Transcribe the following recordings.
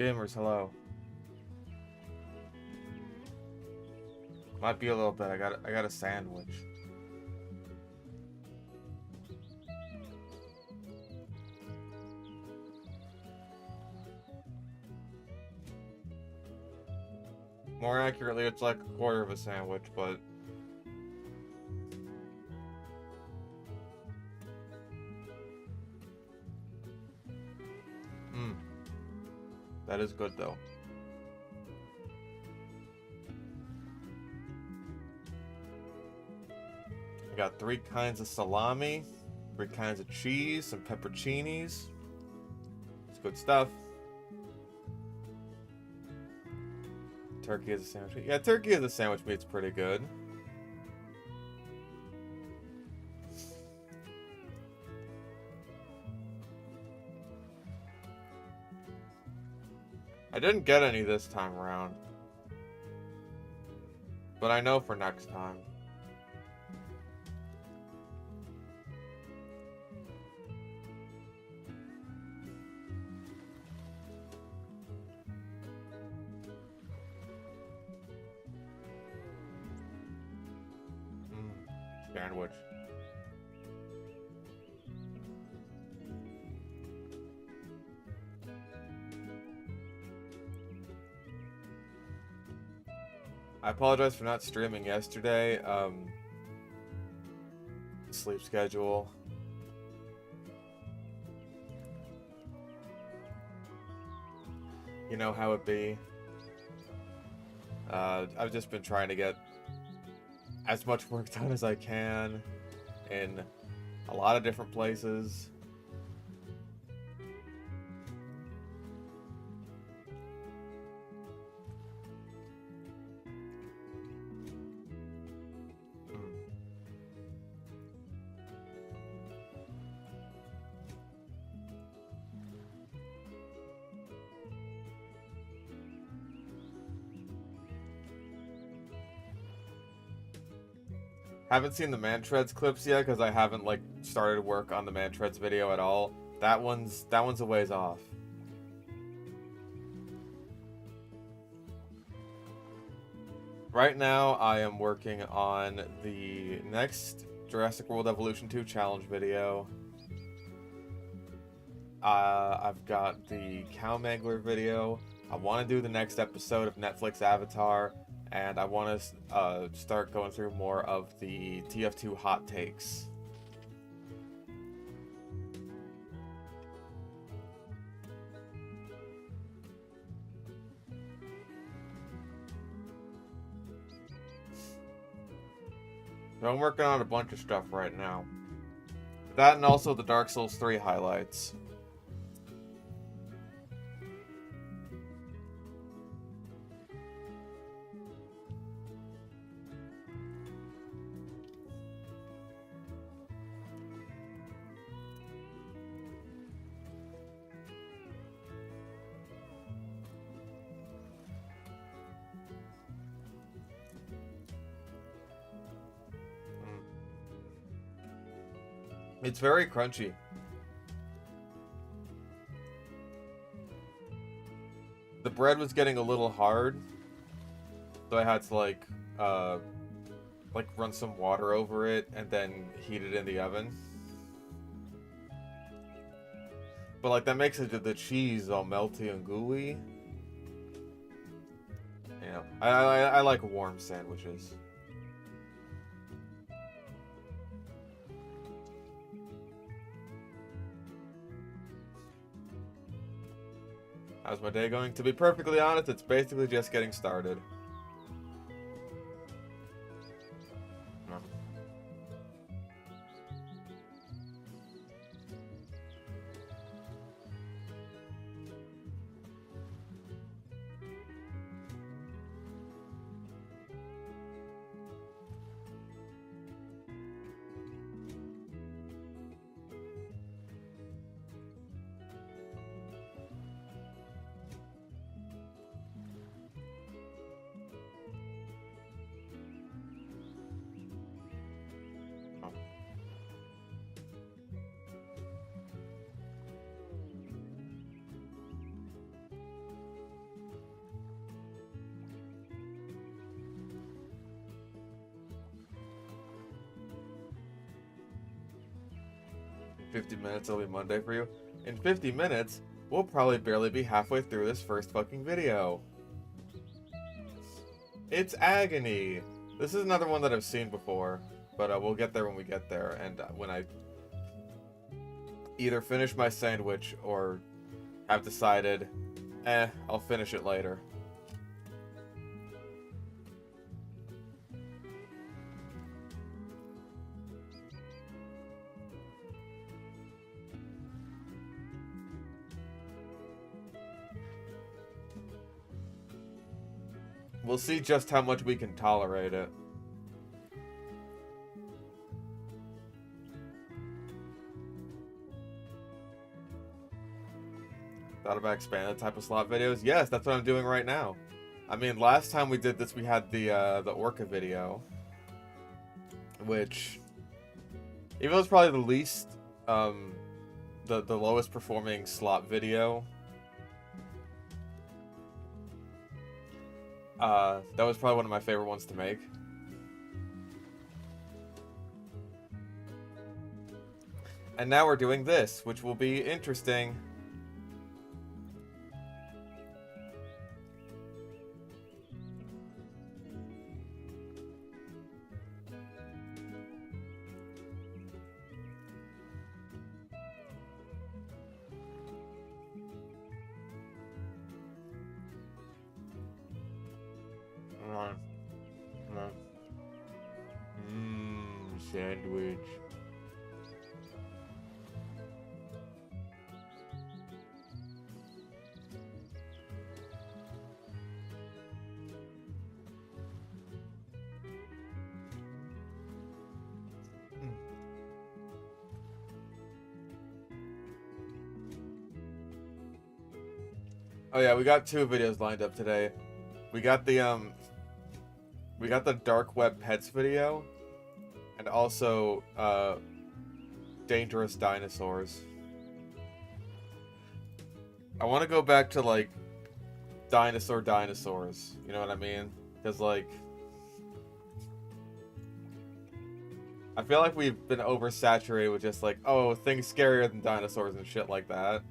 Gamers, hello. Might be a little bit. I got a sandwich. More accurately, it's like a quarter of a sandwich, but that is good though. I got 3 kinds of salami, 3 kinds of cheese, some pepperoncinis. It's good stuff. Turkey as a sandwich meat. Yeah, turkey as a sandwich meat's pretty good. I didn't get any this time around, but I know for next time. Sandwich. I apologize for not streaming yesterday. Sleep schedule. You know how it be. I've just been trying to get as much work done as I can in a lot of different places. Haven't seen the Man-Treads clips yet because I haven't like started work on the Man-Treads video at all. That one's a ways off. Right now I am working on the next Jurassic World Evolution 2 challenge video. I've got the Cow Mangler video. I want to do the next episode of Netflix Avatar. And I want to start going through more of the TF2 hot takes. So I'm working on a bunch of stuff right now. That and also the Dark Souls 3 highlights. It's very crunchy. The bread was getting a little hard, so I had to like run some water over it and then heat it in the oven. But like that makes it the cheese all melty and gooey. You know, I like warm sandwiches. How's my day going? To be perfectly honest, it's basically just getting started. 50 minutes, it'll be Monday for you. In 50 minutes, we'll probably barely be halfway through this first fucking video. It's agony. This is another one that I've seen before, but we'll get there when we get there, and when I either finish my sandwich or have decided, I'll finish it later. We'll see just how much we can tolerate it. Thought about expanding the type of slot videos? Yes, that's what I'm doing right now. I mean, last time we did this, we had the orca video, which, even though it's probably the least, the lowest performing slot video, that was probably one of my favorite ones to make. And now we're doing this, which will be interesting. Sandwich. Oh yeah, we got 2 videos lined up today. We got the dark web pets video, and also dangerous dinosaurs. I want to go back to like dinosaurs, you know what I mean? Because like I feel like we've been oversaturated with just like, oh, things scarier than dinosaurs and shit like that.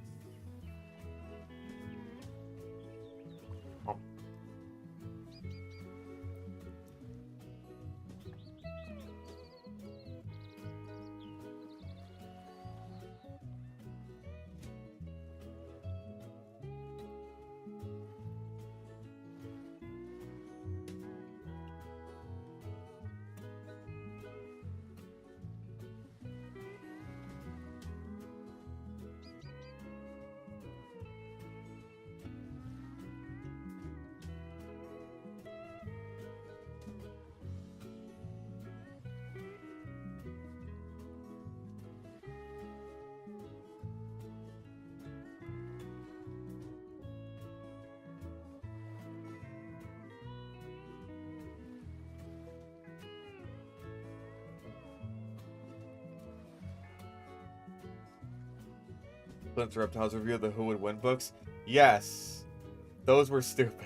Clint's Reptiles review of the Who Would Win books? Yes. Those were stupid.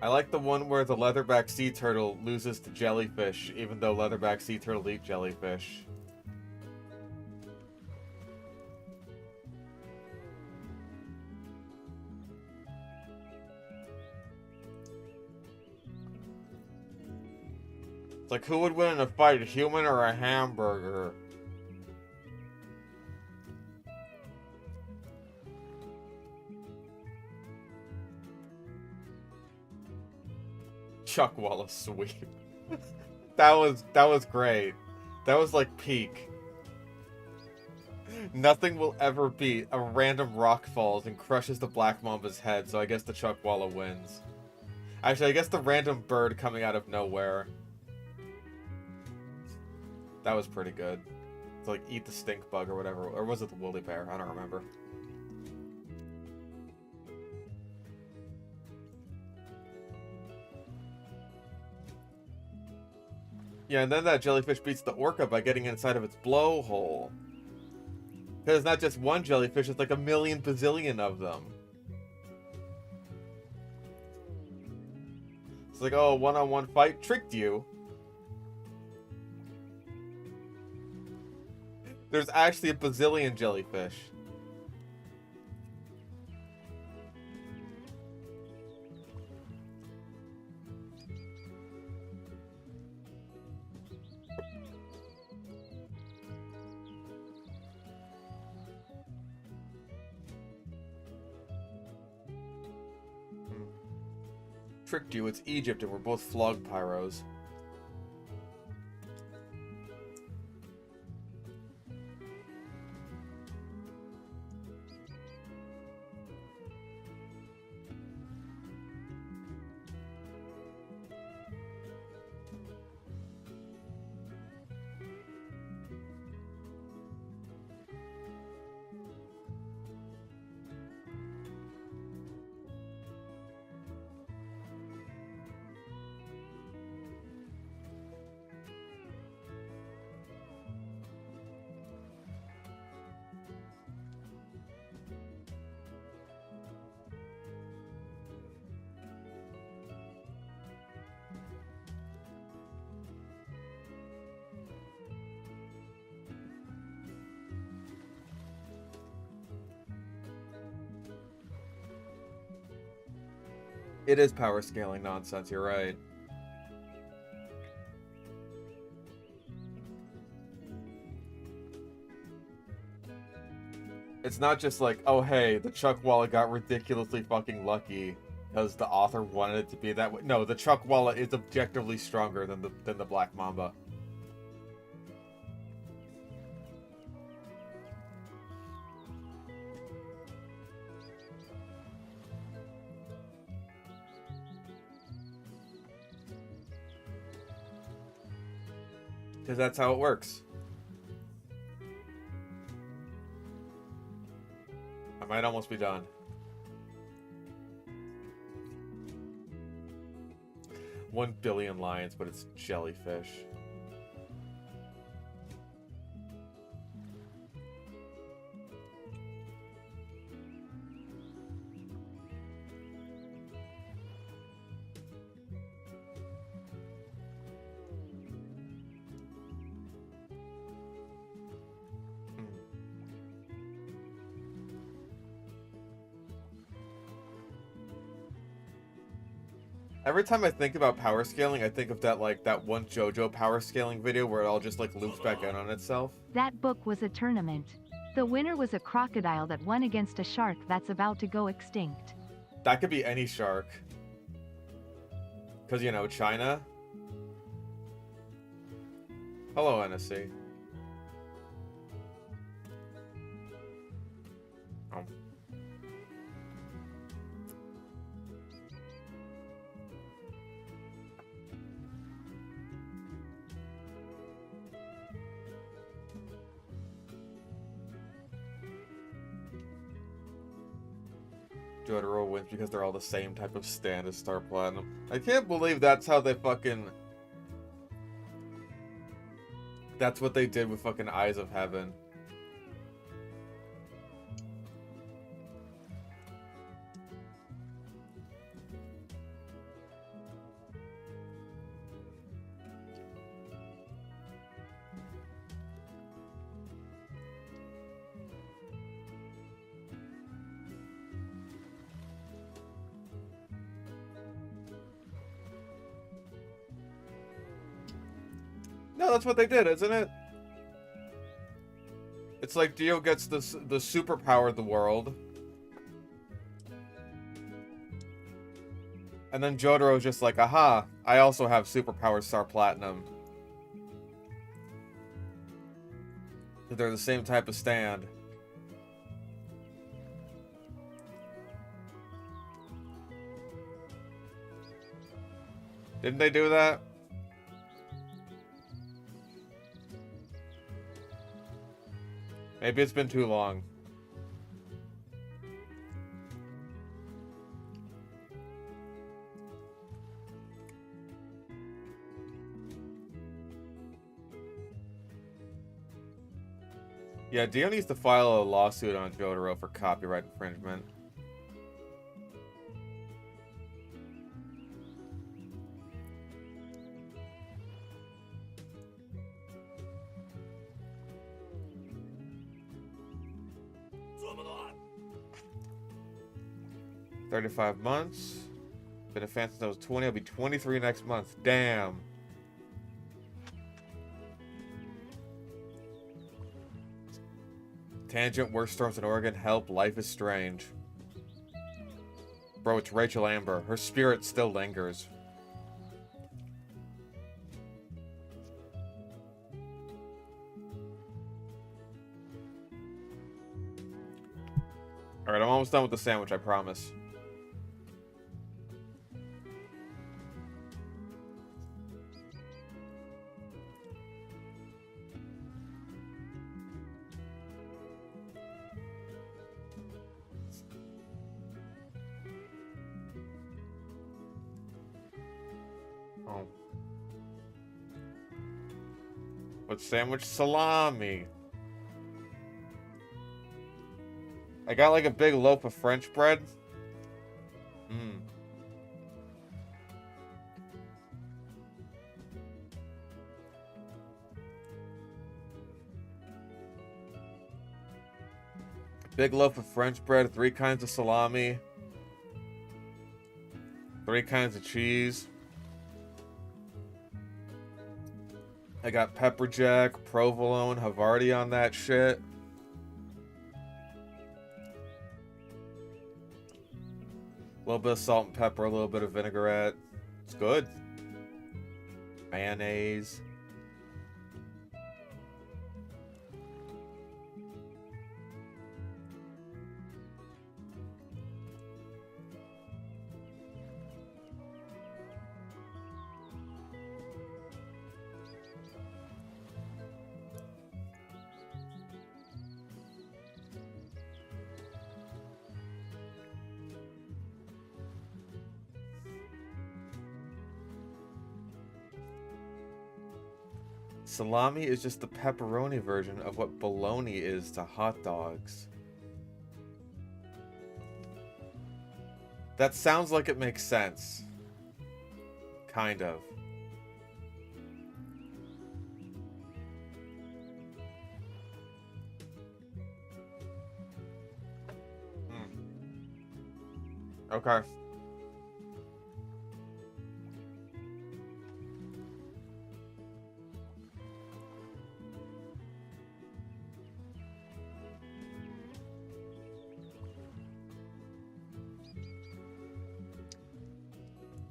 I like the one where the leatherback sea turtle loses to jellyfish, even though leatherback sea turtle eat jellyfish. It's like, who would win in a fight, a human or a hamburger? Chuck Wallace sweep. that was great. That was like peak. Nothing will ever beat a random rock falls and crushes the Black Mamba's head, so I guess the Chuck Walla wins. Actually, I guess the random bird coming out of nowhere. That was pretty good. To like eat the stink bug or whatever, or was it the woolly bear? I don't remember. Yeah, and then that jellyfish beats the orca by getting inside of its blowhole. Because it's not just one jellyfish, it's like a million bazillion of them. It's like, oh, one-on-one fight tricked you. There's actually a bazillion jellyfish. Tricked you, it's Egypt and we're both flog pyros. It is power scaling nonsense, you're right. It's not just like, oh hey, the Chuckwalla got ridiculously fucking lucky because the author wanted it to be that way. No, the Chuckwalla is objectively stronger than the Black Mamba. Because that's how it works. I might almost be done. $1 billion lions, but it's jellyfish. Every time I think about power scaling, I think of that one JoJo power scaling video where it all just like loops back in on itself. That book was a tournament. The winner was a crocodile that won against a shark that's about to go extinct. That could be any shark. Because, you know, China. Hello, NSC. Oh. Jotaro wins because they're all the same type of stand as Star Platinum. I can't believe that's how they fucking... That's what they did with fucking Eyes of Heaven. No, that's what they did, isn't it? It's like Dio gets the superpower of the world. And then Jotaro's just like, aha, I also have superpower Star Platinum. They're the same type of stand. Didn't they do that? Maybe it's been too long. Yeah, Dio needs to file a lawsuit on Jotaro for copyright infringement. 35 months. Been a fan since I was 20. I'll be 23 next month. Damn. Tangent, worst storms in Oregon. Help, life is strange. Bro, it's Rachel Amber. Her spirit still lingers. Alright, I'm almost done with the sandwich, I promise. Oh. With sandwich salami. I got like a big loaf of French bread. Mmm. Big loaf of French bread, 3 kinds of salami, 3 kinds of cheese. I got pepper jack, provolone, Havarti on that shit. A little bit of salt and pepper, a little bit of vinaigrette. It's good. Mayonnaise. Salami is just the pepperoni version of what bologna is to hot dogs. That sounds like it makes sense. Kind of. Okay.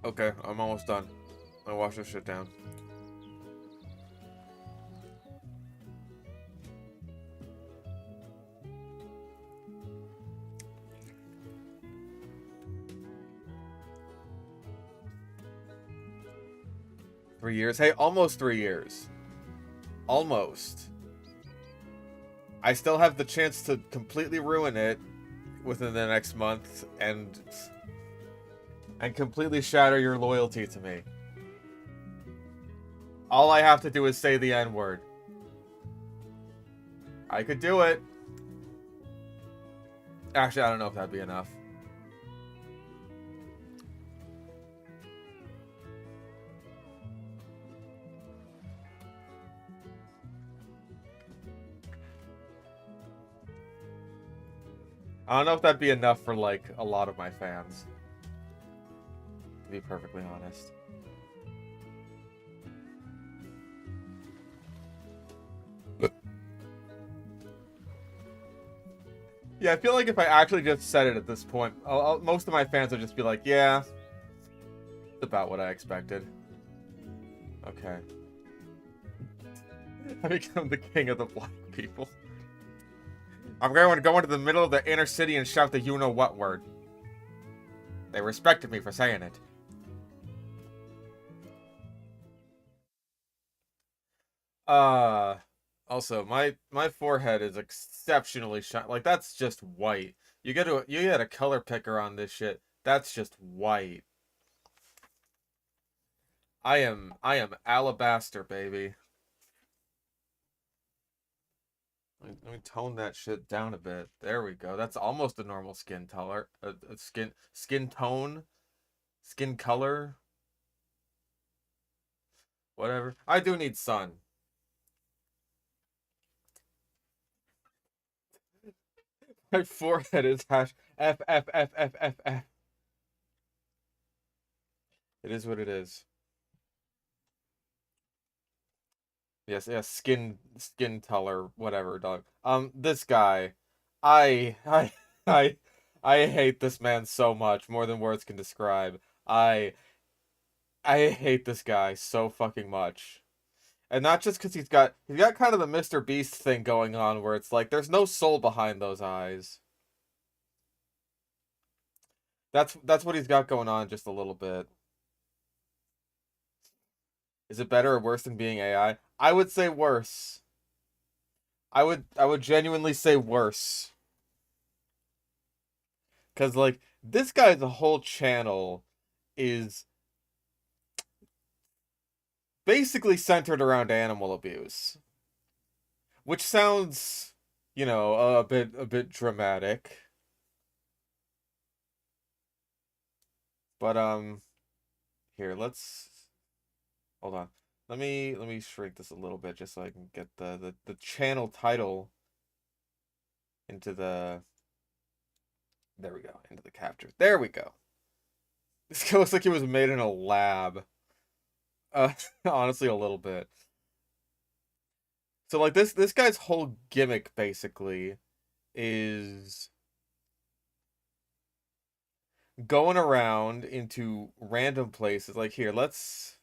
Okay, I'm almost done. I'll wash this shit down. Three years? Hey, almost 3 years. Almost. I still have the chance to completely ruin it within the next month and completely shatter your loyalty to me. All I have to do is say the N-word. I could do it. Actually, I don't know if that'd be enough. I don't know if that'd be enough for, like, a lot of my fans. To be perfectly honest. Yeah, I feel like if I actually just said it at this point, most of my fans would just be like, yeah, it's about what I expected. Okay. I become the king of the black people. I'm going to go into the middle of the inner city and shout the you-know-what word. They respected me for saying it. Also, my forehead is exceptionally shiny. Like, that's just white. You get a color picker on this shit. That's just white. I am alabaster, baby. Let me tone that shit down a bit. There we go. That's almost a normal skin color. Skin tone, skin color. Whatever. I do need sun. My forehead is hash F F F F F F. It is what it is. Yes, yes, skin color, whatever, dog. This guy, I I I I hate this man so much, more than words can describe. I I hate this guy so fucking much. And not just because he's got kind of the Mr. Beast thing going on where it's like there's no soul behind those eyes. That's what he's got going on just a little bit. Is it better or worse than being AI? I would say worse. I would genuinely say worse. Cause like this guy's whole channel is basically centered around animal abuse. Which sounds, a bit dramatic. But here, let's hold on. Let me shrink this a little bit just so I can get the channel title into the there we go, into the capture. There we go. This guy looks like it was made in a lab. Honestly, a little bit. So like this guy's whole gimmick basically is going around into random places. Like here, let's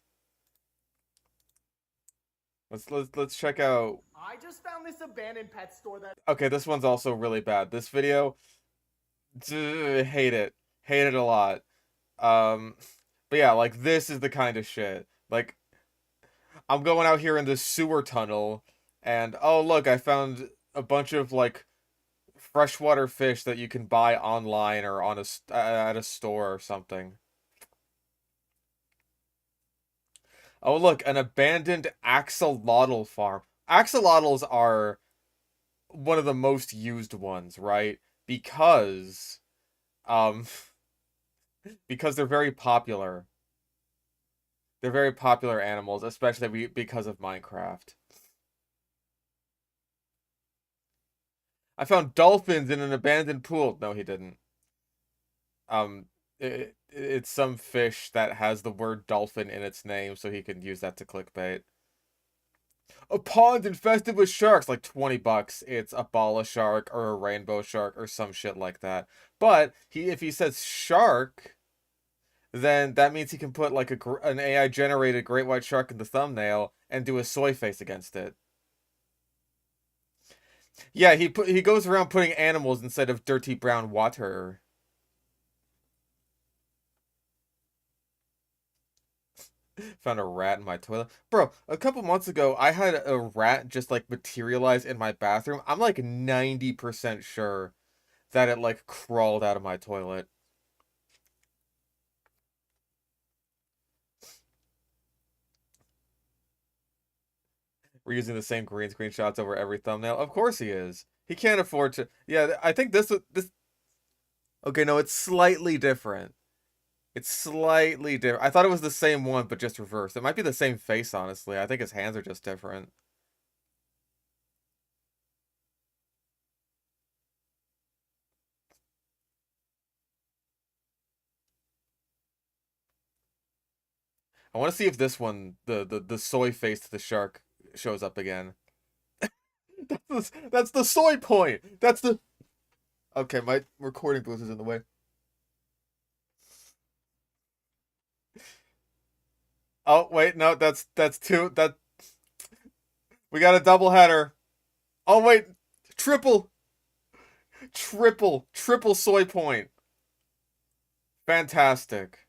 check out. I just found this abandoned pet store that. Okay, this one's also really bad. This video, hate it, hate it a lot. Um, but yeah, like this is the kind of shit. Like I'm going out here in this sewer tunnel, and oh look, I found a bunch of like freshwater fish that you can buy online or at a store or something. Oh look, an abandoned axolotl farm. Axolotls are one of the most used ones, right? Um because they're very popular. They're very popular animals, especially because of Minecraft. I found dolphins in an abandoned pool. No, he didn't. It's some fish that has the word dolphin in its name, so he can use that to clickbait. A pond infested with sharks, like $20. It's a bala shark or a rainbow shark or some shit like that. But if he says shark, then that means he can put like an AI generated great white shark in the thumbnail and do a soy face against it. Yeah, he goes around putting animals instead of dirty brown water. Found a rat in my toilet. Bro, a couple months ago, I had a rat just like materialize in my bathroom. I'm like 90% sure that it like crawled out of my toilet. We're using the same green screen shots over every thumbnail. Of course he is. He can't afford to. Yeah, I think this. Okay, no, it's slightly different. It's slightly different. I thought it was the same one, but just reversed. It might be the same face, honestly. I think his hands are just different. I want to see if this one, the soy face to the shark, shows up again. That's the soy point. That's the. Okay, my recording booth is in the way. Oh wait, no, that's two. We got a double header. Oh wait, triple soy point. Fantastic.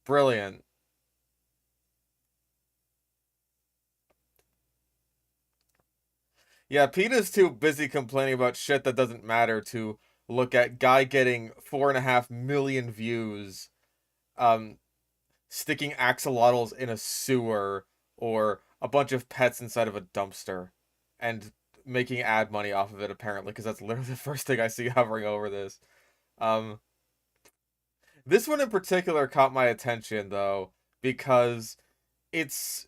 Brilliant. Yeah, Pete's too busy complaining about shit that doesn't matter to look at guy getting 4.5 million views, um, sticking axolotls in a sewer or a bunch of pets inside of a dumpster and making ad money off of it apparently, because that's literally the first thing I see hovering over this. Um, this one in particular caught my attention though, because it's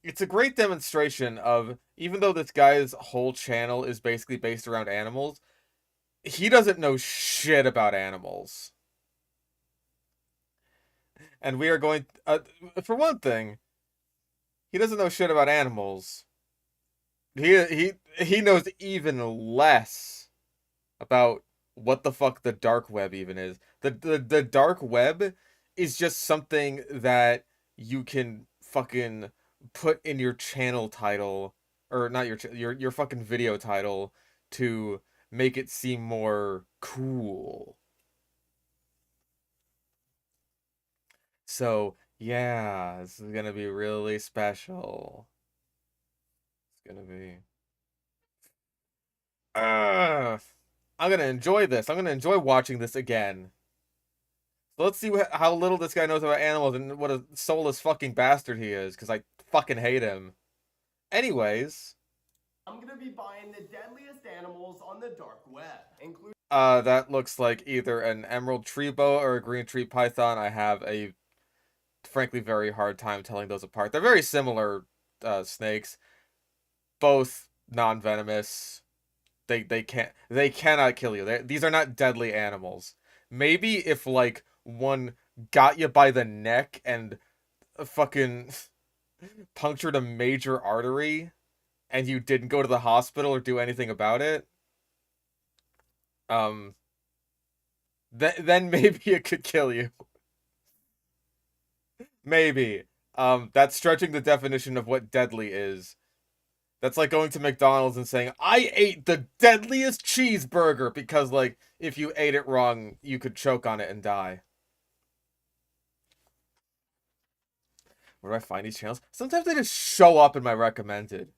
it's a great demonstration of, even though this guy's whole channel is basically based around animals, he doesn't know shit about animals. And we are going... for one thing, he doesn't know shit about animals. He knows even less about what the fuck the dark web even is. The dark web is just something that you can fucking put in your channel title, or not your fucking video title, to make it seem more cool. So yeah, this is gonna be really special. It's gonna be. I'm gonna enjoy this. I'm gonna enjoy watching this again. So let's see how little this guy knows about animals and what a soulless fucking bastard he is, because I fucking hate him. Anyways. I'm gonna be buying the deadliest animals on the dark web, including... That looks like either an emerald tree boa or a green tree python. I have a, frankly, very hard time telling those apart. They're very similar snakes. Both non-venomous. They cannot kill you. These are not deadly animals. Maybe if, like, one got you by the neck and fucking punctured a major artery and you didn't go to the hospital or do anything about it, then maybe it could kill you. Maybe. That's stretching the definition of what deadly is. That's like going to McDonald's and saying, I ate the deadliest cheeseburger, because, like, if you ate it wrong, you could choke on it and die. Where do I find these channels? Sometimes they just show up in my recommended.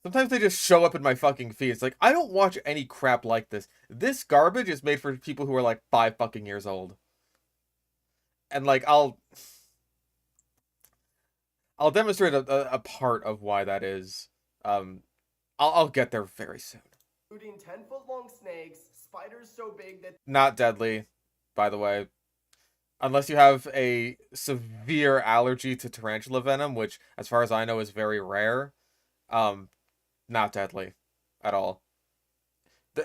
Sometimes they just show up in my fucking feed. It's like, I don't watch any crap like this. This garbage is made for people who are like 5 fucking years old. And, like, I'll demonstrate a part of why that is. I'll get there very soon. Including 10-foot-long snakes, spiders so big that... Not deadly, by the way. Unless you have a severe allergy to tarantula venom, which, as far as I know, is very rare. Not deadly at all.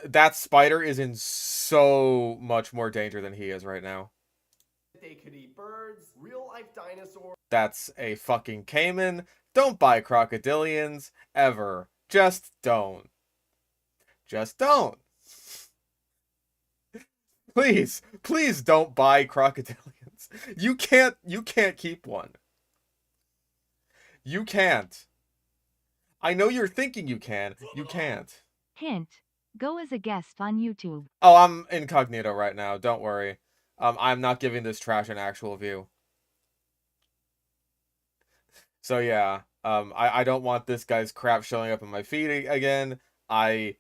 That spider is in so much more danger than he is right now. They could eat birds, real-life dinosaurs... That's a fucking caiman. Don't buy crocodilians, ever. Just don't. Just don't. Please, please don't buy crocodilians. You can't keep one. You can't. I know you're thinking you can. You can't. Hint. Go as a guest on YouTube. Oh, I'm incognito right now. Don't worry. I'm not giving this trash an actual view. So yeah, I don't want this guy's crap showing up in my feed again. I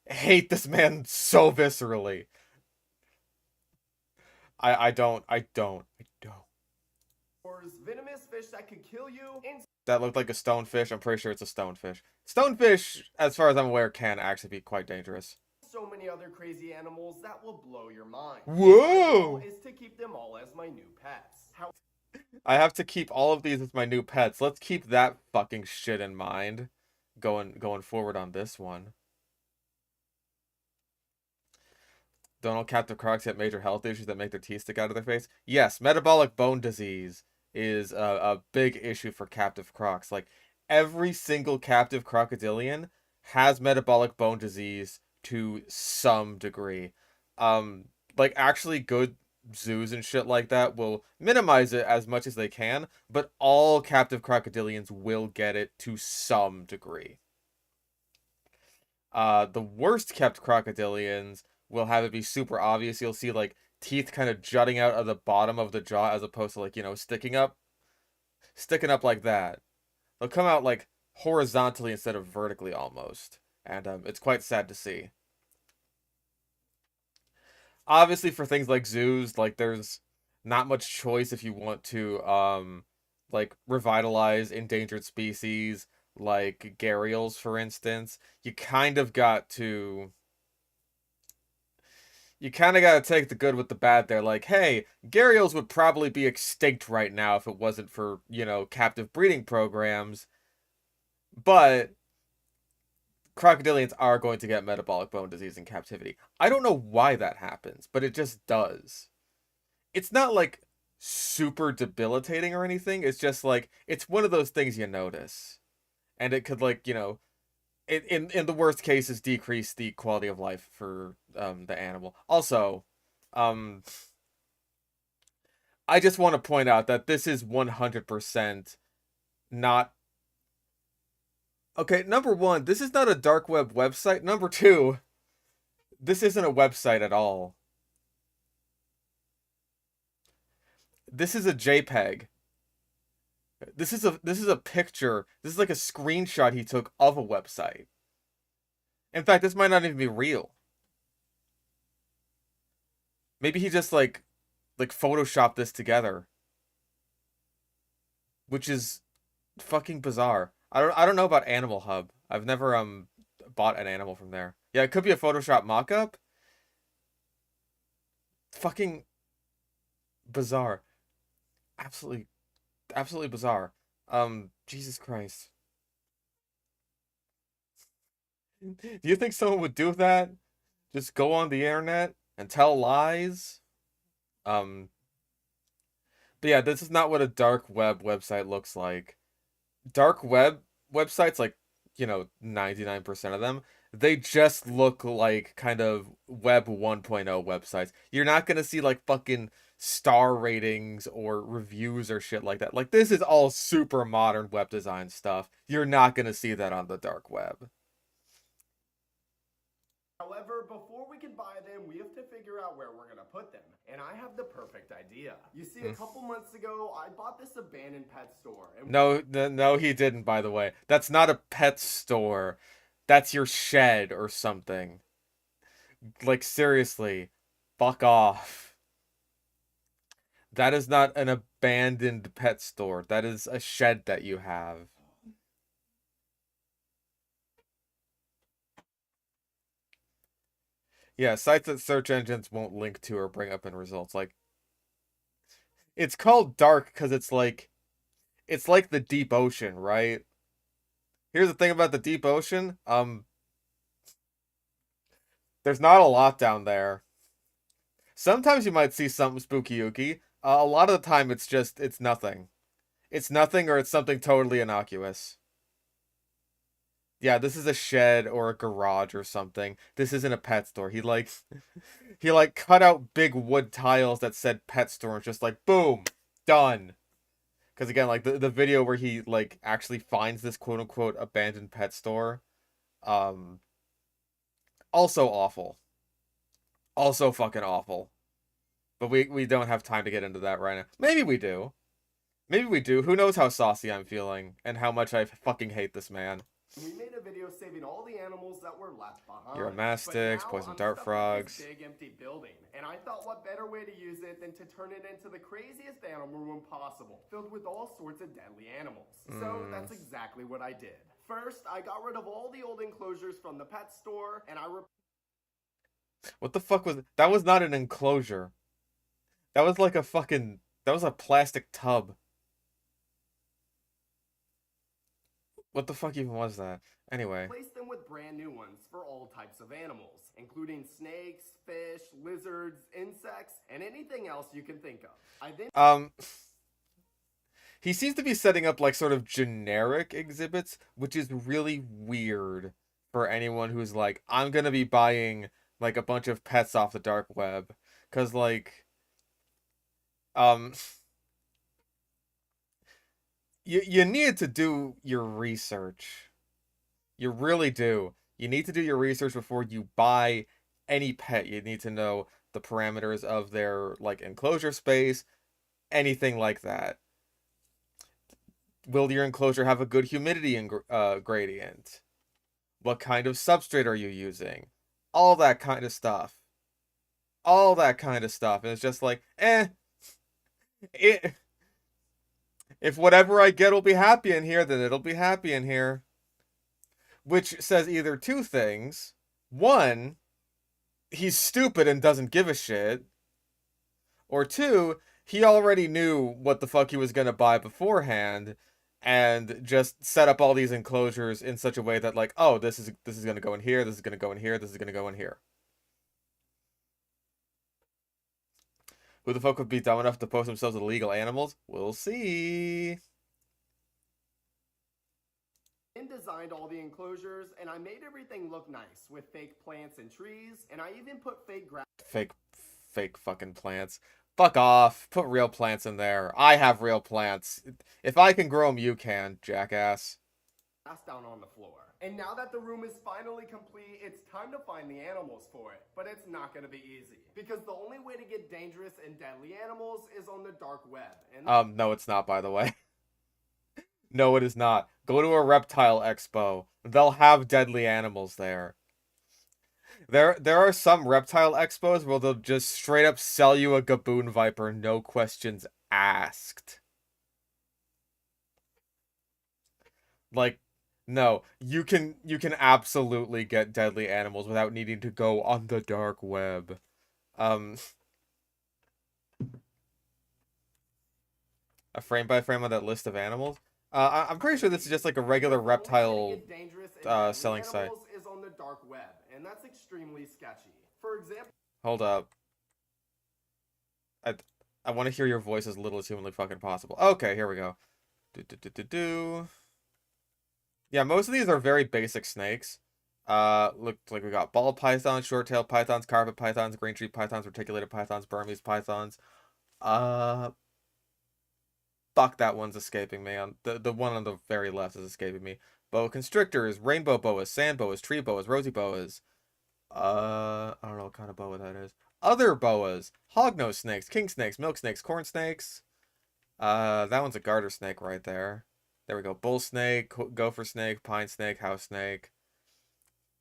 hate this man so viscerally. I don't. Venomous fish that could kill you. That looked like a stonefish. I'm pretty sure it's a stonefish. Stonefish, as far as I'm aware, can actually be quite dangerous. So many other crazy animals that will blow your mind. Whoa! My goal is to keep them all as my new pets. I have to keep all of these as my new pets. Let's keep that fucking shit in mind going forward on this one. Don't all captive crocs get major health issues that make their teeth stick out of their face? Yes, metabolic bone disease is a big issue for captive crocs. Like, every single captive crocodilian has metabolic bone disease to some degree. Like, actually good zoos and shit like that will minimize it as much as they can, but all captive crocodilians will get it to some degree. The worst kept crocodilians will have it be super obvious. You'll see, like, teeth kind of jutting out of the bottom of the jaw as opposed to, like, you know, sticking up like that. They'll come out, like, horizontally instead of vertically almost. And it's quite sad to see. Obviously, for things like zoos, like, there's not much choice if you want to, like, revitalize endangered species, like gharials, for instance. You kind of got to take the good with the bad there. Like, hey, gharials would probably be extinct right now if it wasn't for, you know, captive breeding programs. But crocodilians are going to get metabolic bone disease in captivity. I don't know why that happens, but it just does. It's not like super debilitating or anything. It's just like, it's one of those things you notice. And it could, like, in the worst cases, decrease the quality of life for the animal. Also, um, I just want to point out that this is 100% not... Okay, number one, this is not a dark web website. Number two, this isn't a website at all. This is a JPEG. This is a picture. This is like a screenshot he took of a website. In fact, this might not even be real. Maybe he just like photoshopped this together. Which is fucking bizarre. I don't know about Animal Hub. I've never bought an animal from there. Yeah, it could be a Photoshop mock-up. Fucking bizarre. Absolutely bizarre. Jesus Christ. Do you think someone would do that? Just go on the internet and tell lies? But yeah, this is not what a dark web website looks like. Dark web websites, like, 99% of them, they just look like kind of web 1.0 websites. You're not gonna see like fucking star ratings or reviews or shit like that. Like, this is all super modern web design stuff. You're not gonna see that on the dark web. However, before we can buy them, we have to figure out where we're gonna put them. And I have the perfect idea. You see, a couple months ago, I bought this abandoned pet store. And No, he didn't, by the way. That's not a pet store. That's your shed or something. Like, seriously. Fuck off. That is not an abandoned pet store. That is a shed that you have. Yeah, sites that search engines won't link to or bring up in results. Like, it's called dark because it's like the deep ocean, right? Here's the thing about the deep ocean. There's not a lot down there. Sometimes you might see something spooky-ooky. A lot of the time it's nothing. It's nothing, or it's something totally innocuous. Yeah, this is a shed or a garage or something. This isn't a pet store. He cut out big wood tiles that said pet store and just like, boom, done. Because again, like the video where he like actually finds this quote unquote abandoned pet store, also awful. Also fucking awful. But we don't have time to get into that right now. Maybe we do. Maybe we do. Who knows how saucy I'm feeling and how much I fucking hate this man. we made a video saving all the animals that were left behind. Uromastyx, poison dart frogs. Big empty building, and I thought what better way to use it than to turn it into the craziest animal room possible, filled with all sorts of deadly animals. So that's exactly what I did. First, I got rid of all the old enclosures from the pet store, and What the fuck was... That was not an enclosure. That was like a fucking... That was a plastic tub. What the fuck even was that? Anyway. replaced them with brand new ones for all types of animals, including snakes, fish, lizards, insects, and anything else you can think of. I then He seems to be setting up like sort of generic exhibits, which is really weird for anyone who's like, I'm gonna be buying like a bunch of pets off the dark web. 'Cause like you need to do your research. You really do. You need to do your research before you buy any pet. You need to know the parameters of their like enclosure space, anything like that. Will your enclosure have a good humidity gradient? What kind of substrate are you using? All that kind of stuff. All that kind of stuff. And it's just like, if whatever I get will be happy in here, then it'll be happy in here. Which says either two things. One, he's stupid and doesn't give a shit. Or two, he already knew what the fuck he was gonna buy beforehand and just set up all these enclosures in such a way that like, oh, this is gonna go in here, this is gonna go in here, this is gonna go in here. Who the fuck would be dumb enough to post themselves with illegal animals? We'll see. Designed all the enclosures, and I made everything look nice with fake plants and trees, and I even put fake grass. Fake fucking plants. Fuck off. Put real plants in there. I have real plants. If I can grow them, you can, jackass. Down on the floor. And now that the room is finally complete, it's time to find the animals for it. But it's not going to be easy, because the only way to get dangerous and deadly animals is on the dark web. And no, it's not, by the way. No, it is not. Go to a reptile expo. They'll have deadly animals there. There are some reptile expos where they'll just straight up sell you a gaboon viper, no questions asked. Like, no, you can absolutely get deadly animals without needing to go on the dark web. A frame by frame on that list of animals. I'm pretty sure this is just like a regular reptile selling site. Is on the dark web, and that's extremely sketchy. For example, hold up. I want to hear your voice as little as humanly fucking possible. Okay, here we go. Yeah, most of these are very basic snakes. Looks like we got ball pythons, short-tailed pythons, carpet pythons, green tree pythons, reticulated pythons, Burmese pythons. Fuck, that one's escaping me. The one on the very left is escaping me. Boa constrictors, rainbow boas, sand boas, tree boas, rosy boas. I don't know what kind of boa that is. Other boas, hognose snakes, king snakes, milk snakes, corn snakes. That one's a garter snake right there. There we go. Bull snake, gopher snake, pine snake, house snake,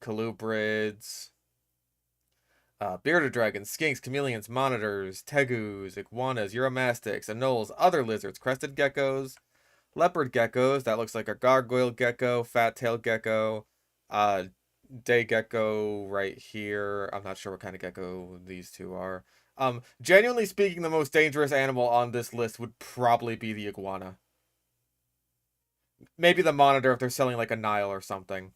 colubrids. Bearded dragons, skinks, chameleons, monitors, tegus, iguanas, uromastics, anoles, other lizards, crested geckos, leopard geckos, that looks like a gargoyle gecko, fat-tailed gecko, day gecko right here. I'm not sure what kind of gecko these two are. Genuinely speaking, the most dangerous animal on this list would probably be the iguana. Maybe the monitor if they're selling like a Nile or something.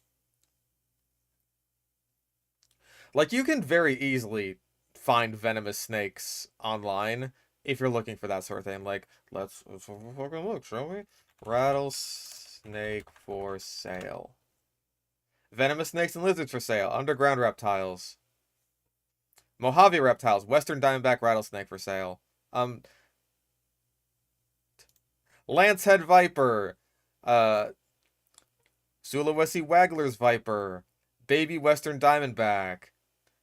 Like, you can very easily find venomous snakes online if you're looking for that sort of thing. Like, let's fucking look, shall we? Rattlesnake for sale. Venomous snakes and lizards for sale. Underground reptiles. Mojave reptiles. Western diamondback rattlesnake for sale. Lancehead viper. Sulawesi waggler's viper. Baby western diamondback.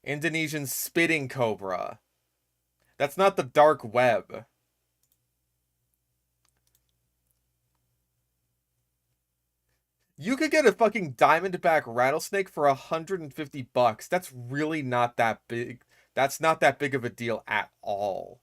Indonesian spitting cobra. That's not the dark web. You could get a fucking diamondback rattlesnake for $150. That's really not that big. That's not that big of a deal at all.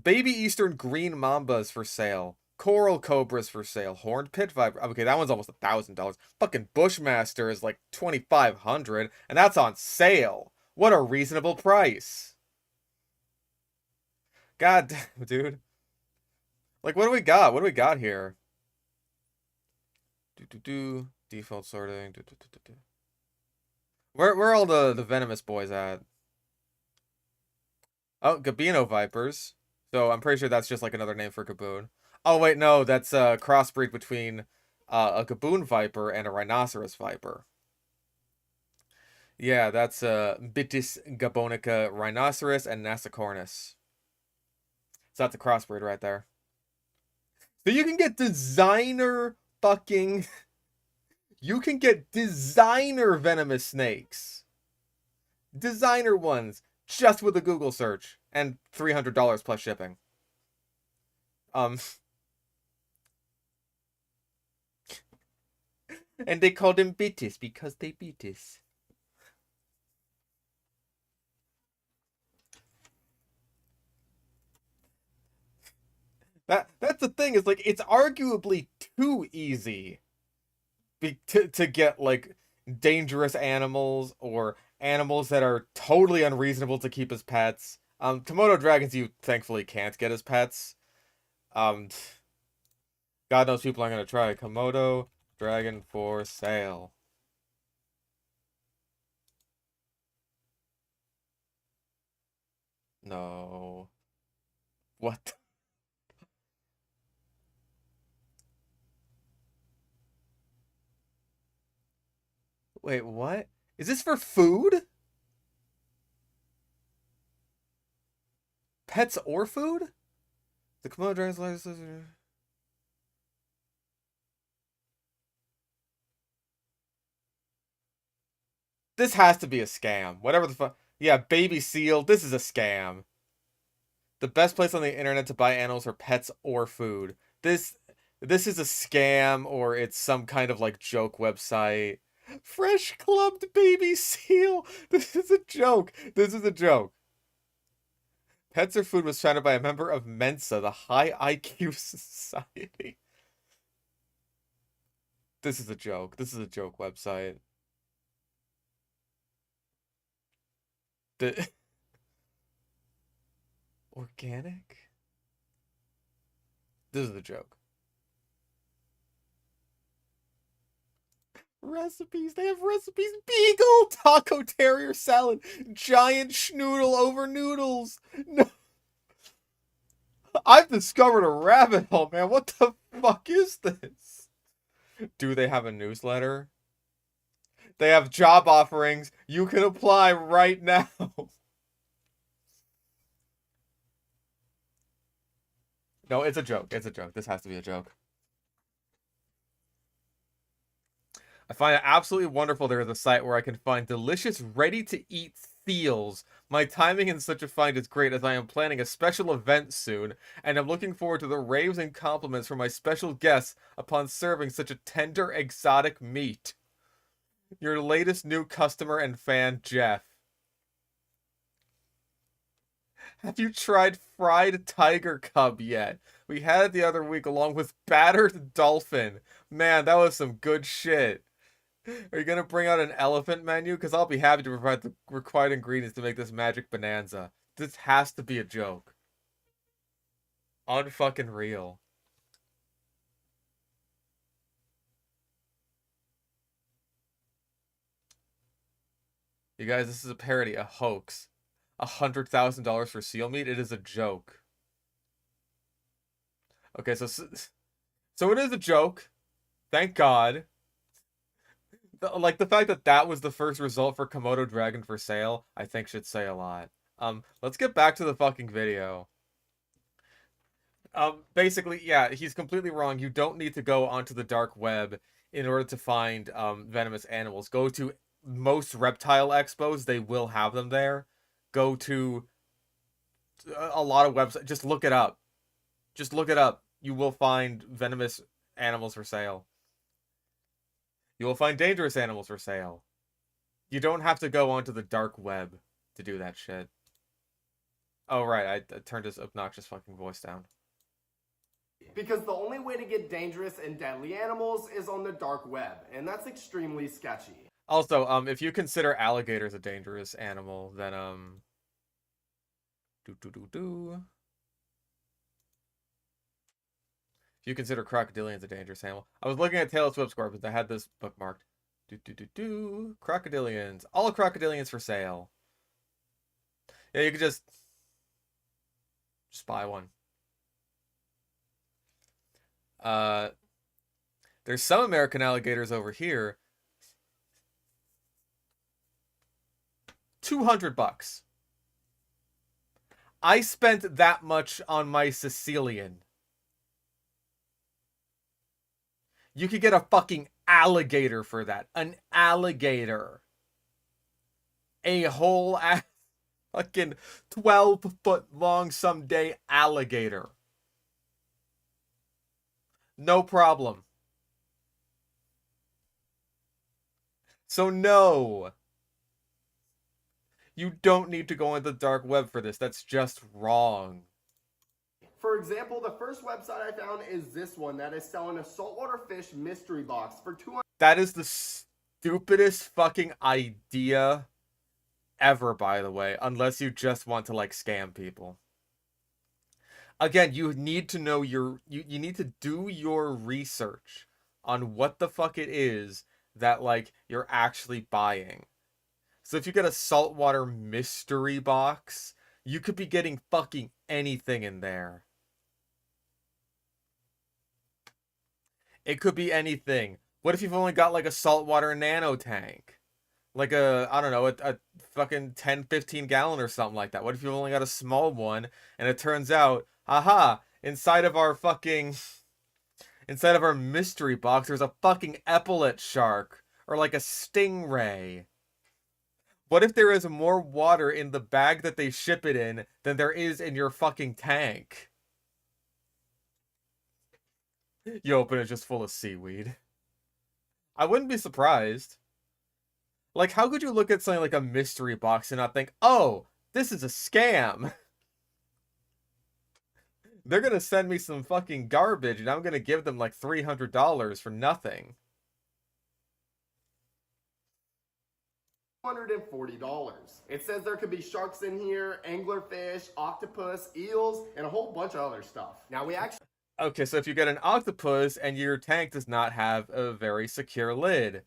Baby eastern green mambas for sale. Coral cobras for sale. Horned pit viper. Okay, that one's almost $1,000. Fucking Bushmaster is like $2,500, and that's on sale. What a reasonable price. God damn, dude. Like, what do we got? What do we got here? Default sorting. Where are all the venomous boys at? Oh, Gabino vipers. So I'm pretty sure that's just like another name for Gaboon. Oh, wait, no, that's a crossbreed between a Gaboon viper and a rhinoceros viper. Yeah, that's Bitis gabonica rhinoceros and Nasicornis. So that's a crossbreed right there. So you can get designer fucking... You can get designer venomous snakes. Designer ones. Just with a Google search. And $300 plus shipping. And they called him Bitis because they beat us. That's the thing, is like, it's arguably too easy to get like dangerous animals or animals that are totally unreasonable to keep as pets. Komodo dragons you thankfully can't get as pets. God knows people aren't gonna try. Komodo Dragon for sale. No. What? Wait, what? Is this for food? Pets or food? The Komodo dragon's license. This has to be a scam. Whatever the fuck. Yeah, baby seal. This is a scam. The best place on the internet to buy animals are pets or food. This is a scam, or it's some kind of like joke website. Fresh clubbed baby seal. This is a joke. This is a joke. Pets or Food was founded by a member of Mensa, the high IQ society. This is a joke. This is a joke website. The organic? This is a joke. Recipes. They have recipes. Beagle taco terrier salad. Giant schnoodle over noodles. No. I've discovered a rabbit hole, man. What the fuck is this? Do they have a newsletter? They have job offerings. You can apply right now. No, it's a joke. It's a joke. This has to be a joke. I find it absolutely wonderful there is a site where I can find delicious, ready-to-eat seals. My timing in such a find is great as I am planning a special event soon, and I'm looking forward to the raves and compliments from my special guests upon serving such a tender, exotic meat. Your latest new customer and fan, Jeff. Have you tried fried tiger cub yet? We had it the other week along with battered dolphin. Man, that was some good shit. Are you gonna bring out an elephant menu? Because I'll be happy to provide the required ingredients to make this magic bonanza. This has to be a joke. Unfucking real. You guys, this is a parody, a hoax. $100,000 for seal meat? It is a joke. Okay, so it is a joke. Thank God. Like, the fact that that was the first result for Komodo dragon for sale, I think should say a lot. Let's get back to the fucking video. Basically, yeah, he's completely wrong. You don't need to go onto the dark web in order to find venomous animals. Go to most reptile expos, they will have them there. Go to a lot of websites. Just look it up. Just look it up. You will find venomous animals for sale. You will find dangerous animals for sale. You don't have to go onto the dark web to do that shit. Oh, right. I turned his obnoxious fucking voice down. Because the only way to get dangerous and deadly animals is on the dark web, and that's extremely sketchy. Also, if you consider alligators a dangerous animal, then, if you consider crocodilians a dangerous animal. I was looking at Taylor Swift's corpus. I had this bookmarked. Crocodilians. All crocodilians for sale. Yeah, you could just buy one. There's some American alligators over here. $200. I spent that much on my Sicilian. You could get a fucking alligator for that. An alligator. A whole ass fucking 12-foot long someday alligator. No problem. So no. You don't need to go on the dark web for this. That's just wrong. For example, the first website I found is this one that is selling a saltwater fish mystery box for $200. That is the stupidest fucking idea ever, by the way, unless you just want to, like, scam people. Again, you need to know you need to do your research on what the fuck it is that, like, you're actually buying. So if you get a saltwater mystery box, you could be getting fucking anything in there. It could be anything. What if you've only got, like, a saltwater nano tank? Like I don't know, a fucking 10, 15 gallon or something like that. What if you've only got a small one, and it turns out, aha, inside of our mystery box, there's a fucking epaulet shark, or like a stingray. What if there is more water in the bag that they ship it in than there is in your fucking tank? You open it just full of seaweed. I wouldn't be surprised. Like, how could you look at something like a mystery box and not think, oh, this is a scam? They're gonna send me some fucking garbage and I'm gonna give them like $300 for nothing. $140. It says there could be sharks in here, anglerfish, octopus, eels, and a whole bunch of other stuff. Now we actually... Okay, so if you get an octopus and your tank does not have a very secure lid,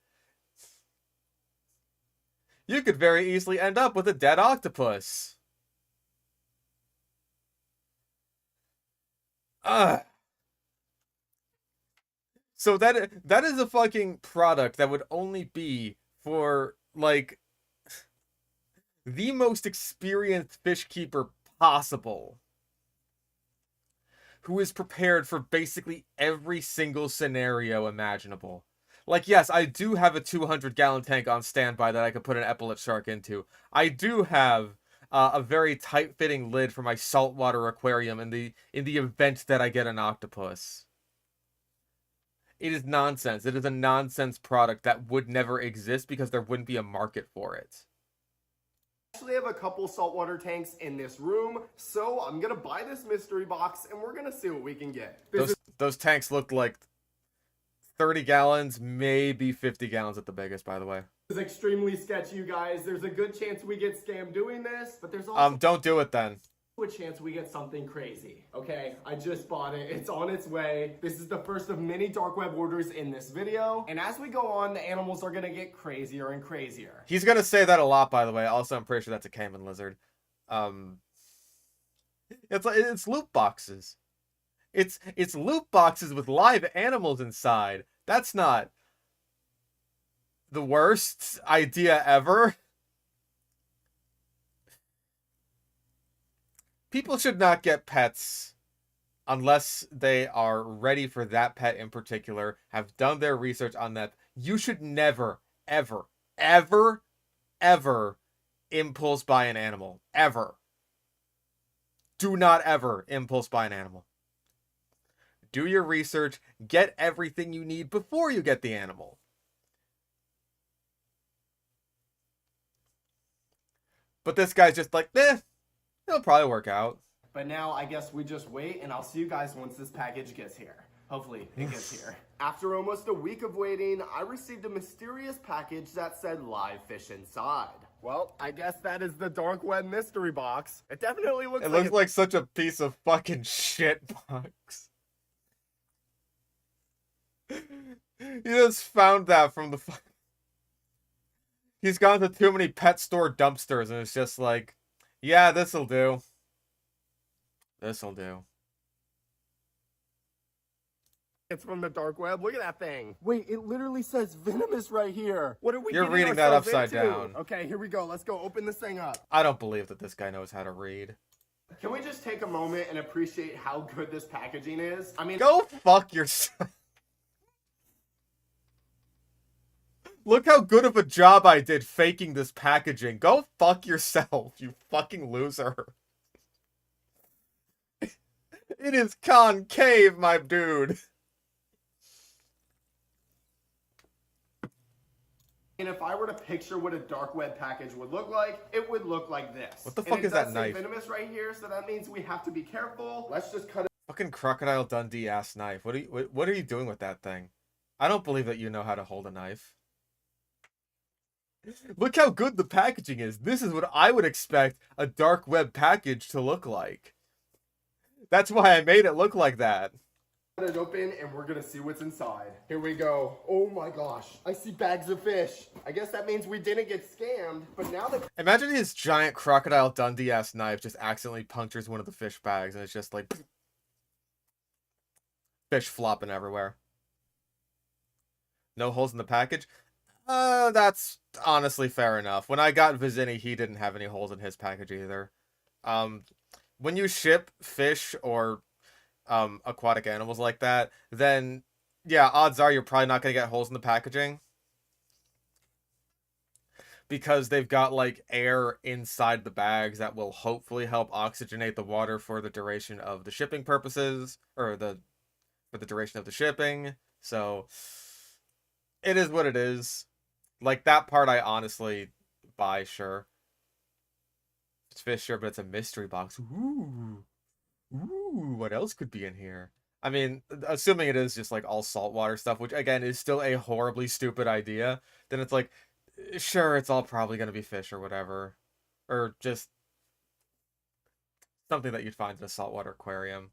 you could very easily end up with a dead octopus. So that is a fucking product that would only be for, like, the most experienced fish keeper possible, who is prepared for basically every single scenario imaginable. Like, yes, I do have a 200-gallon tank on standby that I could put an epaulet shark into. I do have a very tight-fitting lid for my saltwater aquarium in the event that I get an octopus. It is nonsense. It is a nonsense product that would never exist because there wouldn't be a market for it. Actually have a couple saltwater tanks in this room, so I'm gonna buy this mystery box and we're gonna see what we can get. Those tanks look like 30 gallons, maybe 50 gallons at the biggest, by the way. This is extremely sketchy, you guys. There's a good chance we get scammed doing this, but there's also don't do it then. a chance we get something crazy. Okay, I just bought it. It's on its way. This is the first of many dark web orders in this video. And as we go on, the animals are gonna get crazier and crazier. He's gonna say that a lot, by the way. Also, I'm pretty sure that's a caiman lizard. It's loot boxes. It's loot boxes with live animals inside. That's not the worst idea ever. People should not get pets unless they are ready for that pet in particular, have done their research on that. You should never, ever, ever, ever impulse buy an animal. Ever. Do not ever impulse buy an animal. Do your research, get everything you need before you get the animal. But this guy's just like, it'll probably work out. But now I guess we just wait and I'll see you guys once this package gets here. Hopefully it gets here. After almost a week of waiting, I received a mysterious package that said live fish inside. Well, I guess that is the dark web mystery box. It definitely looks like such a piece of fucking shit box. He just found that from the He's gone to too many pet store dumpsters and it's just like, yeah, this'll do. This'll do. It's from the dark web. Look at that thing. Wait, it literally says venomous right here. What are we You're getting reading that ourselves upside into? down. Okay, here we go. Let's go open this thing up. I don't believe that this guy knows how to read. Can we just take a moment and appreciate how good this packaging is? I mean, go fuck yourself. Look how good of a job I did faking this packaging. Go fuck yourself, you fucking loser. It is concave, my dude. And if I were to picture what a dark web package would look like, it would look like this. What the fuck is that knife? Venomous right here, so that means we have to be careful. Let's just cut it. Fucking Crocodile Dundee ass knife. What are you doing with that thing? I don't believe that you know how to hold a knife. Look how good the packaging is. This is what I would expect a dark web package to look like. That's why I made it look like that. Cut it open and we're gonna see what's inside. Here we go. Oh my gosh, I see bags of fish. I guess that means we didn't get scammed, but now that— Imagine his giant Crocodile Dundee-ass knife just accidentally punctures one of the fish bags and it's just like fish flopping everywhere. No holes in the package? That's honestly fair enough. When I got Vizini, he didn't have any holes in his package either. When you ship fish or aquatic animals like that, then yeah, odds are you're probably not going to get holes in the packaging. Because they've got like air inside the bags that will hopefully help oxygenate the water for the duration of the shipping purposes, or for the duration of the shipping. So it is what it is. Like, that part I honestly buy, sure. It's fish, sure, but it's a mystery box. Ooh, what else could be in here? I mean, assuming it is just like all saltwater stuff, which again is still a horribly stupid idea, then it's like, sure, it's all probably going to be fish or whatever. Or just something that you'd find in a saltwater aquarium.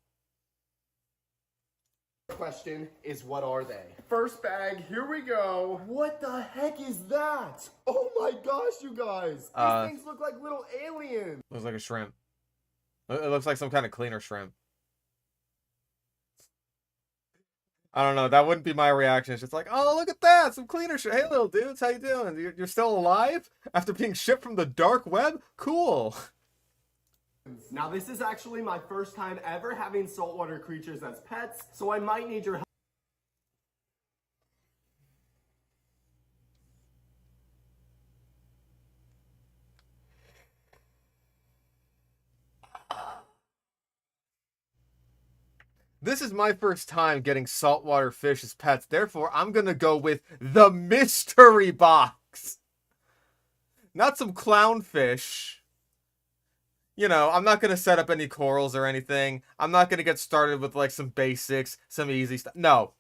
question is, what are they? First bag, here we go. What the heck is that? Oh my gosh, you guys. These things look like little aliens. Looks like a shrimp. It looks like some kind of cleaner shrimp. I don't know. That wouldn't be my reaction. It's just like, oh, look at that. Some cleaner shrimp. Hey, little dudes. How you doing? You're still alive? After being shipped from the dark web? Cool. Now, this is actually my first time ever having saltwater creatures as pets, so I might need your help. This is my first time getting saltwater fish as pets. Therefore, I'm going to go with the mystery box. Not some clownfish. You know, I'm not going to set up any corals or anything. I'm not going to get started with like some basics, some easy stuff. No.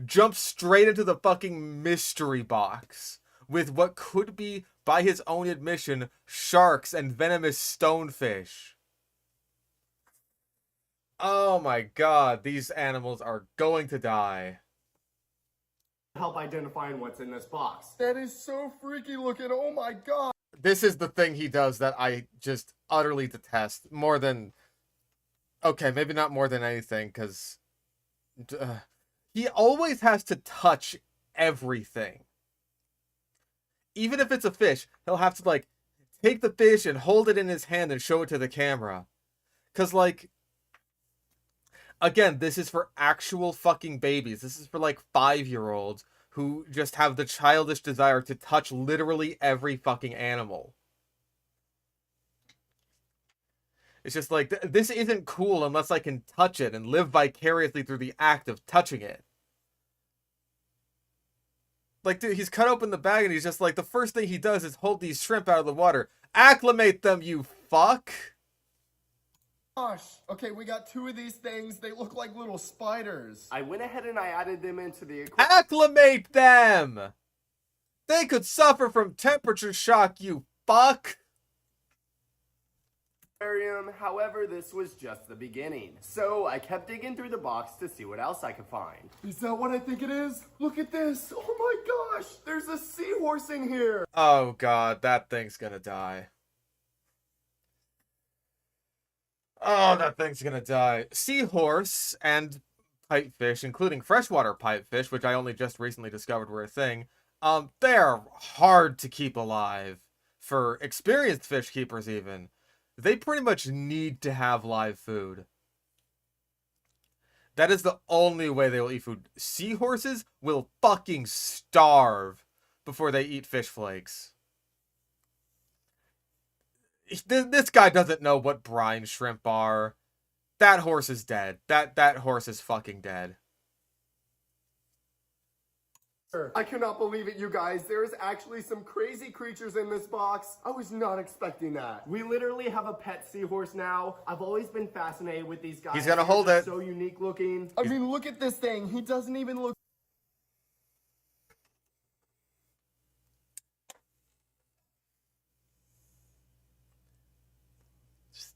Jump straight into the fucking mystery box with what could be, by his own admission, sharks and venomous stonefish. Oh my god, these animals are going to die. Help identifying what's in this box. That is so freaky looking. Oh my god. This is the thing he does that I just utterly detest. More than... Okay, maybe not more than anything, because... he always has to touch everything. Even if it's a fish, he'll have to, like, take the fish and hold it in his hand and show it to the camera. Because, like... Again, this is for actual fucking babies. This is for, like, 5-year-olds who just have the childish desire to touch literally every fucking animal. It's just like, this isn't cool unless I can touch it and live vicariously through the act of touching it. Like, dude, he's cut open the bag and he's just like, the first thing he does is hold these shrimp out of the water. Acclimate them, you fuck! Gosh. Okay, we got 2 of these things. They look like little spiders. I went ahead and I added them into the Acclimate them! They could suffer from temperature shock, you fuck! aquarium. However, this was just the beginning. So I kept digging through the box to see what else I could find. Is that what I think it is? Look at this. Oh my gosh. There's a seahorse in here. Oh god, that thing's gonna die. Oh, that thing's gonna die. Seahorse and pipefish, including freshwater pipefish, which I only just recently discovered were a thing, they're hard to keep alive. For experienced fish keepers even. They pretty much need to have live food. That is the only way they will eat food. Seahorses will fucking starve before they eat fish flakes. This guy doesn't know what brine shrimp are. That horse is dead. That horse is fucking dead. I cannot believe it, you guys. There is actually some crazy creatures in this box. I was not expecting that. We literally have a pet seahorse now. I've always been fascinated with these guys. He's gonna hold it. So unique looking. I mean, look at this thing. He doesn't even look...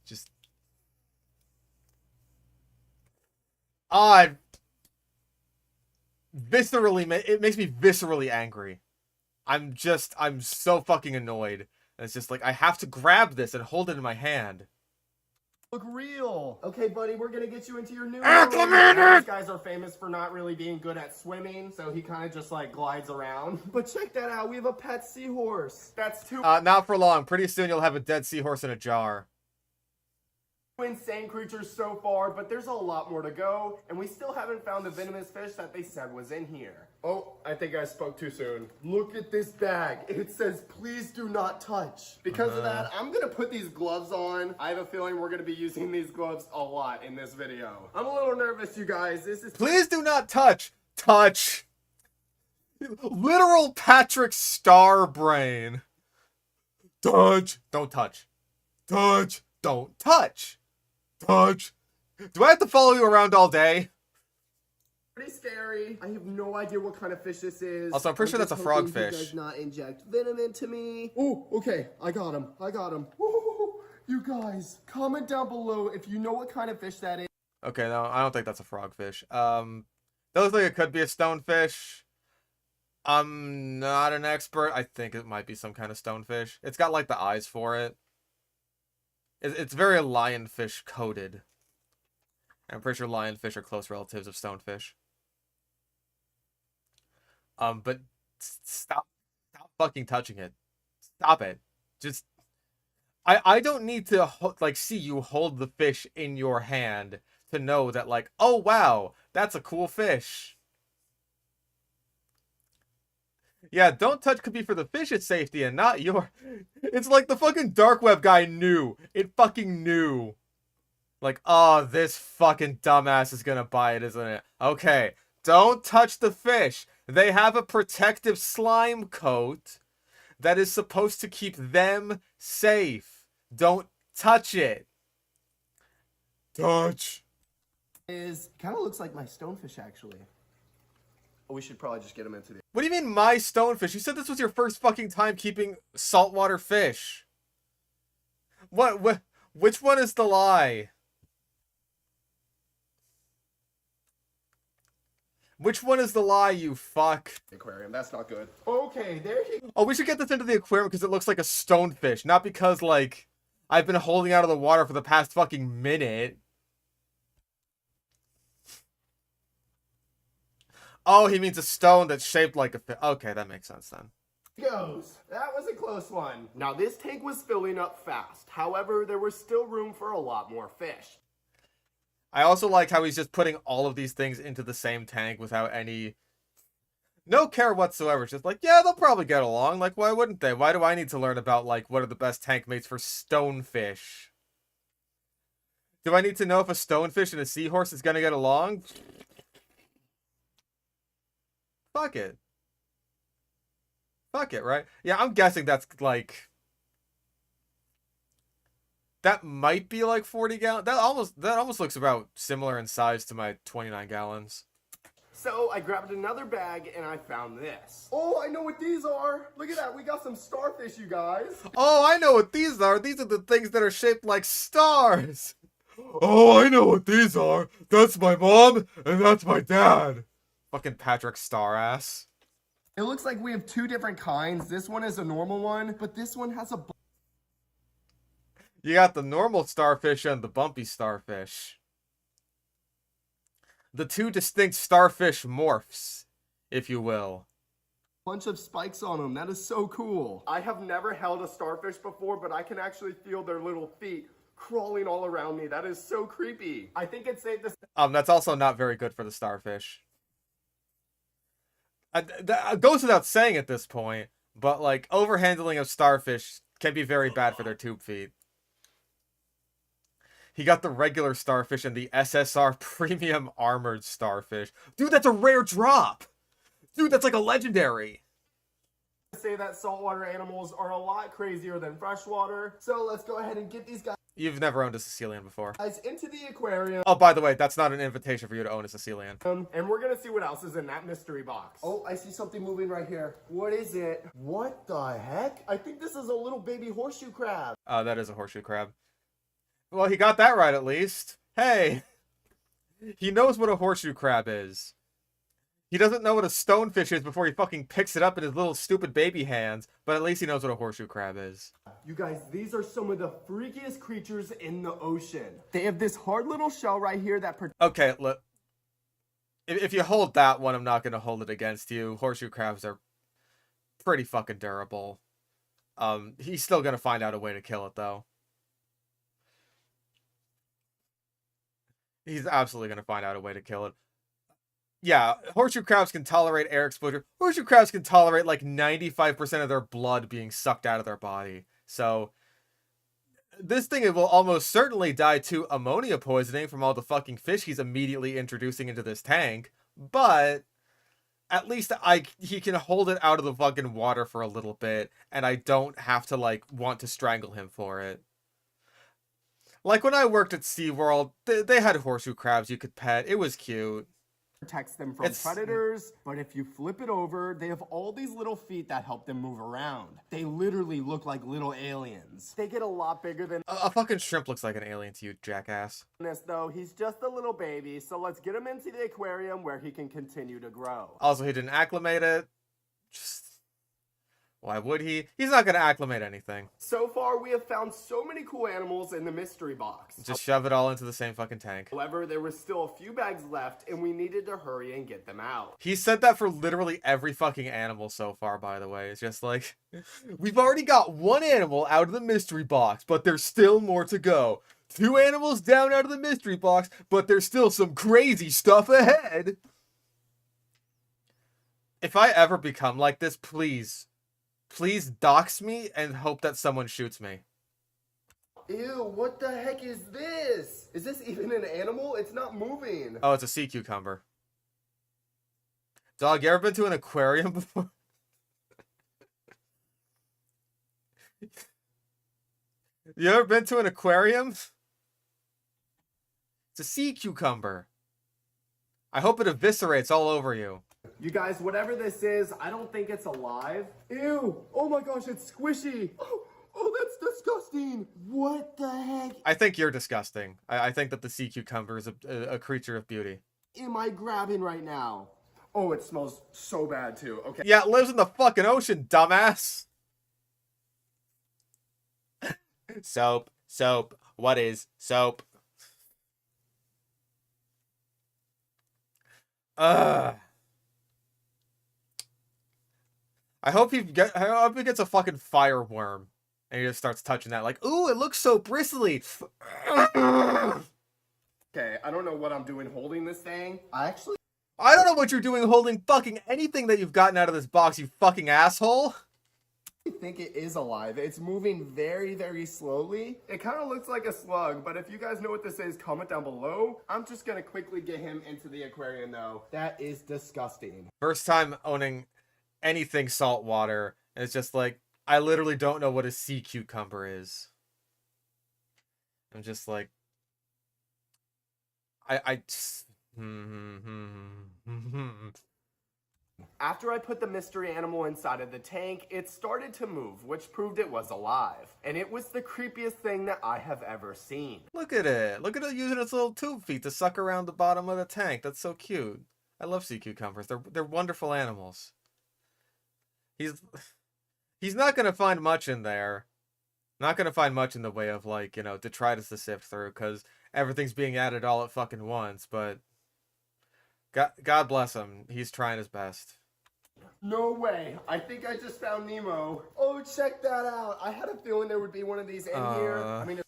Just... Oh, it makes me viscerally angry. I'm so fucking annoyed. And it's just like, I have to grab this and hold it in my hand. Look real. Okay, buddy, we're gonna get you into your new Acclimated! These guys are famous for not really being good at swimming, so he kind of just like glides around. But check that out, we have a pet seahorse. That's too Not for long. Pretty soon you'll have a dead seahorse in a jar. insane creatures so far, but there's a lot more to go, and we still haven't found the venomous fish that they said was in here. Oh, I think I spoke too soon. Look at this bag. It says, please do not touch. Because of that, I'm gonna put these gloves on. I have a feeling we're gonna be using these gloves a lot in this video. I'm a little nervous, you guys. This is— Please do not touch. Touch. Literal Patrick Star brain. Touch. Don't touch. Touch. Don't touch. Touch. Do I have to follow you around all day? pretty scary. I have no idea what kind of fish this is. Also, I'm pretty sure that's a frogfish. He does not inject venom into me. Oh, okay. I got him. Woo! You guys, comment down below if you know what kind of fish that is. Okay, no, I don't think that's a frogfish. That looks like it could be a stonefish. I'm not an expert. I think it might be some kind of stonefish. It's got, like, the eyes for it. It's very lionfish coated. I'm pretty sure lionfish are close relatives of stonefish. But stop fucking touching it. Stop it. Just, I don't need to, like, see you hold the fish in your hand to know that, like, oh, wow, that's a cool fish. Yeah, don't touch could be for the fish's safety and not your... It's like the fucking dark web guy knew. It fucking knew. Like, oh, this fucking dumbass is gonna buy it, isn't it? Okay, don't touch the fish. They have a protective slime coat that is supposed to keep them safe. Don't touch it. Touch. Kind of looks like my stonefish, actually. We should probably just get him into the... What do you mean, my stonefish? You said this was your first fucking time keeping saltwater fish. What? Which one is the lie? Which one is the lie, you fuck? Aquarium, that's not good. Okay, there he... Oh, we should get this into the aquarium because it looks like a stonefish. Not because, like, I've been holding out of the water for the past fucking minute. Oh, he means a stone that's shaped like a fish. Okay, that makes sense then. Goes. That was a close one. Now, this tank was filling up fast. However, there was still room for a lot more fish. I also like how he's just putting all of these things into the same tank without no care whatsoever. It's just like, yeah, they'll probably get along. Like, why wouldn't they? Why do I need to learn about, like, what are the best tank mates for stonefish? Do I need to know if a stonefish and a seahorse is gonna get along? Fuck it. Fuck it, right? Yeah, I'm guessing that's, like... That might be like 40 gallons. That almost looks about similar in size to my 29 gallons. So I grabbed another bag and I found this. Oh, I know what these are. Look at that. We got some starfish, you guys. Oh, I know what these are. These are the things that are shaped like stars. Oh, I know what these are. That's my mom and that's my dad. Fucking Patrick Star ass. It looks like we have two different kinds. This one is a normal one, but this one has a... You got the normal starfish and the bumpy starfish. The two distinct starfish morphs, if you will. Bunch of spikes on them. That is so cool. I have never held a starfish before, but I can actually feel their little feet crawling all around me. That is so creepy. I think it's safe to... That's also not very good for the starfish. That goes without saying at this point, but, like, overhandling of starfish can be very bad for their tube feet. He got the regular starfish and the SSR premium armored starfish. Dude, that's a rare drop! Dude, that's like a legendary! Say that saltwater animals are a lot crazier than freshwater, so let's go ahead and get these guys You've never owned a Sicilian before. into the aquarium. Oh, by the way, that's not an invitation for you to own a Sicilian. And we're gonna see what else is in that mystery box. Oh, I see something moving right here. What is it? What the heck? I think this is a little baby horseshoe crab. That is a horseshoe crab. Well, he got that right at least. Hey! He knows what a horseshoe crab is. He doesn't know what a stonefish is before he fucking picks it up in his little stupid baby hands, but at least he knows what a horseshoe crab is. You guys, these are some of the freakiest creatures in the ocean. They have this hard little shell right here that Okay, look. If you hold that one, I'm not going to hold it against you. Horseshoe crabs are pretty fucking durable. He's still going to find out a way to kill it, though. He's absolutely going to find out a way to kill it. Yeah, horseshoe crabs can tolerate air exposure. Horseshoe crabs can tolerate like 95% of their blood being sucked out of their body. So, this thing will almost certainly die to ammonia poisoning from all the fucking fish he's immediately introducing into this tank. But, at least he can hold it out of the fucking water for a little bit. And I don't have to, like, want to strangle him for it. Like, when I worked at SeaWorld, they had horseshoe crabs you could pet. It was cute. Protects them from predators, but if you flip it over, they have all these little feet that help them move around. They literally look like little aliens. They get a lot bigger than A fucking shrimp looks like an alien to you, jackass. this, though. He's just a little baby, so let's get him into the aquarium where he can continue to grow. Also, he didn't acclimate it. Just... why would he? He's not going to acclimate anything. So far, we have found so many cool animals in the mystery box. Just shove it all into the same fucking tank. However, there was still a few bags left, and we needed to hurry and get them out. He said that for literally every fucking animal so far, by the way. It's just like, we've already got one animal out of the mystery box, but there's still more to go. 2 animals down out of the mystery box, but there's still some crazy stuff ahead. If I ever become like this, please dox me and hope that someone shoots me. Ew, what the heck is this? Is this even an animal? It's not moving. Oh, it's a sea cucumber. Dog, you ever been to an aquarium before? You ever been to an aquarium? It's a sea cucumber. I hope it eviscerates all over you. You guys, whatever this is, I don't think it's alive. Ew! Oh my gosh, it's squishy! Oh, that's disgusting! What the heck I think you're disgusting. I think that the sea cucumber is a creature of beauty. am I grabbing right now? Oh, it smells so bad too. Okay. Yeah, it lives in the fucking ocean, dumbass! Soap. What is soap? I hope he gets a fucking fireworm and he just starts touching that like, ooh, it looks so bristly. Okay, I don't know what I'm doing holding this thing. I don't know what you're doing holding fucking anything that you've gotten out of this box, you fucking asshole. I think it is alive. It's moving very, very slowly. It kind of looks like a slug, but if you guys know what this is, comment down below. I'm just gonna quickly get him into the aquarium though. That is disgusting. First time owning anything saltwater, and it's just like, I literally don't know what a sea cucumber is. I'm just like, I just... After I put the mystery animal inside of the tank, it started to move, which proved it was alive. And it was the creepiest thing that I have ever seen. Look at it. Look at it using its little tube feet to suck around the bottom of the tank. That's so cute. I love sea cucumbers. They're wonderful animals. He's not going to find much in there. Not going to find much in the way of, like, you know, detritus to sift through, because everything's being added all at fucking once, but God bless him. He's trying his best. No way. I think I just found Nemo. Oh, check that out. I had a feeling there would be one of these in here. I mean,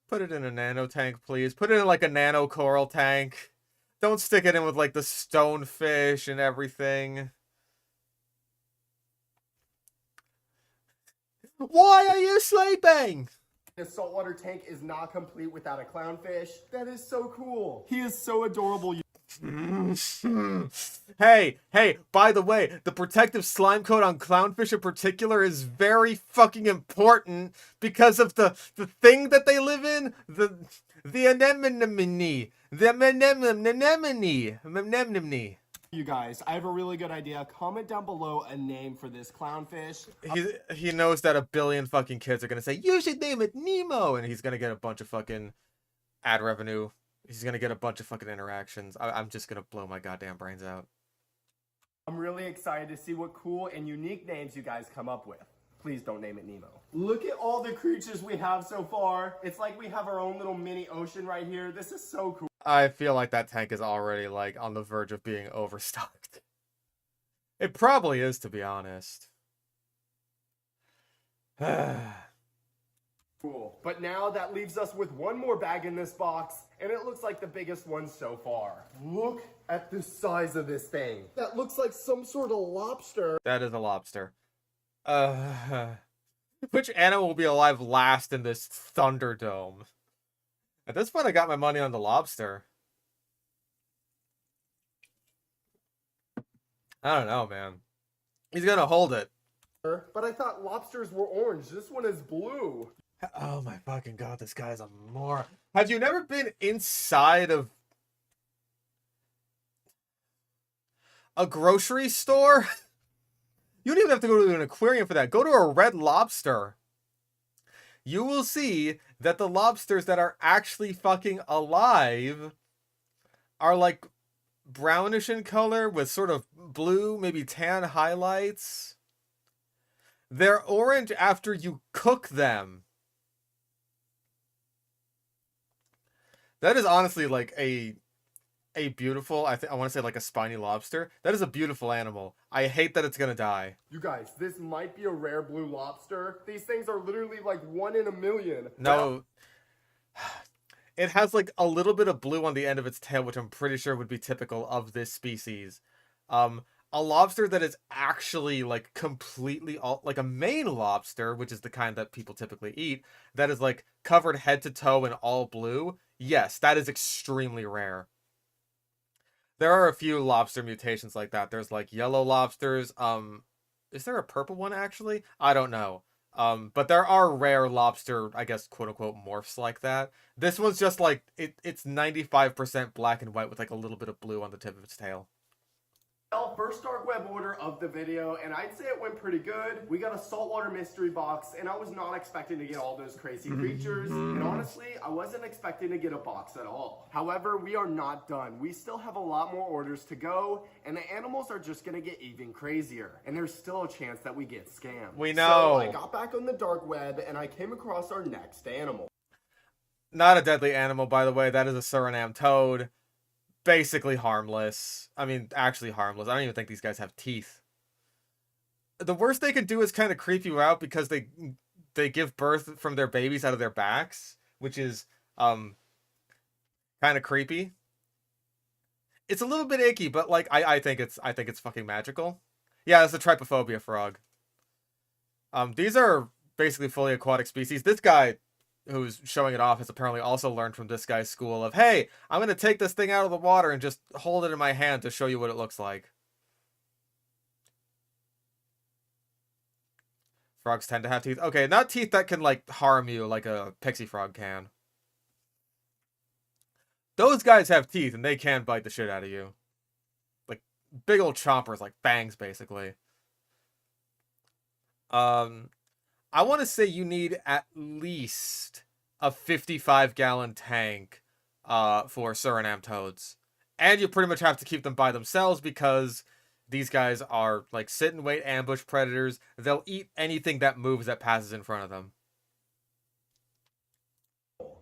put it in a nano tank, please. Put it in like a nano coral tank. Don't stick it in with like the stonefish and everything. Why are you sleeping? the saltwater tank is not complete without a clownfish. That is so cool. He is so adorable. Hey, by the way, the protective slime coat on clownfish in particular is very fucking important because of the thing that they live in, the anemone. You guys, I have a really good idea. Comment down below a name for this clownfish. He knows that a billion fucking kids are gonna say, you should name it Nemo, and he's gonna get a bunch of fucking ad revenue. He's gonna get a bunch of fucking interactions. I'm just gonna blow my goddamn brains out. I'm really excited to see what cool and unique names you guys come up with. Please don't name it Nemo. Look at all the creatures we have so far. It's like we have our own little mini ocean right here. This is so cool. I feel like that tank is already, like, on the verge of being overstocked. It probably is, to be honest. Cool. But now that leaves us with one more bag in this box, and it looks like the biggest one so far. Look at the size of this thing. That looks like some sort of lobster. That is a lobster. Which animal will be alive last in this Thunderdome? At this point, I got my money on the lobster. I don't know, man. He's gonna hold it. But I thought lobsters were orange. This one is blue. Oh my fucking god, this guy's a moron. Have you never been inside of a grocery store? You don't even have to go to an aquarium for that. Go to a Red Lobster. You will see that the lobsters that are actually fucking alive are like brownish in color with sort of blue, maybe tan highlights. They're orange after you cook them. That is honestly like a beautiful, I want to say like a spiny lobster. That is a beautiful animal. I hate that it's gonna die. You guys, this might be a rare blue lobster. These things are literally like 1 in a million. No. It has like a little bit of blue on the end of its tail, which I'm pretty sure would be typical of this species. A lobster that is actually like completely like a Maine lobster, which is the kind that people typically eat, that is like covered head to toe in all blue. Yes, that is extremely rare. There are a few lobster mutations like that. There's like yellow lobsters. Is there a purple one actually? I don't know. But there are rare lobster, I guess, quote unquote, morphs like that. This one's just like, it's 95% black and white with like a little bit of blue on the tip of its tail. Well, first dark web order of the video, and I'd say it went pretty good. We got a saltwater mystery box, and I was not expecting to get all those crazy creatures. And honestly, I wasn't expecting to get a box at all. However, we are not done. We still have a lot more orders to go, and the animals are just gonna get even crazier. And there's still a chance that we get scammed. We know. So I got back on the dark web, and I came across our next animal. Not a deadly animal, by the way. That is a Suriname toad. Basically harmless. I mean, actually harmless. I don't even think these guys have teeth. The worst they can do is kind of creep you out because they give birth from their babies out of their backs, which is kind of creepy. It's a little bit icky, but like I think it's fucking magical. Yeah, it's a trypophobia frog. These are basically fully aquatic species. This guy who's showing it off has apparently also learned from this guy's school of, hey, I'm going to take this thing out of the water and just hold it in my hand to show you what it looks like. Frogs tend to have teeth. Okay, not teeth that can, like, harm you like a pixie frog can. Those guys have teeth, and they can bite the shit out of you. Like, big old chompers, like fangs, basically. I want to say you need at least a 55-gallon tank for Suriname toads. And you pretty much have to keep them by themselves because these guys are like sit-and-wait ambush predators. They'll eat anything that moves that passes in front of them.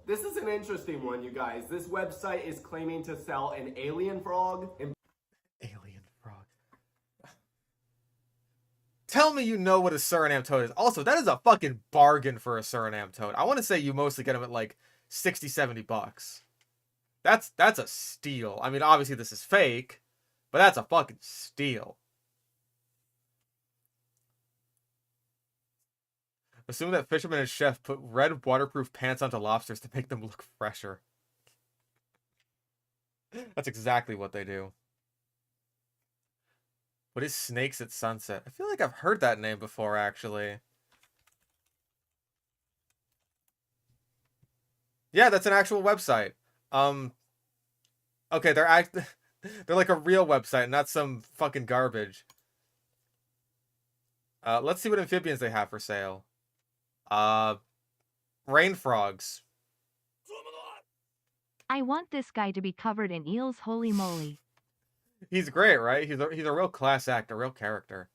This is an interesting one, you guys. This website is claiming to sell an alien frog. Alien frog. Tell me you know what a Suriname toad is. Also, that is a fucking bargain for a Suriname toad. I want to say you mostly get them at like 60, 70 bucks. That's a steal. I mean, obviously this is fake, but that's a fucking steal. Assume that fisherman and chef put red waterproof pants onto lobsters to make them look fresher. That's exactly what they do. What is Snakes at Sunset? I feel like I've heard that name before, actually. Yeah, that's an actual website. Okay, They're like a real website, not some fucking garbage. Let's see what amphibians they have for sale. Rain frogs. I want this guy to be covered in eels, holy moly. He's great, right? He's a real class act, a real character.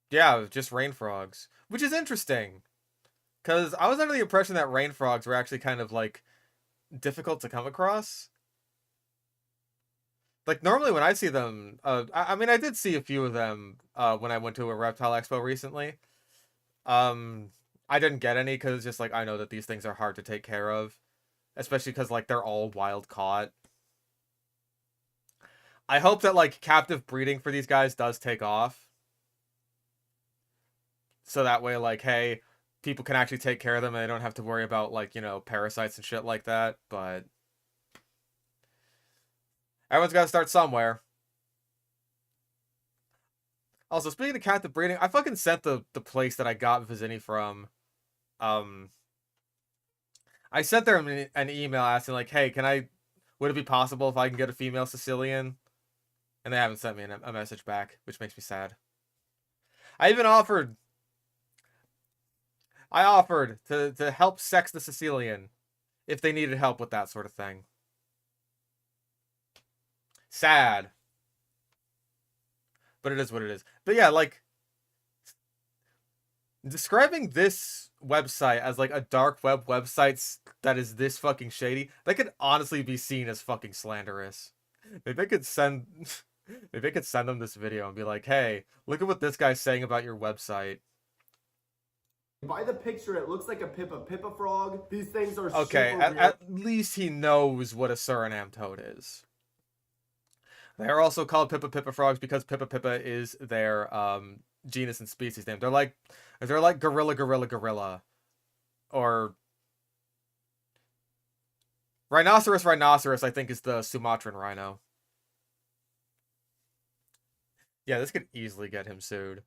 Yeah, just rain frogs, which is interesting, because I was under the impression that rain frogs were actually kind of like difficult to come across. Like normally when I see them, I mean I did see a few of them when I went to a Reptile Expo recently. I didn't get any because it's just like I know that these things are hard to take care of, especially because like they're all wild caught. I hope that like captive breeding for these guys does take off. So that way, like, hey, people can actually take care of them and they don't have to worry about, like, you know, parasites and shit like that. But everyone's got to start somewhere. Also, speaking of captive breeding, I fucking sent the place that I got Vizini from. I sent them an email asking, like, hey, would it be possible if I can get a female Sicilian? And they haven't sent me a message back, which makes me sad. I offered to help sex the Sicilian if they needed help with that sort of thing. Sad. But it is what it is. But yeah, like, describing this website as like a dark web website that is this fucking shady, that could honestly be seen as fucking slanderous. Maybe they could send them this video and be like, hey, look at what this guy's saying about your website. By the picture, it looks like a Pippa frog. These things are okay. super weird. At least he knows what a Suriname toad is. They are also called Pippa frogs because Pippa is their genus and species name. They're like gorilla, or rhinoceros. I think is the Sumatran rhino. Yeah, this could easily get him sued.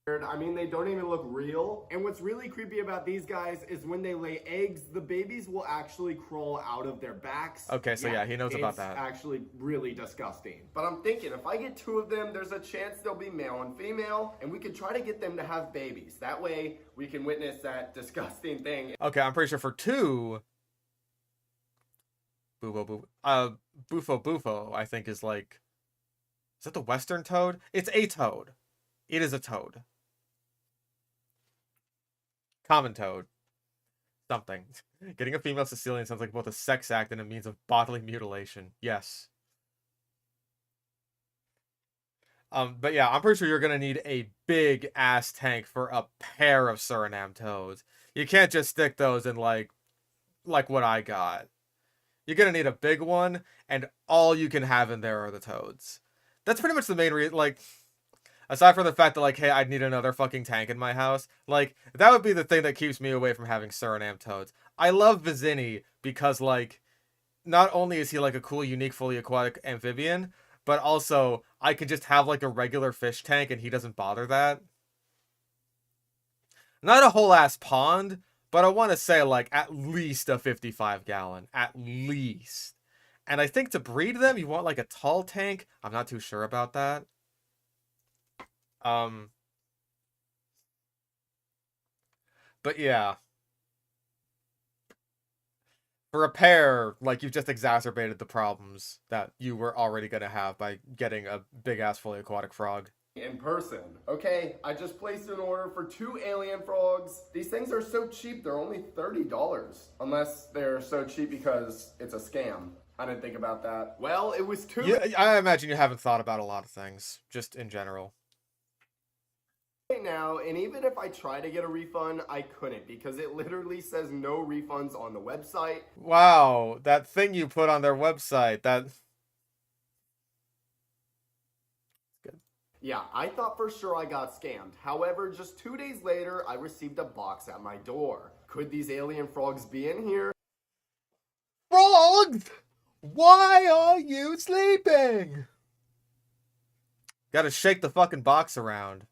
I mean, they don't even look real. And what's really creepy about these guys is when they lay eggs, the babies will actually crawl out of their backs. Okay, so yeah, he knows about that. It's actually really disgusting. But I'm thinking, if I get 2 of them, there's a chance they'll be male and female, and we could try to get them to have babies. That way, we can witness that disgusting thing. Okay, I'm pretty sure for 2... Bufo, I think is like... Is that the western toad? It's a toad. It is a toad. Common toad. Something. Getting a female Sicilian sounds like both a sex act and a means of bodily mutilation. Yes. But yeah, I'm pretty sure you're gonna need a big ass tank for a pair of Suriname toads. You can't just stick those in like what I got. You're gonna need a big one, and all you can have in there are the toads. That's pretty much the main reason, like... Aside from the fact that, like, hey, I'd need another fucking tank in my house. Like, that would be the thing that keeps me away from having Suriname toads. I love Vizini because, like, not only is he, like, a cool, unique, fully aquatic amphibian, but also, I could just have, like, a regular fish tank and he doesn't bother that. Not a whole-ass pond, but I want to say, like, at least a 55-gallon. At least. And I think to breed them, you want, like, a tall tank. I'm not too sure about that. But yeah. For a pair, like, you've just exacerbated the problems that you were already going to have by getting a big-ass fully aquatic frog. In person. Okay, I just placed an order for 2 alien frogs. These things are so cheap, they're only $30. Unless they're so cheap because it's a scam. I didn't think about that. Well, it was 2... Yeah, I imagine you haven't thought about a lot of things, just in general. Right now, and even if I try to get a refund, I couldn't because it literally says no refunds on the website. Wow, that thing you put on their website, that... Good. Yeah, I thought for sure I got scammed. However, just 2 days later, I received a box at my door. Could these alien frogs be in here? Frogs! Why are you sleeping? Gotta shake the fucking box around.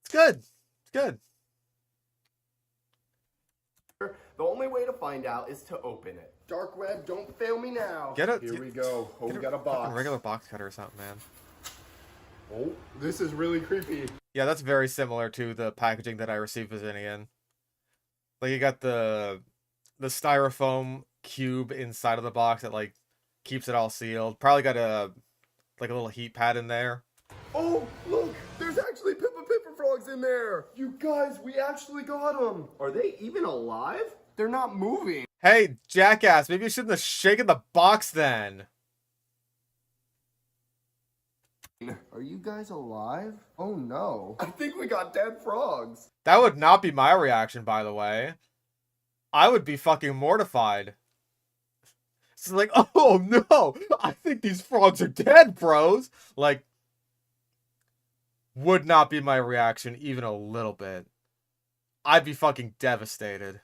It's good. It's good. The only way to find out is to open it. Dark web, don't fail me now. Here we go. Oh, we got a box. Regular box cutter or something, man. Oh, this is really creepy. Yeah, that's very similar to the packaging that I received with Zinnian. Like, you got the styrofoam cube inside of the box that, like, keeps it all sealed. Probably got a little heat pad in there. Oh, look! There's actually Pippa frogs in there! You guys, we actually got them! Are they even alive? They're not moving. Hey, jackass, maybe you shouldn't have shaken the box then. Are you guys alive? Oh no. I think we got dead frogs. That would not be my reaction, by the way. I would be fucking mortified. It's like, oh no, I think these frogs are dead, bros. Like, would not be my reaction even a little bit. I'd be fucking devastated.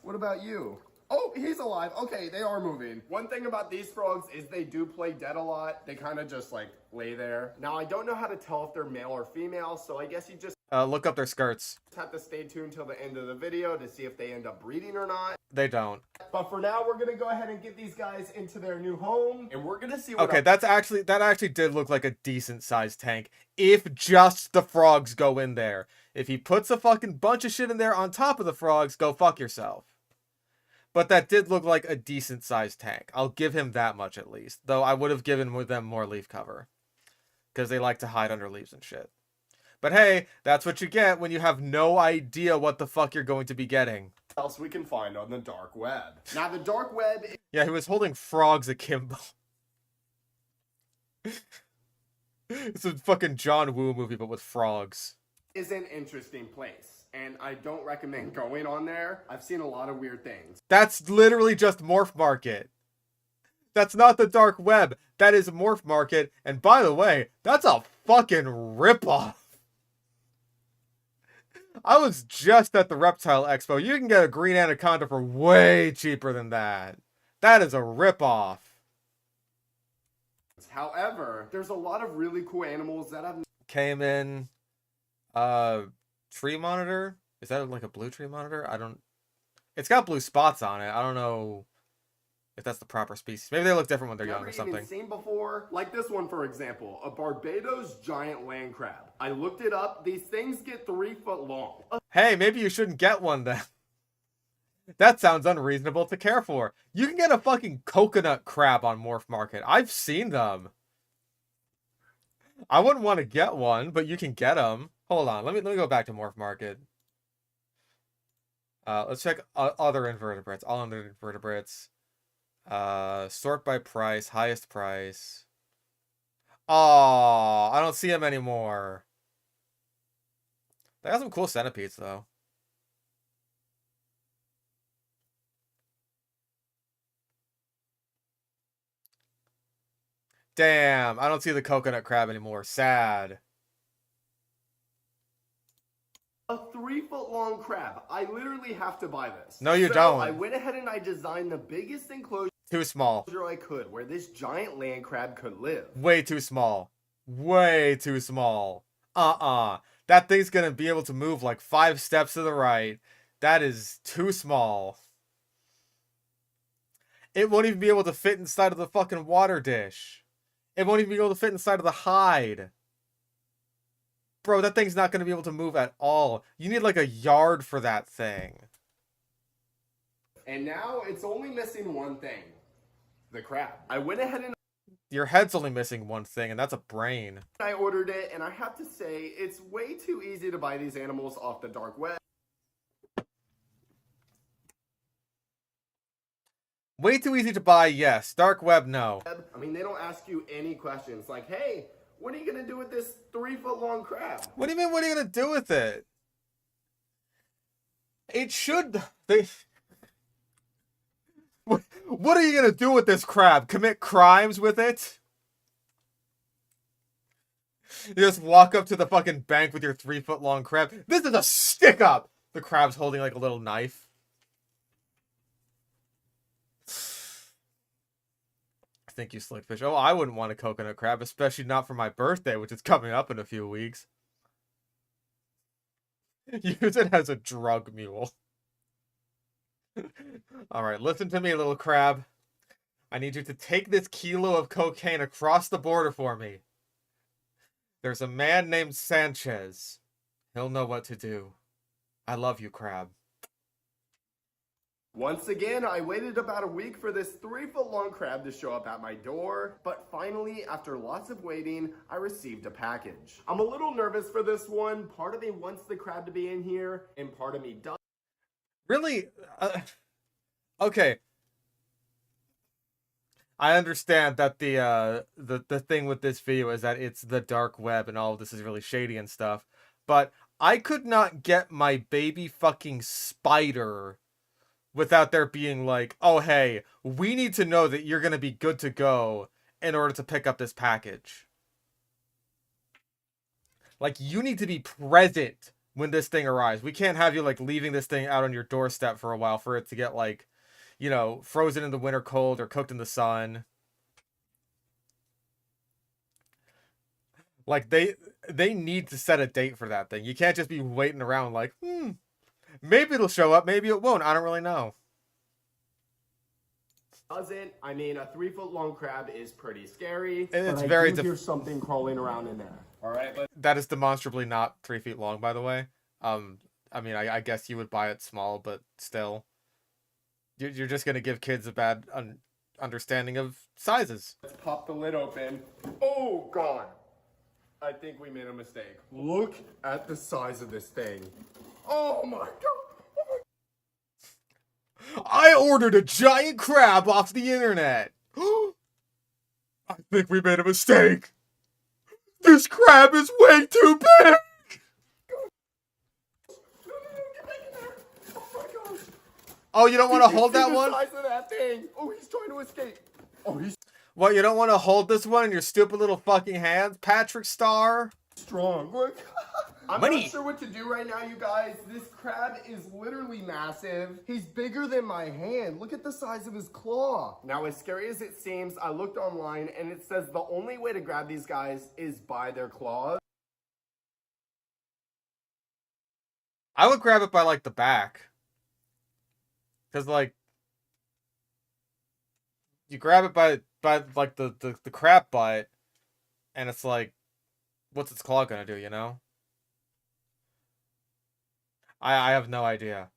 What about you? Oh, he's alive. Okay, they are moving. One thing about these frogs is they do play dead a lot. They kind of just like lay there. Now, I don't know how to tell if they're male or female, so I guess you just Look up their skirts. have to stay tuned till the end of the video to see if they end up breeding or not. They don't. But for now, we're gonna go ahead and get these guys into their new home, and we're gonna see what Okay, that actually did look like a decent sized tank. If just the frogs go in there. If he puts a fucking bunch of shit in there on top of the frogs, go fuck yourself. But that did look like a decent sized tank. I'll give him that much at least. Though I would have given them more leaf cover. Because they like to hide under leaves and shit. But hey, that's what you get when you have no idea what the fuck you're going to be getting. else we can find on the dark web. Now, the dark web... Yeah, he was holding frogs akimbo. It's a fucking John Woo movie, but with frogs. ...is an interesting place, and I don't recommend going on there. I've seen a lot of weird things. That's literally just Morph Market. That's not the dark web. That is Morph Market, and by the way, that's a fucking ripoff. I was just at the Reptile Expo. You can get a green anaconda for way cheaper than that. That is a ripoff. However, there's a lot of really cool animals that I've... Came in... tree monitor? Is that like a blue tree monitor? I don't... It's got blue spots on it. I don't know if that's the proper species. Maybe they look different when they're young or something. Never even seen before. Like this one, for example. A Barbados giant land crab. I looked it up. These things get 3 foot long. Hey, maybe you shouldn't get one then. That sounds unreasonable to care for. You can get a fucking coconut crab on Morph Market. I've seen them. I wouldn't want to get one, but you can get them. Hold on, let me go back to Morph Market. Let's check other invertebrates. All other invertebrates. Sort by price, highest price. Oh, I don't see them anymore. They got some cool centipedes though. Damn, I don't see the coconut crab anymore. Sad. A 3 foot long crab. I literally have to buy this. No, you don't. I went ahead and I designed the biggest enclosure Too small. I could where this giant land crab could live. Way too small. Way too small. That thing's gonna be able to move like 5 steps to the right. That is too small. It won't even be able to fit inside of the fucking water dish. It won't even be able to fit inside of the hide. Bro, that thing's not going to be able to move at all. You need like a yard for that thing. And now it's only missing one thing. The crab. I went ahead and Your head's only missing one thing, and that's a brain. I ordered it, and I have to say, it's way too easy to buy these animals off the dark web. Way too easy to buy, yes. Dark web, no. I mean, they don't ask you any questions like, hey, what are you going to do with this 3 foot long crab? What do you mean, what are you going to do with it? It should... What are you going to do with this crab? Commit crimes with it? You just walk up to the fucking bank with your 3 foot long crab. This is a stick up! The crab's holding like a little knife. Thank you, Slickfish. Oh, I wouldn't want a coconut crab, especially not for my birthday, which is coming up in a few weeks. Use it as a drug mule. Alright, listen to me, little crab. I need you to take this kilo of cocaine across the border for me. There's a man named Sanchez. He'll know what to do. I love you, crab. Once again, I waited about a week for this 3-foot-long crab to show up at my door, but finally, after lots of waiting, I received a package. I'm a little nervous for this one. Part of me wants the crab to be in here, and part of me doesn't. Really? Okay. I understand that the thing with this video is that it's the dark web and all of this is really shady and stuff, but I could not get my baby fucking spider without there being like, oh hey, we need to know that you're gonna be good to go in order to pick up this package. Like, you need to be present when this thing arrives. We can't have you like leaving this thing out on your doorstep for a while for it to get like, you know, frozen in the winter cold or cooked in the sun. Like, they need to set a date for that thing. You can't just be waiting around like, maybe it'll show up, maybe it won't. I don't really know. I mean, a 3-foot-long crab is pretty scary. And it's but very I do hear something crawling around in there. All right, but that is demonstrably not 3 feet long, by the way. I mean, I guess you would buy it small, but still. You're just gonna give kids a bad understanding of sizes. Let's pop the lid open. Oh, God. I think we made a mistake. Look at the size of this thing. Oh, my God. I ordered a giant crab off the internet. I think we made a mistake. This crab is way too big. Oh, you don't want to hold that one? The size of that thing. Oh, he's trying to escape. Oh, he's What, you don't want to hold this one in your stupid little fucking hands, Patrick Star? strong. Look. I'm Money. not sure what to do right now, you guys. This crab is literally massive. He's bigger than my hand. Look at the size of his claw. Now, as scary as it seems, I looked online and it says the only way to grab these guys is by their claws. I would grab it by, like, the back. Because, like, you grab it by like, the crab butt, and it's like, what's its claw gonna do, you know? I have no idea.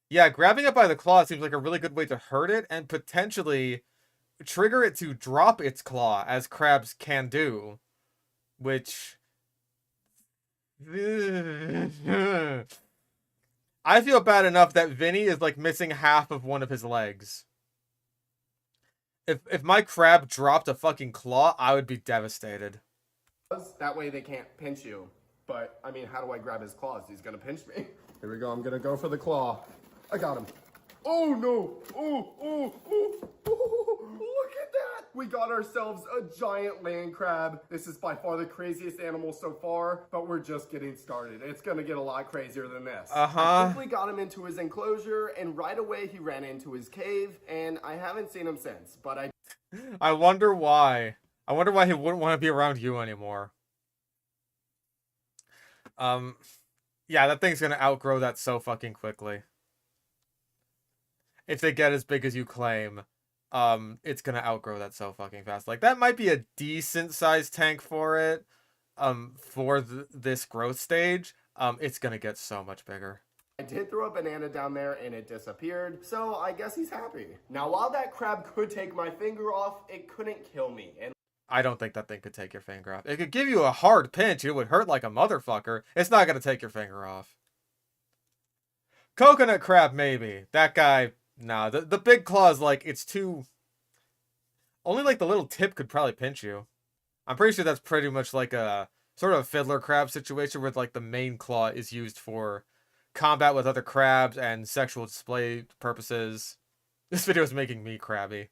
Yeah, grabbing it by the claw seems like a really good way to hurt it, and potentially trigger it to drop its claw, as crabs can do. Which... I feel bad enough that Vinny is like missing half of one of his legs. If my crab dropped a fucking claw, I would be devastated. That way they can't pinch you. But, I mean, how do I grab his claws? He's gonna pinch me. Here we go, I'm gonna go for the claw. I got him. Oh no! Oh, look at that! We got ourselves a giant land crab. This is by far the craziest animal so far, but we're just getting started. It's gonna get a lot crazier than this. I quickly got him into his enclosure, and right away he ran into his cave, and I haven't seen him since, but I wonder why. I wonder why he wouldn't want to be around you anymore. Yeah, that thing's gonna outgrow that so fucking quickly. If they get as big as you claim, it's gonna outgrow that so fucking fast. Like, that might be a decent sized tank for it, for this growth stage. It's gonna get so much bigger. I did throw a banana down there and it disappeared, so I guess he's happy. Now, while that crab could take my finger off, it couldn't kill me. And I don't think that thing could take your finger off. It could give you a hard pinch. It would hurt like a motherfucker. It's not gonna take your finger off. Coconut crab, maybe. That guy... Nah, the big claw is like, it's too... Only like the little tip could probably pinch you. I'm pretty sure that's pretty much like a sort of a fiddler crab situation where like the main claw is used for combat with other crabs and sexual display purposes. This video is making me crabby.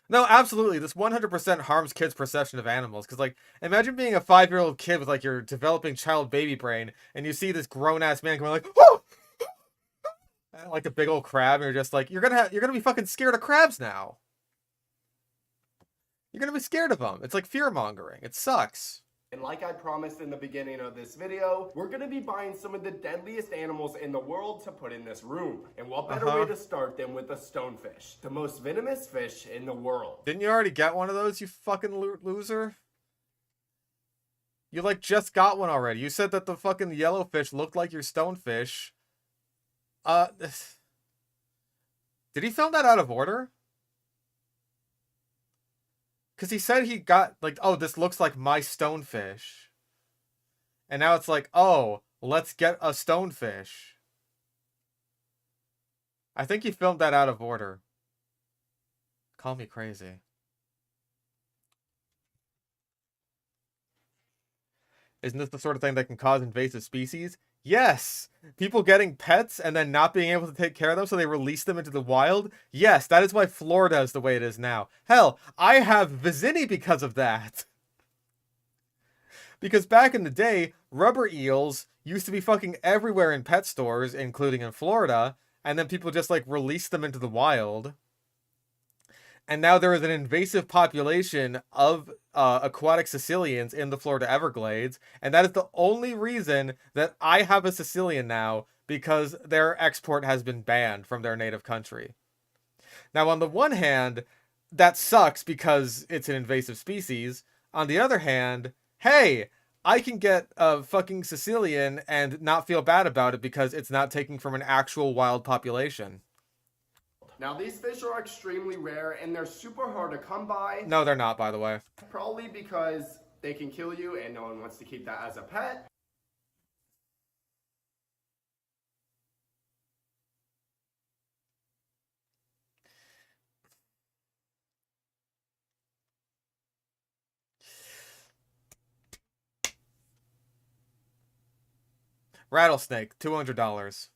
No, absolutely, this 100% harms kids' perception of animals. Because, like, imagine being a 5-year-old kid with like your developing child baby brain and you see this grown-ass man going like, oh! Like a big old crab, and you're just like, you're gonna be fucking scared of crabs now. You're gonna be scared of them. It's like fear mongering. It sucks. And like I promised in the beginning of this video, we're gonna be buying some of the deadliest animals in the world to put in this room. And what better way to start than with a stonefish, the most venomous fish in the world. Didn't you already get one of those, you fucking loser? You, like, just got one already. You said that the fucking yellowfish looked like your stonefish. Did he film that out of order? Because he said he got, like, oh, this looks like my stonefish. And now it's like, oh, let's get a stonefish. I think he filmed that out of order. Call me crazy. Isn't this the sort of thing that can cause invasive species? Yes! People getting pets and then not being able to take care of them, so they release them into the wild? Yes, that is why Florida is the way it is now. Hell, I have Vicini because of that. Because back in the day, rubber eels used to be fucking everywhere in pet stores, including in Florida, and then people just, like, released them into the wild. And now there is an invasive population of aquatic Sicilians in the Florida Everglades. And that is the only reason that I have a Sicilian now, because their export has been banned from their native country. Now, on the one hand, that sucks because it's an invasive species. On the other hand, hey, I can get a fucking Sicilian and not feel bad about it because it's not taking from an actual wild population. Now, these fish are extremely rare and they're super hard to come by. No, they're not, by the way. Probably because they can kill you and no one wants to keep that as a pet. Rattlesnake, $200.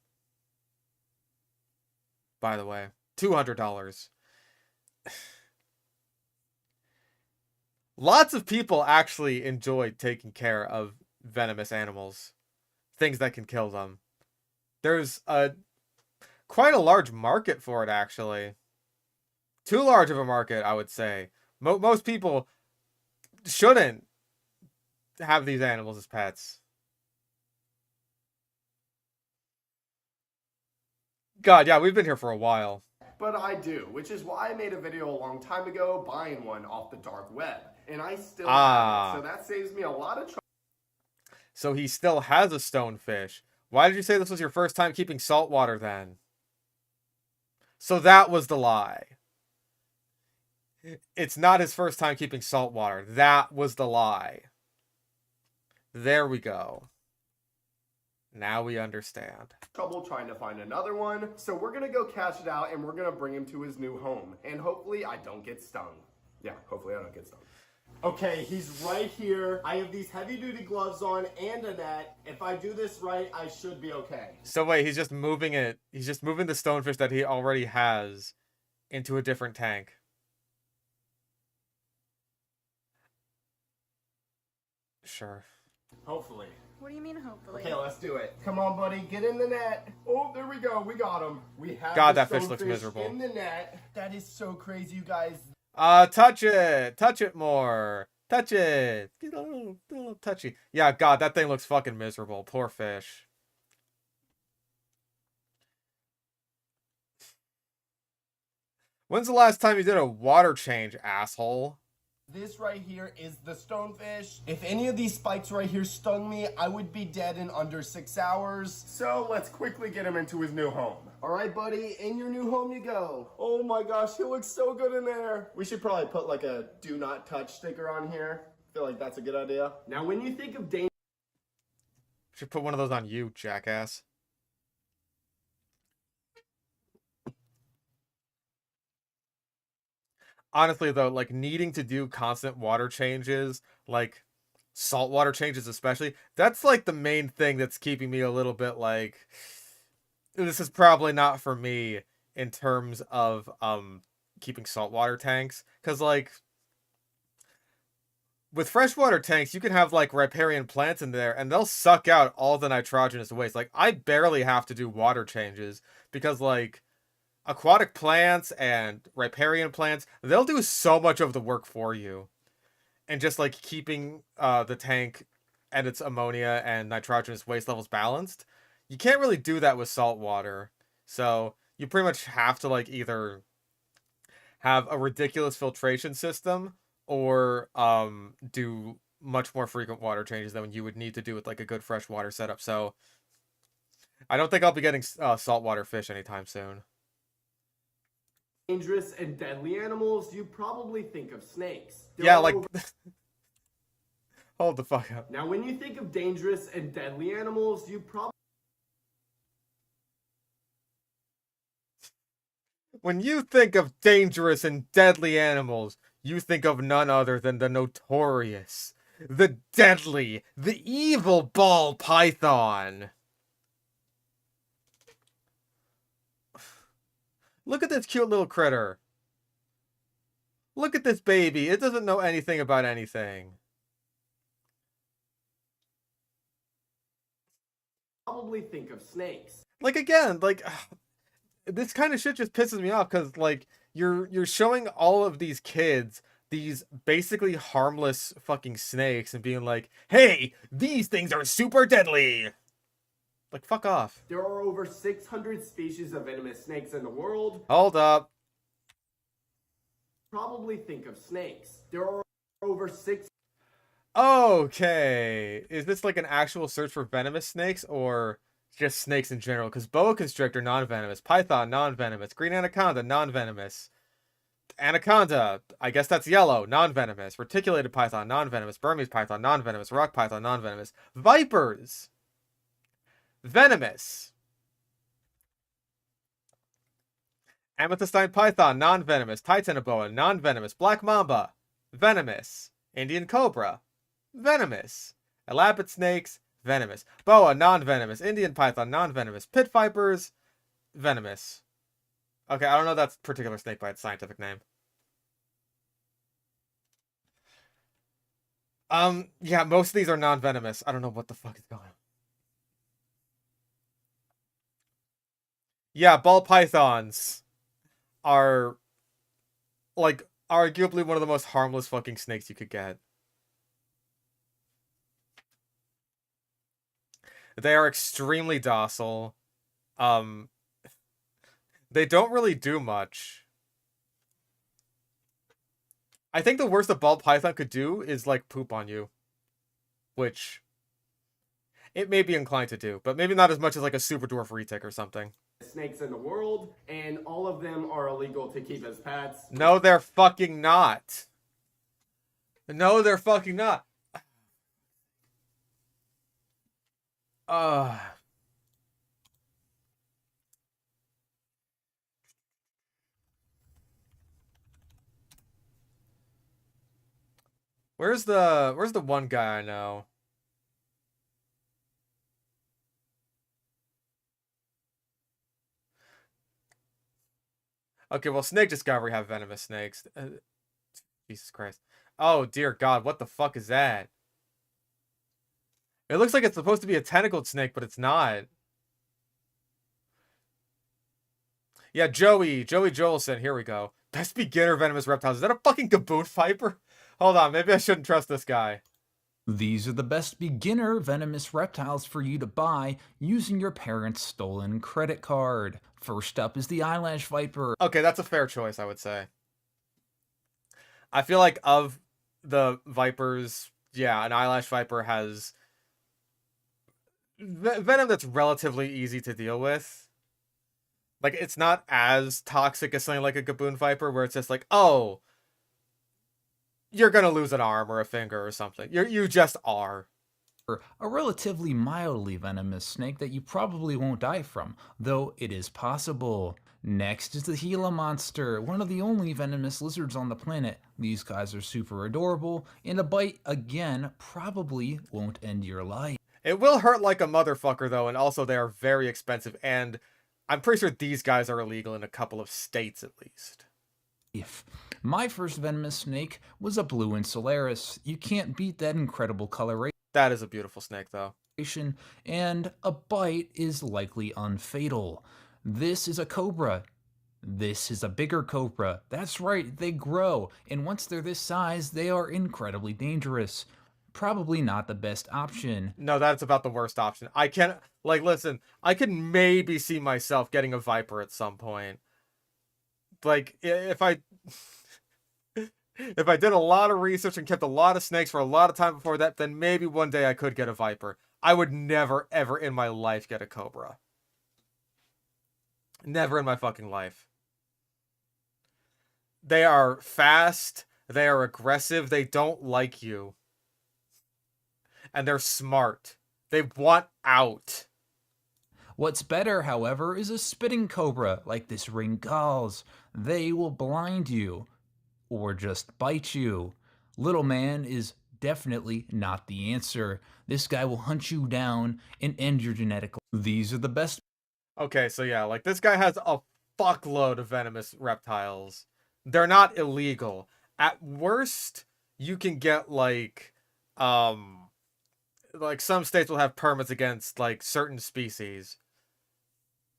By the way, $200. Lots of people actually enjoy taking care of venomous animals. Things that can kill them. There's quite a large market for it, actually. Too large of a market, I would say. Most people shouldn't have these animals as pets. God, yeah, we've been here for a while. But I do, which is why I made a video a long time ago buying one off the dark web. And I still have it, so that saves me a lot of trouble. So he still has a stonefish. Why did you say this was your first time keeping saltwater then? So that was the lie. It's not his first time keeping saltwater. That was the lie. There we go. Now we understand. Trouble trying to find another one, so we're gonna go cash it out and we're gonna bring him to his new home. And hopefully I don't get stung. Yeah, hopefully I don't get stung. Okay, he's right here. I have these heavy-duty gloves on and a net. If I do this right, I should be okay. So wait, he's just moving it. He's just moving the stonefish that he already has into a different tank. Sure. Hopefully. What do you mean, hopefully? Okay, let's do it. Come on, buddy, get in the net. Oh, there we go. We got him. We have God, the that fish looks stonefish miserable. in the net. That is so crazy, you guys. Touch it. Touch it more. Touch it. Get a little touchy. Yeah, God, that thing looks fucking miserable. Poor fish. When's the last time you did a water change, asshole? This right here is the stonefish. If any of these spikes right here stung me, I would be dead in under 6 hours. So let's quickly get him into his new home. All right, buddy, in your new home you go. Oh my gosh, he looks so good in there. We should probably put like a do not touch sticker on here. I feel like that's a good idea. Now, when you think of danger, Should put one of those on you, jackass. Honestly, though, like, needing to do constant water changes, like, saltwater changes especially, that's, like, the main thing that's keeping me a little bit, like, this is probably not for me in terms of, keeping saltwater tanks. Because, like, with freshwater tanks, you can have, like, riparian plants in there, and they'll suck out all the nitrogenous waste. Like, I barely have to do water changes, because, like, aquatic plants and riparian plants, they'll do so much of the work for you. and just like keeping the tank and its ammonia and nitrogenous waste levels balanced, you can't really do that with salt water. So you pretty much have to like either have a ridiculous filtration system or do much more frequent water changes than you would need to do with like a good freshwater setup. So I don't think I'll be getting saltwater fish anytime soon. Dangerous and deadly animals, you probably think of snakes. Yeah, like hold the fuck up. Now, when you think of dangerous and deadly animals, you probably When you think of dangerous and deadly animals, you think of none other than the notorious, the deadly, the evil ball python. Look at this cute little critter. Look at this baby. It doesn't know anything about anything. probably think of snakes. Like, again, like, this kind of shit just pisses me off because, like, you're showing all of these kids these basically harmless fucking snakes and being like, hey, these things are super deadly. Like, fuck off. There are over 600 species of venomous snakes in the world. Hold up. Probably think of snakes. There are over 6. Okay. Is this like an actual search for venomous snakes or just snakes in general? Because boa constrictor, non-venomous. Python, non-venomous. Green anaconda, non-venomous. Anaconda, I guess that's yellow, non-venomous. Reticulated python, non-venomous. Burmese python, non-venomous. Rock python, non-venomous. Vipers, venomous. Amethystine python, non-venomous. Titanoboa, non-venomous. Black mamba, venomous. Indian cobra, venomous. Elapid snakes, venomous. Boa, non-venomous. Indian python, non-venomous. Pit vipers, venomous. Okay, I don't know that particular snake by its scientific name. Yeah, most of these are non-venomous. I don't know what the fuck is going on. Yeah, ball pythons are, like, arguably one of the most harmless fucking snakes you could get. They are extremely docile. They don't really do much. I think the worst a ball python could do is, like, poop on you. Which it may be inclined to do, but maybe not as much as, like, a super dwarf retic or something. Snakes in the world, and all of them are illegal to keep as pets. No, they're fucking not. No, they're fucking not. Where's the one guy I know? Okay, well, Snake Discovery have venomous snakes. Jesus Christ. Oh, dear God, what the fuck is that? It looks like it's supposed to be a tentacled snake, but it's not. Yeah, Joey Jolson, here we go. Best beginner venomous reptiles. Is that a fucking gaboon viper? Hold on, maybe I shouldn't trust this guy. These are the best beginner venomous reptiles for you to buy using your parents' stolen credit card. First up is the eyelash viper. Okay, that's a fair choice, I would say. I feel like of the vipers, yeah, an eyelash viper has venom that's relatively easy to deal with. Like, it's not as toxic as something like a gaboon viper, where it's just like, oh, you're gonna lose an arm or a finger or something. You just are. A relatively mildly venomous snake that you probably won't die from, though it is possible. Next is the Gila monster, one of the only venomous lizards on the planet. These guys are super adorable, and a bite, again, probably won't end your life. It will hurt like a motherfucker, though, and also they are very expensive, and I'm pretty sure these guys are illegal in a couple of states at least. My first venomous snake was a blue insularis. You can't beat that incredible coloration. That is a beautiful snake, though. And a bite is likely unfatal. This is a cobra. This is a bigger cobra. That's right, they grow, and once they're this size, they are incredibly dangerous. Probably not the best option. No, that's about the worst option. I can't, like, listen, I could maybe see myself getting a viper at some point. Like, if I did a lot of research and kept a lot of snakes for a lot of time before that, then maybe one day I could get a viper. I would never, ever in my life get a cobra. Never in my fucking life. They are fast, they are aggressive, they don't like you. And they're smart. They want out. What's better, however, is a spitting cobra like this ringgal's. They will blind you or just bite you. Little man is definitely not the answer. This guy will hunt you down and end your genetic. These are the best. Okay, so yeah, like this guy has a fuckload of venomous reptiles. They're not illegal. At worst, you can get like some states will have permits against like certain species.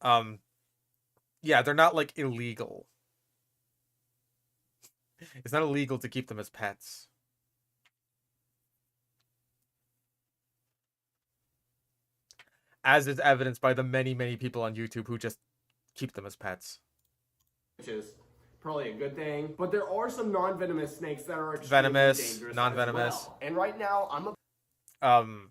Yeah, they're not like illegal. It's not illegal to keep them as pets. As is evidenced by the many, many people on YouTube who just keep them as pets. Which is probably a good thing. But there are some non-venomous snakes that are extremely Venomous, dangerous non-venomous. as well. And right now, I'm a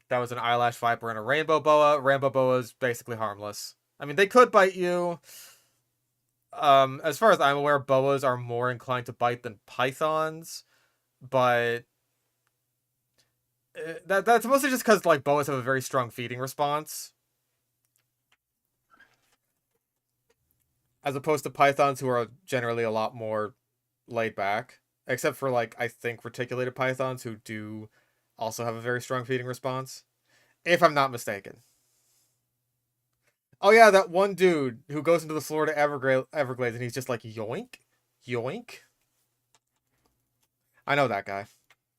That was an eyelash viper and a rainbow boa. Rainbow boa is basically harmless. I mean, they could bite you. As far as I'm aware, boas are more inclined to bite than pythons, but that's mostly just because like boas have a very strong feeding response, as opposed to pythons who are generally a lot more laid back. Except for like I think reticulated pythons who do also have a very strong feeding response, if I'm not mistaken. Oh yeah, that one dude who goes into the Florida Everglades and he's just like, yoink, yoink. I know that guy.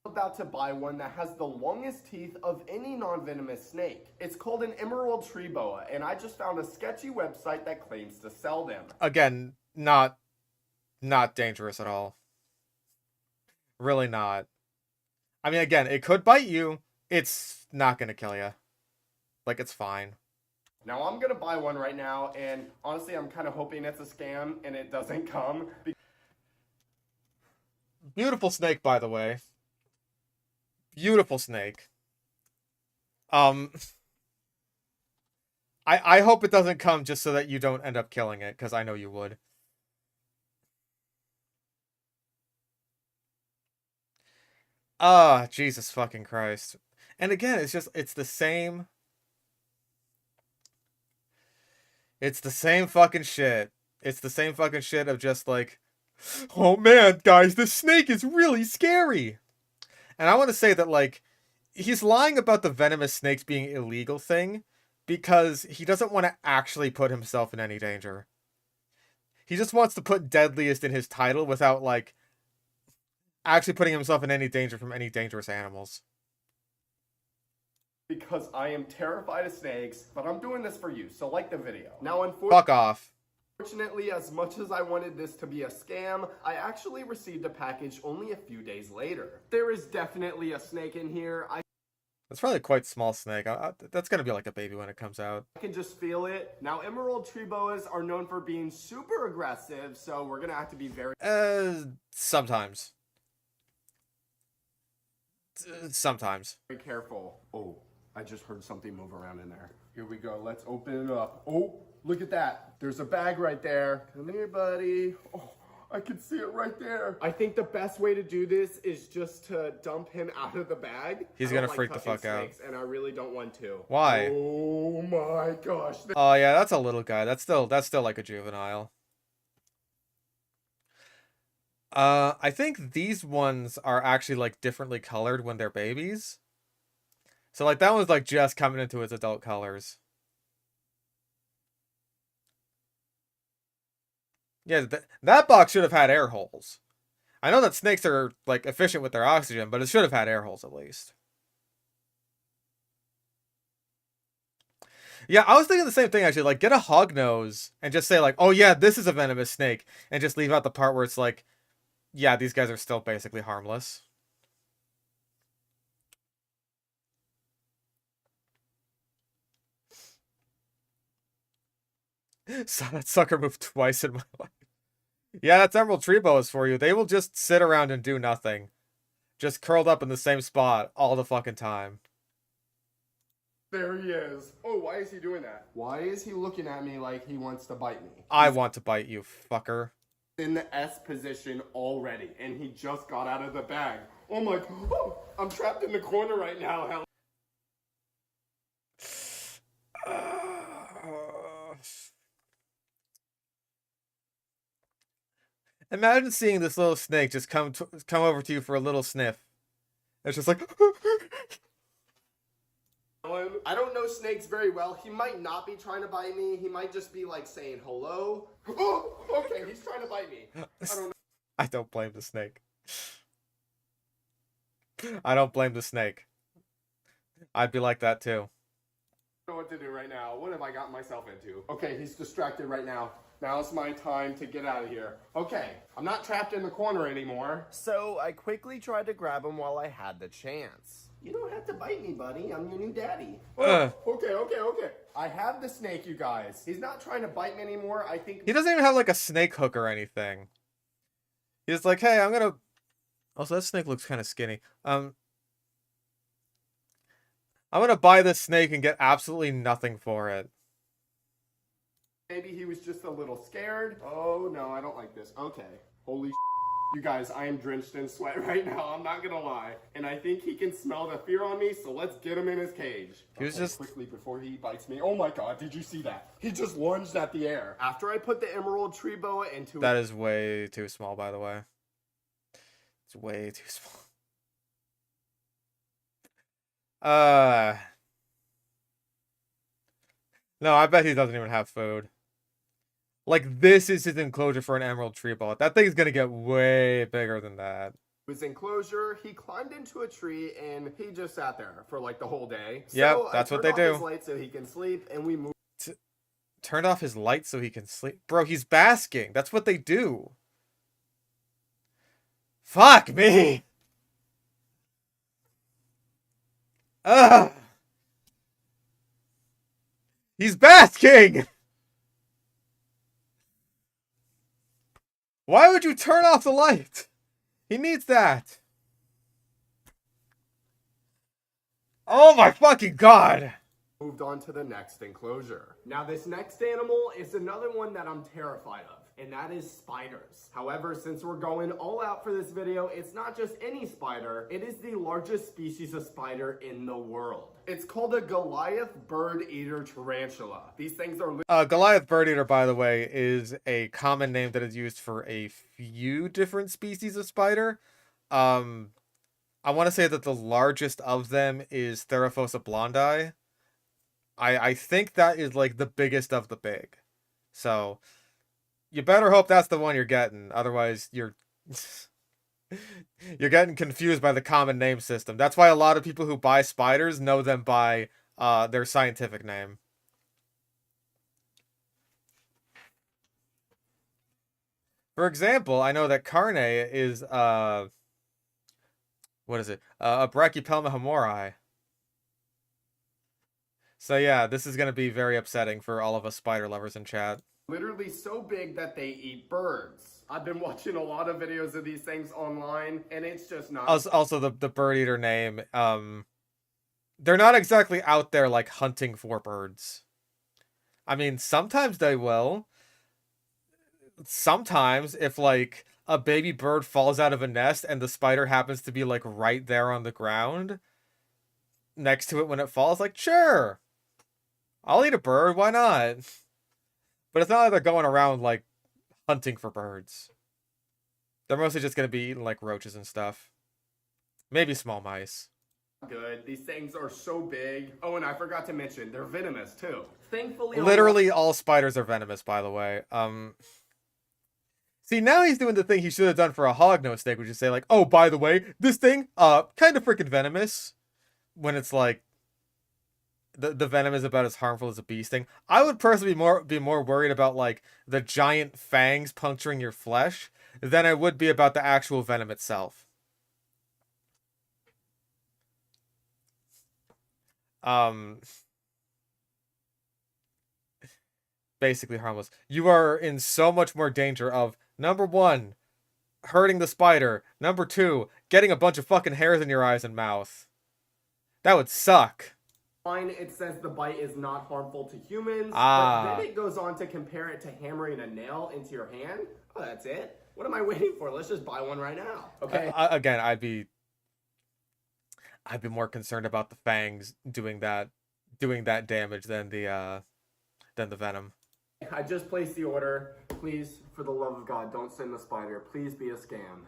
about to buy one that has the longest teeth of any non-venomous snake. It's called an emerald tree boa, and I just found a sketchy website that claims to sell them. Again, not dangerous at all. Really not. I mean, again, it could bite you. It's not gonna kill you. Like, it's fine. Now I'm gonna buy one right now, and honestly, I'm kind of hoping it's a scam and it doesn't come. Beautiful snake, by the way. Beautiful snake. I hope it doesn't come just so that you don't end up killing it, because I know you would. Ah, Jesus fucking Christ. And again, it's the same. It's the same fucking shit. It's the same fucking shit of just like, oh man, guys, this snake is really scary. And I want to say that, like, he's lying about the venomous snakes being illegal thing because he doesn't want to actually put himself in any danger. He just wants to put deadliest in his title without, like, actually putting himself in any danger from any dangerous animals. Because I am terrified of snakes, but I'm doing this for you, so like the video. Now, Fuck off. unfortunately, as much as I wanted this to be a scam, I actually received a package only a few days later. There is definitely a snake in here. I That's probably a quite small snake. That's gonna be like a baby when it comes out. can just feel it. Now, emerald tree boas are known for being super aggressive, so we're gonna have to be very Sometimes. Sometimes. careful. Oh, I just heard something move around in there. Here we go. Let's open it up. Oh, look at that. There's a bag right there. Come here, buddy. Oh, I can see it right there. I think the best way to do this is just to dump him out of the bag. He's I don't gonna freak the touching fuck out. snakes, and I really don't want to. Why? Oh my gosh. Oh yeah, that's a little guy. That's still like a juvenile. I think these ones are actually like differently colored when they're babies. So like that one's like just coming into its adult colors. Yeah, that box should have had air holes. I know that snakes are like efficient with their oxygen, but it should have had air holes at least. Yeah, I was thinking the same thing actually. Like, get a hognose and just say like, "Oh yeah, this is a venomous snake," and just leave out the part where it's like, "Yeah, these guys are still basically harmless." So that sucker moved twice in my life. Yeah, that's Emerald Tree Boas for you. They will just sit around and do nothing, just curled up in the same spot all the fucking time. There he is. Oh, why is he doing that? Why is he looking at me like he wants to bite me? I want to bite you, fucker. In the S position already, and he just got out of the bag. Oh my god, oh, I'm trapped in the corner right now, hell. Imagine seeing this little snake just come over to you for a little sniff. It's just like... I don't know snakes very well. He might not be trying to bite me. He might just be like saying hello. Oh, okay, he's trying to bite me. I don't know. I don't blame the snake. I don't blame the snake. I'd be like that too. I don't know what to do right now. What have I gotten myself into? Okay, he's distracted right now. Now's my time to get out of here. Okay, I'm not trapped in the corner anymore. So I quickly tried to grab him while I had the chance. You don't have to bite me, buddy. I'm your new daddy. Okay. I have the snake, you guys. He's not trying to bite me anymore. I think... He doesn't even have like a snake hook or anything. He's like, hey, I'm gonna... Also, that snake looks kind of skinny. I'm gonna buy this snake and get absolutely nothing for it. Maybe he was just a little scared. Oh, no, I don't like this. Okay. Holy you guys, I am drenched in sweat right now. I'm not gonna lie. And I think he can smell the fear on me, so let's get him in his cage. He was just... Quickly before he bites me. Oh my god, did you see that? He just lunged at the air. After I put the emerald tree boa into... That is way too small, by the way. It's way too small. No, I bet he doesn't even have food. Like, this is his enclosure for an emerald tree boa. That thing's gonna get way bigger than that. His enclosure, he climbed into a tree and he just sat there for like the whole day. Yep, so that's what they I turned do. off his light so he can sleep, and we moved. Turned off his light so he can sleep. Bro, he's basking. That's what they do. Fuck me. Ugh. He's basking. Why would you turn off the light? He needs that. Oh my fucking god. Moved on to the next enclosure. Now this next animal is another one that I'm terrified of, and that is spiders. However, since we're going all out for this video, it's not just any spider, it is the largest species of spider in the world. It's called a Goliath bird-eater tarantula. These things are Goliath bird-eater, by the way, is a common name that is used for a few different species of spider. I want to say that the largest of them is Theraphosa blondi. I think that is like the biggest of the big. So you better hope that's the one you're getting. Otherwise, you're getting confused by the common name system. That's why a lot of people who buy spiders know them by their scientific name. For example, I know that carne is what is it? A Brachypelma hamorii. So yeah, this is going to be very upsetting for all of us spider lovers in chat. literally so big that they eat birds. I've been watching a lot of videos of these things online, and it's just not... Also, the bird eater name, they're not exactly out there, like, hunting for birds. I mean, sometimes they will. Sometimes, if, like, a baby bird falls out of a nest and the spider happens to be, like, right there on the ground next to it when it falls, like, sure, I'll eat a bird, why not? But it's not like they're going around, like, hunting for birds. They're mostly just going to be eating, like, roaches and stuff. Maybe small mice. Good. These things are so big. Oh, and I forgot to mention, they're venomous, too. Thankfully... Literally all spiders are venomous, by the way. See, now he's doing the thing he should have done for a hognose snake, which is say, like, oh, by the way, this thing, kind of freaking venomous. When it's like, the venom is about as harmful as a bee sting. I would personally be more worried about like the giant fangs puncturing your flesh than I would be about the actual venom itself. Basically harmless. You are in so much more danger of, number one, hurting the spider. Number two, getting a bunch of fucking hairs in your eyes and mouth. That would suck. It says the bite is not harmful to humans, Ah. but then it goes on to compare it to hammering a nail into your hand. Oh, that's it? What am I waiting for? Let's just buy one right now. Okay. Again, I'd be more concerned about the fangs doing that damage than the venom. I just placed the order. Please, for the love of God, don't send the spider. Please be a scam.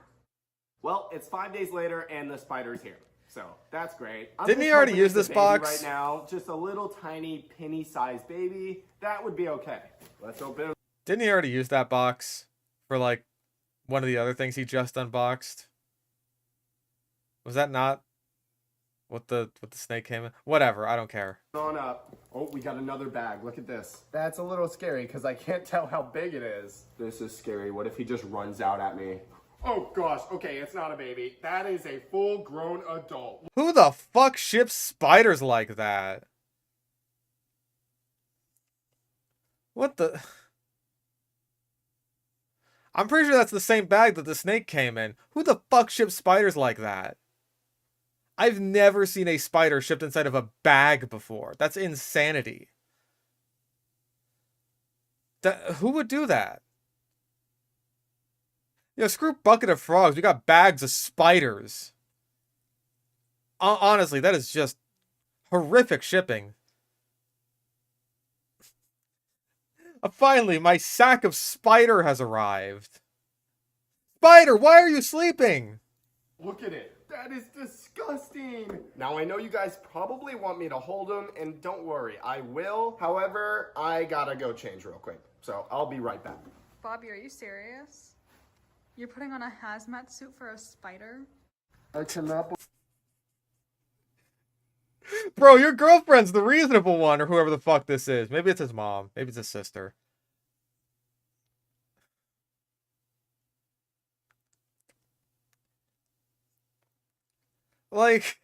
Well, it's 5 days later and the spider's here. So, that's great. Didn't he already use this box? Right now, just a little tiny penny-sized baby. That would be okay. Let's open it. Didn't he already use that box for like one of the other things he just unboxed? Was that not what the snake came in? Whatever, I don't care. On up. Oh, we got another bag. Look at this. That's a little scary because I can't tell how big it is. This is scary. What if he just runs out at me? Oh gosh, okay, it's not a baby. That is a full-grown adult. Who the fuck ships spiders like that? What the... I'm pretty sure that's the same bag that the snake came in. Who the fuck ships spiders like that? I've never seen a spider shipped inside of a bag before. That's insanity. Who would do that? Yo, screw bucket of frogs. We got bags of spiders. Honestly, that is just horrific shipping. Finally, my sack of spider has arrived. Spider, why are you sleeping? Look at it. That is disgusting. Now, I know you guys probably want me to hold him, and don't worry, I will. However, I gotta go change real quick. So, I'll be right back. Bobby, are you serious? You're putting on a hazmat suit for a spider? I cannot. Bro, your girlfriend's the reasonable one, or whoever the fuck this is. Maybe it's his mom. Maybe it's his sister. Like,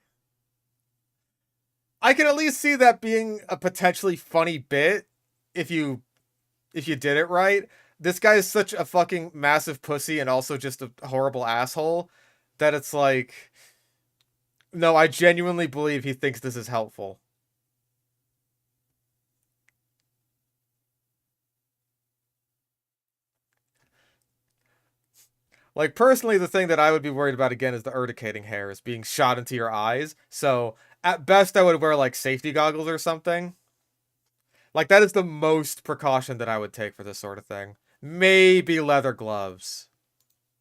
I can at least see that being a potentially funny bit if you did it right. This guy is such a fucking massive pussy and also just a horrible asshole that it's like, no, I genuinely believe he thinks this is helpful. Like, personally, the thing that I would be worried about again is the urticating hairs being shot into your eyes. So, at best, I would wear, like, safety goggles or something. Like, that is the most precaution that I would take for this sort of thing. Maybe leather gloves.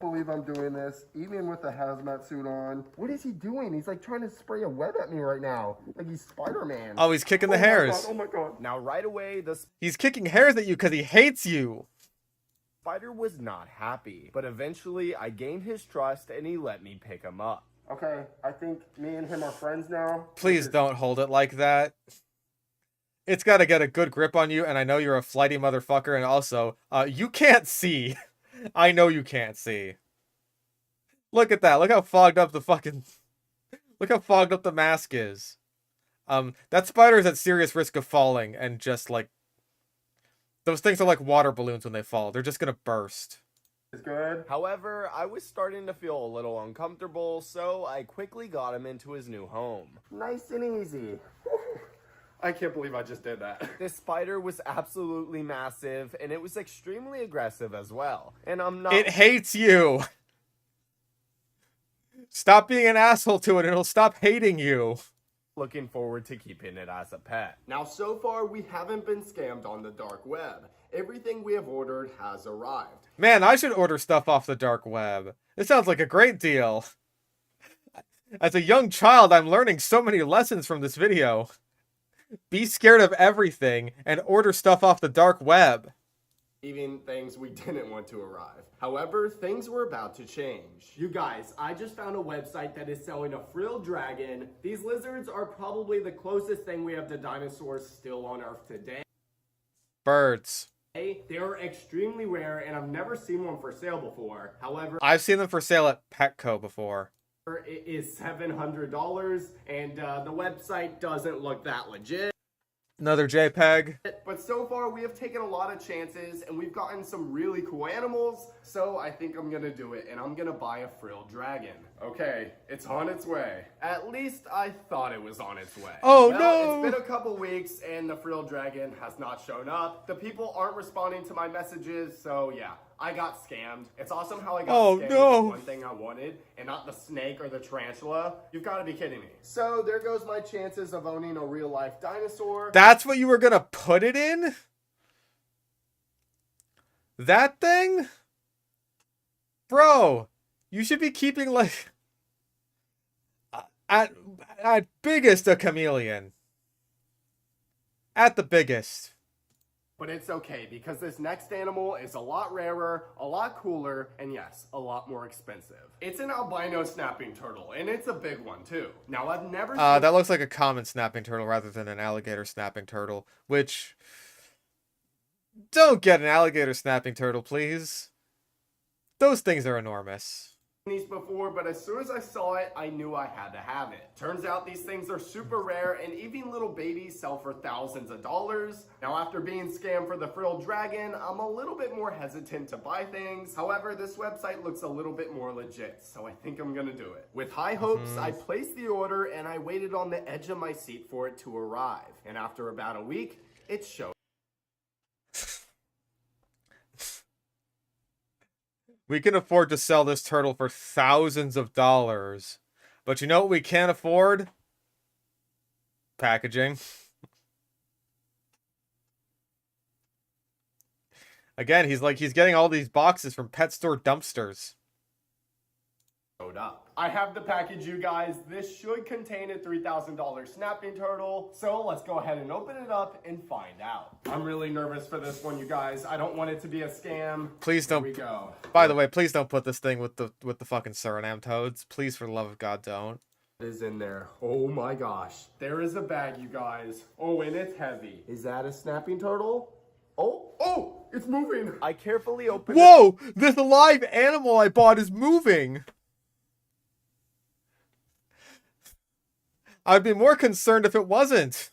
I can't believe I'm doing this, even with the hazmat suit on. What is he doing? He's like trying to spray a web at me right now. Like he's Spider-Man. Oh, he's kicking the hairs. Oh my god. Now right away, the He's kicking hairs at you because he hates you. spider was not happy. But eventually, I gained his trust and he let me pick him up. Okay, I think me and him are friends now. Please don't hold it like that. It's got to get a good grip on you, and I know you're a flighty motherfucker, and also, you can't see. I know you can't see. Look at that. Look how fogged up the fucking... Look how fogged up the mask is. That spider is at serious risk of falling, and just, like... Those things are like water balloons when they fall. They're just gonna burst. It's good. However, I was starting to feel a little uncomfortable, so I quickly got him into his new home. Nice and easy. I can't believe I just did that. This spider was absolutely massive, and it was extremely aggressive as well. And I'm not... It hates you! Stop being an asshole to it, and it'll stop hating you. looking forward to keeping it as a pet. Now, so far, we haven't been scammed on the dark web. Everything we have ordered has arrived. Man, I should order stuff off the dark web. This sounds like a great deal. As a young child, I'm learning so many lessons from this video. Be scared of everything and order stuff off the dark web. even things we didn't want to arrive. However, things were about to change. You guys, I just found a website that is selling a frilled dragon. These lizards are probably the closest thing we have to dinosaurs still on Earth today. Birds. They're extremely rare, and I've never seen one for sale before. However, I've seen them for sale at Petco before. it is $700, and the website doesn't look that legit. Another JPEG. But so far, we have taken a lot of chances, and we've gotten some really cool animals, so I think I'm gonna do it, and I'm gonna buy a frilled dragon. Okay, it's on its way. At least I thought it was on its way. Oh, well, no! It's been a couple weeks, and the frilled dragon has not shown up. The people aren't responding to my messages, so yeah. I got scammed. It's awesome how I got scammed with one thing I wanted, and not the snake or the tarantula. You've got to be kidding me. So there goes my chances of owning a real-life dinosaur. That's what you were gonna put it in? That thing? Bro, you should be keeping, like, at biggest a chameleon. At the biggest. But it's okay, because this next animal is a lot rarer, a lot cooler, and yes, a lot more expensive. It's an albino snapping turtle, and it's a big one too. Now, I've never seen... That looks like a common snapping turtle rather than an alligator snapping turtle, which... Don't get an alligator snapping turtle, please. Those things are enormous. these before, but as soon as I saw it, I knew I had to have it. Turns out these things are super rare, and even little babies sell for thousands of dollars. Now, after being scammed for the frilled dragon, I'm a little bit more hesitant to buy things. However, this website looks a little bit more legit, so I think I'm gonna do it. With high hopes, I placed the order, and I waited on the edge of my seat for it to arrive. And after about a week, it showed. We can afford to sell this turtle for thousands of dollars. But you know what we can't afford? Packaging. Again, he's getting all these boxes from pet store dumpsters. Up. I have the package, you guys. This should contain a $3,000 snapping turtle. So let's go ahead and open it up and find out. I'm really nervous for this one, you guys. I don't want it to be a scam. Please don't. Here we go. By the way, please don't put this thing with the fucking Suriname toads. Please, for the love of God, don't. It is in there. Oh my gosh. There is a bag, you guys. Oh, and it's heavy. Is that a snapping turtle? Oh, it's moving. I carefully opened it. Whoa! This live animal I bought is moving! I'd be more concerned if it wasn't.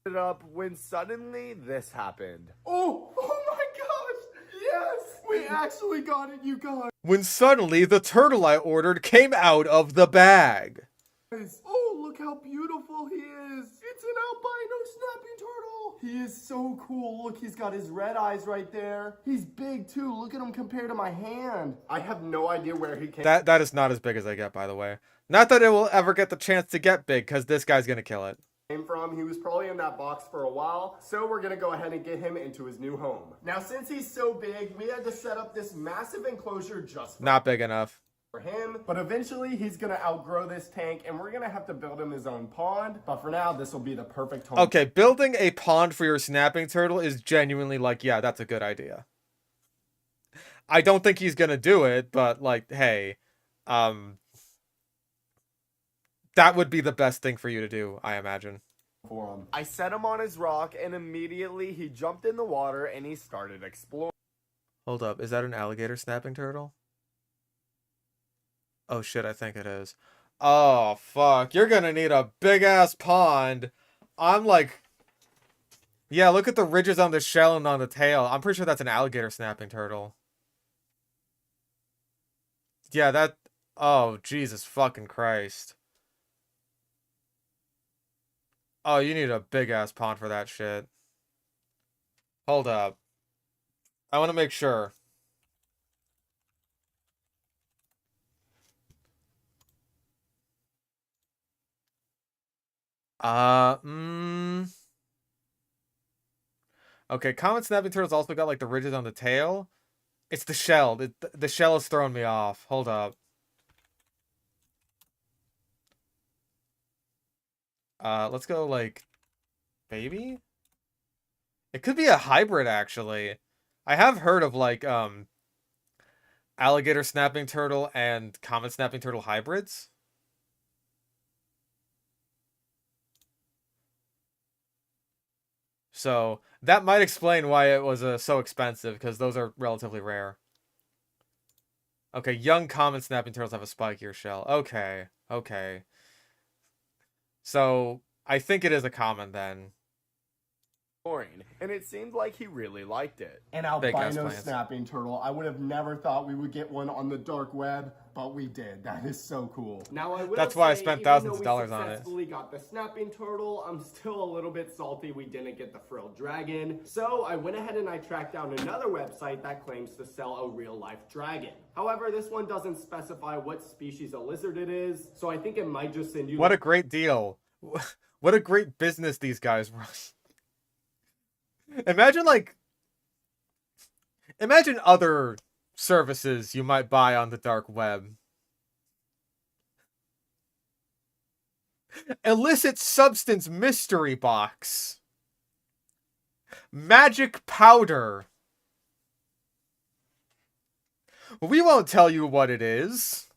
It up when suddenly this happened. Oh my gosh! Yes! We actually got it, you guys! When suddenly the turtle I ordered came out of the bag. Oh, look how beautiful he is! It's an albino snapping turtle! He is so cool. Look, he's got his red eyes right there. He's big too. Look at him compared to my hand. I have no idea where he came from. That is not as big as I get, by the way. Not that it will ever get the chance to get big, because this guy's gonna kill it. He was probably in that box for a while, so we're gonna go ahead and get him into his new home. Now, since he's so big, we had to set up this massive enclosure just Not big enough. for him, but eventually he's gonna outgrow this tank, and we're gonna have to build him his own pond, but for now, this will be the perfect home. Okay, building a pond for your snapping turtle is genuinely like, yeah, that's a good idea. I don't think he's gonna do it, but like, hey, that would be the best thing for you to do, I imagine. For him. I set him on his rock, and immediately he jumped in the water and he started exploring. Hold up, is that an alligator snapping turtle? Oh shit, I think it is. Oh fuck, you're gonna need a big ass pond. I'm like, yeah, look at the ridges on the shell and on the tail. I'm pretty sure that's an alligator snapping turtle. Yeah, that, oh Jesus fucking Christ. Oh, you need a big-ass pond for that shit. Hold up. I want to make sure. Okay, common snapping turtle's also got, like, the ridges on the tail. It's the shell. The shell is throwing me off. Hold up. Let's go, like, baby? It could be a hybrid, actually. I have heard of like alligator snapping turtle and common snapping turtle hybrids. So that might explain why it was so expensive, because those are relatively rare. Okay, young common snapping turtles have a spikier shell. Okay, okay. So I think it is a common then. And it seemed like he really liked it. An Big ass albino plants. snapping turtle. I would have never thought we would get one on the dark web, but we did. That is so cool. Now I will That's why I say, spent even thousands though of dollars on it. We successfully got the snapping turtle, I'm still a little bit salty we didn't get the frilled dragon. So I went ahead and I tracked down another website that claims to sell a real life dragon. However, this one doesn't specify what species of lizard it is, so I think it might just send you. What a great deal. What a great business these guys run. Imagine other services you might buy on the dark web. Illicit substance mystery box. Magic powder. We won't tell you what it is.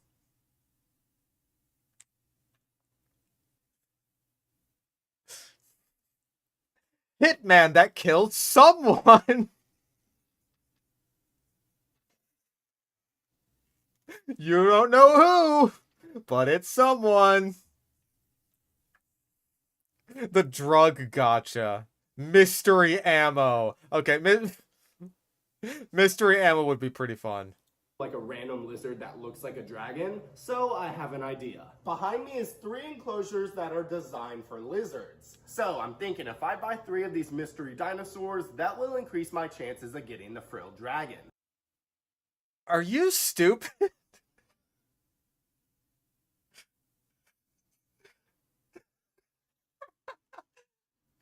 Hitman that killed someone. You don't know who, but it's someone. The drug gotcha. Mystery ammo. Okay, mystery ammo would be pretty fun. Like a random lizard that looks like a dragon, so I have an idea. Behind me is 3 enclosures that are designed for lizards. So I'm thinking if I buy 3 of these mystery dinosaurs, that will increase my chances of getting the frilled dragon. Are you stupid?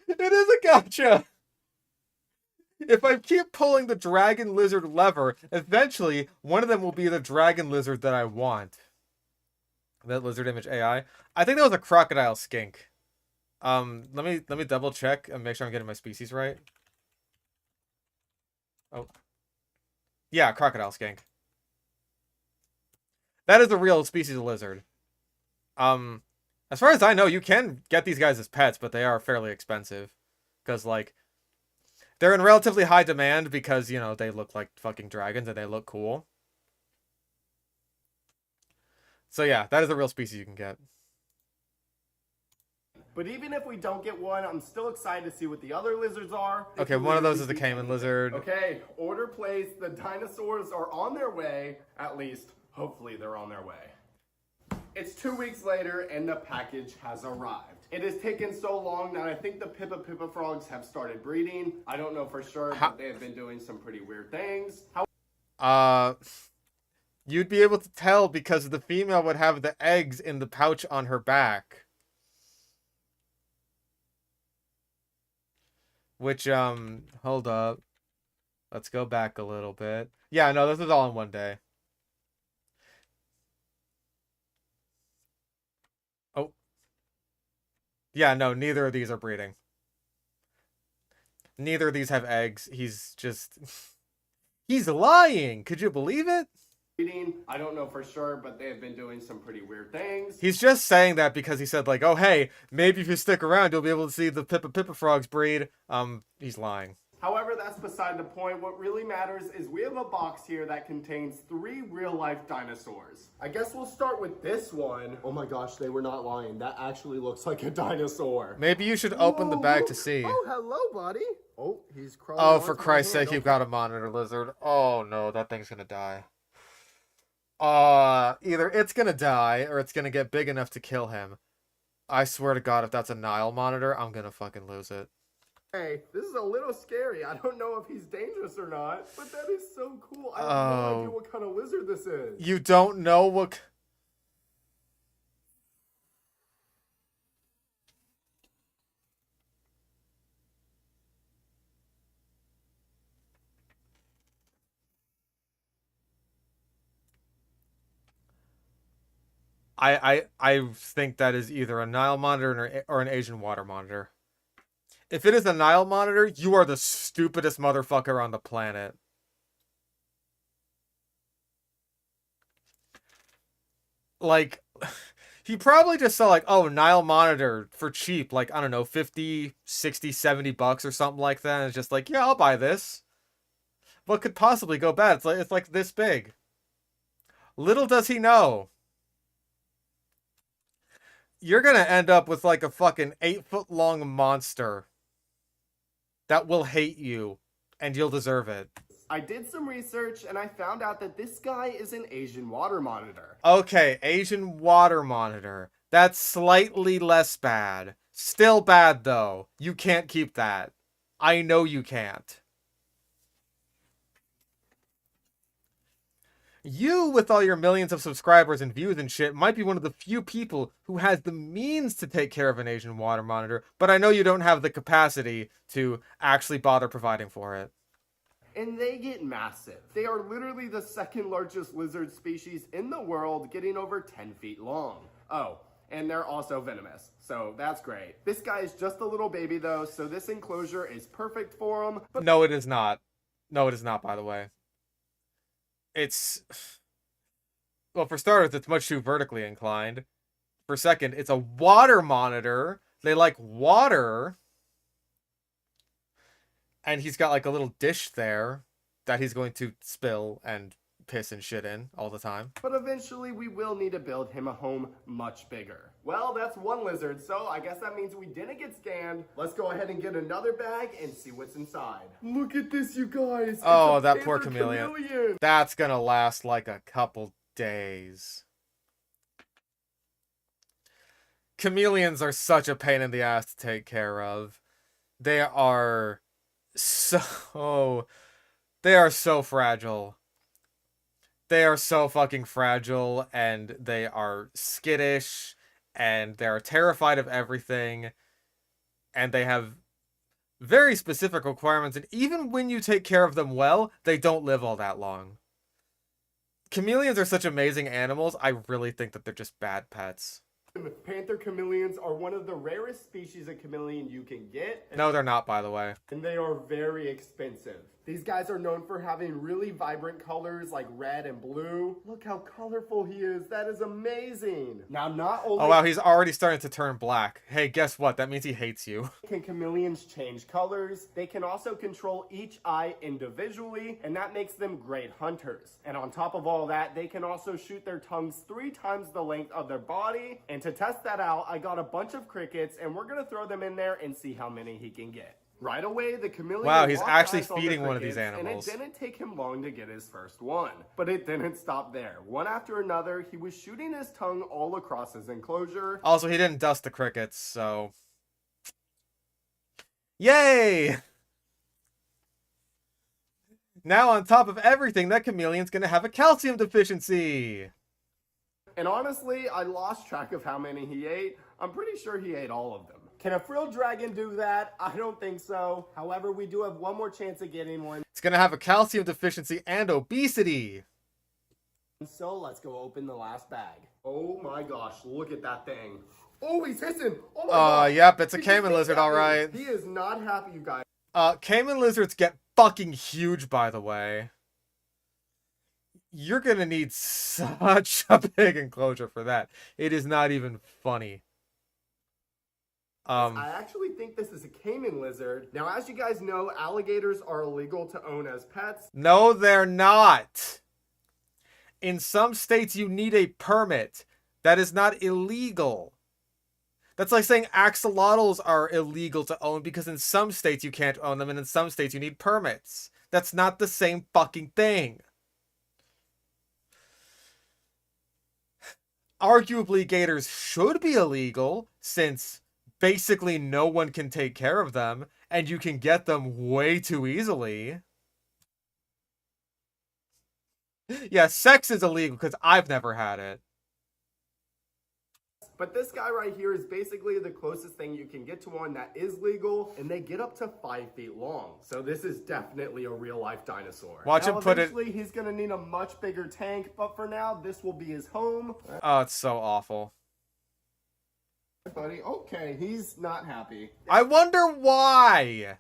It is a gotcha! If I keep pulling the dragon lizard lever, eventually one of them will be the dragon lizard that I want. That lizard image AI. I think that was a crocodile skink. Let me double check and make sure I'm getting my species right. Oh. Yeah, crocodile skink. That is a real species of lizard. As far as I know, you can get these guys as pets, but they are fairly expensive. Because, like, they're in relatively high demand because, you know, they look like fucking dragons and they look cool. So yeah, that is a real species you can get. But even if we don't get one, I'm still excited to see what the other lizards are. Okay, one of those is the caiman lizard. Okay, order placed. The dinosaurs are on their way. At least, hopefully they're on their way. It's 2 weeks later and the package has arrived. It has taken so long that I think the Pippa frogs have started breeding. I don't know for sure, but they have been doing some pretty weird things. You'd be able to tell because the female would have the eggs in the pouch on her back. Which, hold up. Let's go back a little bit. Yeah, no, this is all in one day. Oh. Yeah, no, neither of these are breeding. Neither of these have eggs. He's just... He's lying! Could you believe it? I don't know for sure, but they have been doing some pretty weird things. He's just saying that because he said, like, oh, hey, maybe if you stick around, you'll be able to see the Pippa frogs breed. He's lying. However, that's beside the point. What really matters is we have a box here that contains 3 real-life dinosaurs. I guess we'll start with this one. Oh my gosh, they were not lying. That actually looks like a dinosaur. Maybe you should open the bag to see. Oh, hello, buddy. Oh, he's crawling. Oh, for Christ's sake, you've got a monitor lizard. Oh, no, that thing's gonna die. Either it's gonna die, or it's gonna get big enough to kill him. I swear to God, if that's a Nile monitor, I'm gonna fucking lose it. Hey, this is a little scary. I don't know if he's dangerous or not, but that is so cool. I have no idea what kind of lizard this is. You don't know what... I think that is either a Nile monitor or an Asian water monitor. If it is a Nile monitor, you are the stupidest motherfucker on the planet. Like, he probably just saw, like, oh, Nile monitor for cheap, like, I don't know, 50, 60, 70 bucks or something like that. And it's just like, yeah, I'll buy this. What could possibly go bad? It's like this big. Little does he know, you're gonna end up with like a fucking 8-foot long monster that will hate you, and you'll deserve it. I did some research and I found out that this guy is an Asian water monitor. Okay, Asian water monitor. That's slightly less bad. Still bad though. You can't keep that. I know you can't. You, with all your millions of subscribers and views and shit, might be one of the few people who has the means to take care of an Asian water monitor, but I know you don't have the capacity to actually bother providing for it. And they get massive. They are literally the second largest lizard species in the world, getting over 10 feet long. Oh, and they're also venomous, so that's great. This guy is just a little baby though, so this enclosure is perfect for him. But no, it is not. No, it is not, by the way. It's... Well, for starters, it's much too vertically inclined. For second, it's a water monitor. They like water. And he's got like a little dish there that he's going to spill and piss and shit in all the time. But eventually we will need to build him a home much bigger. Well, that's one lizard, so I guess that means we didn't get scanned. Let's go ahead and get another bag and see what's inside. Look at this, you guys. Oh, that poor chameleon. That's gonna last like a couple days. Chameleons are such a pain in the ass to take care of. They are so fragile. They are so fucking fragile, and they are skittish, and they are terrified of everything, and they have very specific requirements, and even when you take care of them well, they don't live all that long. Chameleons are such amazing animals, I really think that they're just bad pets. Panther chameleons are one of the rarest species of chameleon you can get. No, they're not, by the way. And they are very expensive. These guys are known for having really vibrant colors like red and blue. Look how colorful he is. That is amazing. Now, not only... Oh, wow, he's already starting to turn black. Hey, guess what? That means he hates you. Can chameleons change colors? They can also control each eye individually, and that makes them great hunters. And on top of all that, they can also shoot their tongues 3 times the length of their body. And to test that out, I got a bunch of crickets, and we're going to throw them in there and see how many he can get. Right away, the chameleon... Wow, he's locked actually eyes on the feeding one of these crickets, animals. And it didn't take him long to get his first one. But it didn't stop there. One after another, he was shooting his tongue all across his enclosure. Also, he didn't dust the crickets, so... Yay! Now, on top of everything, that chameleon's gonna have a calcium deficiency! And honestly, I lost track of how many he ate. I'm pretty sure he ate all of them. Can a frilled dragon do that? I don't think so. However, we do have one more chance of getting one. It's gonna have a calcium deficiency and obesity. So let's go open the last bag. Oh my gosh, look at that thing. Oh, he's hissing. Oh my gosh. Yep, it's a caiman lizard, alright. He is not happy, you guys. Caiman lizards get fucking huge, by the way. You're gonna need such a big enclosure for that. It is not even funny. I actually think this is a caiman lizard. Now, as you guys know, alligators are illegal to own as pets. No, they're not. In some states, you need a permit. That is not illegal. That's like saying axolotls are illegal to own because in some states you can't own them and in some states you need permits. That's not the same fucking thing. Arguably, gators should be illegal since basically no one can take care of them, and you can get them way too easily. Yeah, sex is illegal because I've never had it. But this guy right here is basically the closest thing you can get to one that is legal, and they get up to 5 feet long. So this is definitely a real-life dinosaur. Watch him put it... Eventually, he's going to need a much bigger tank, but for now, this will be his home. Oh, it's so awful. Buddy, okay, he's not happy. I wonder why.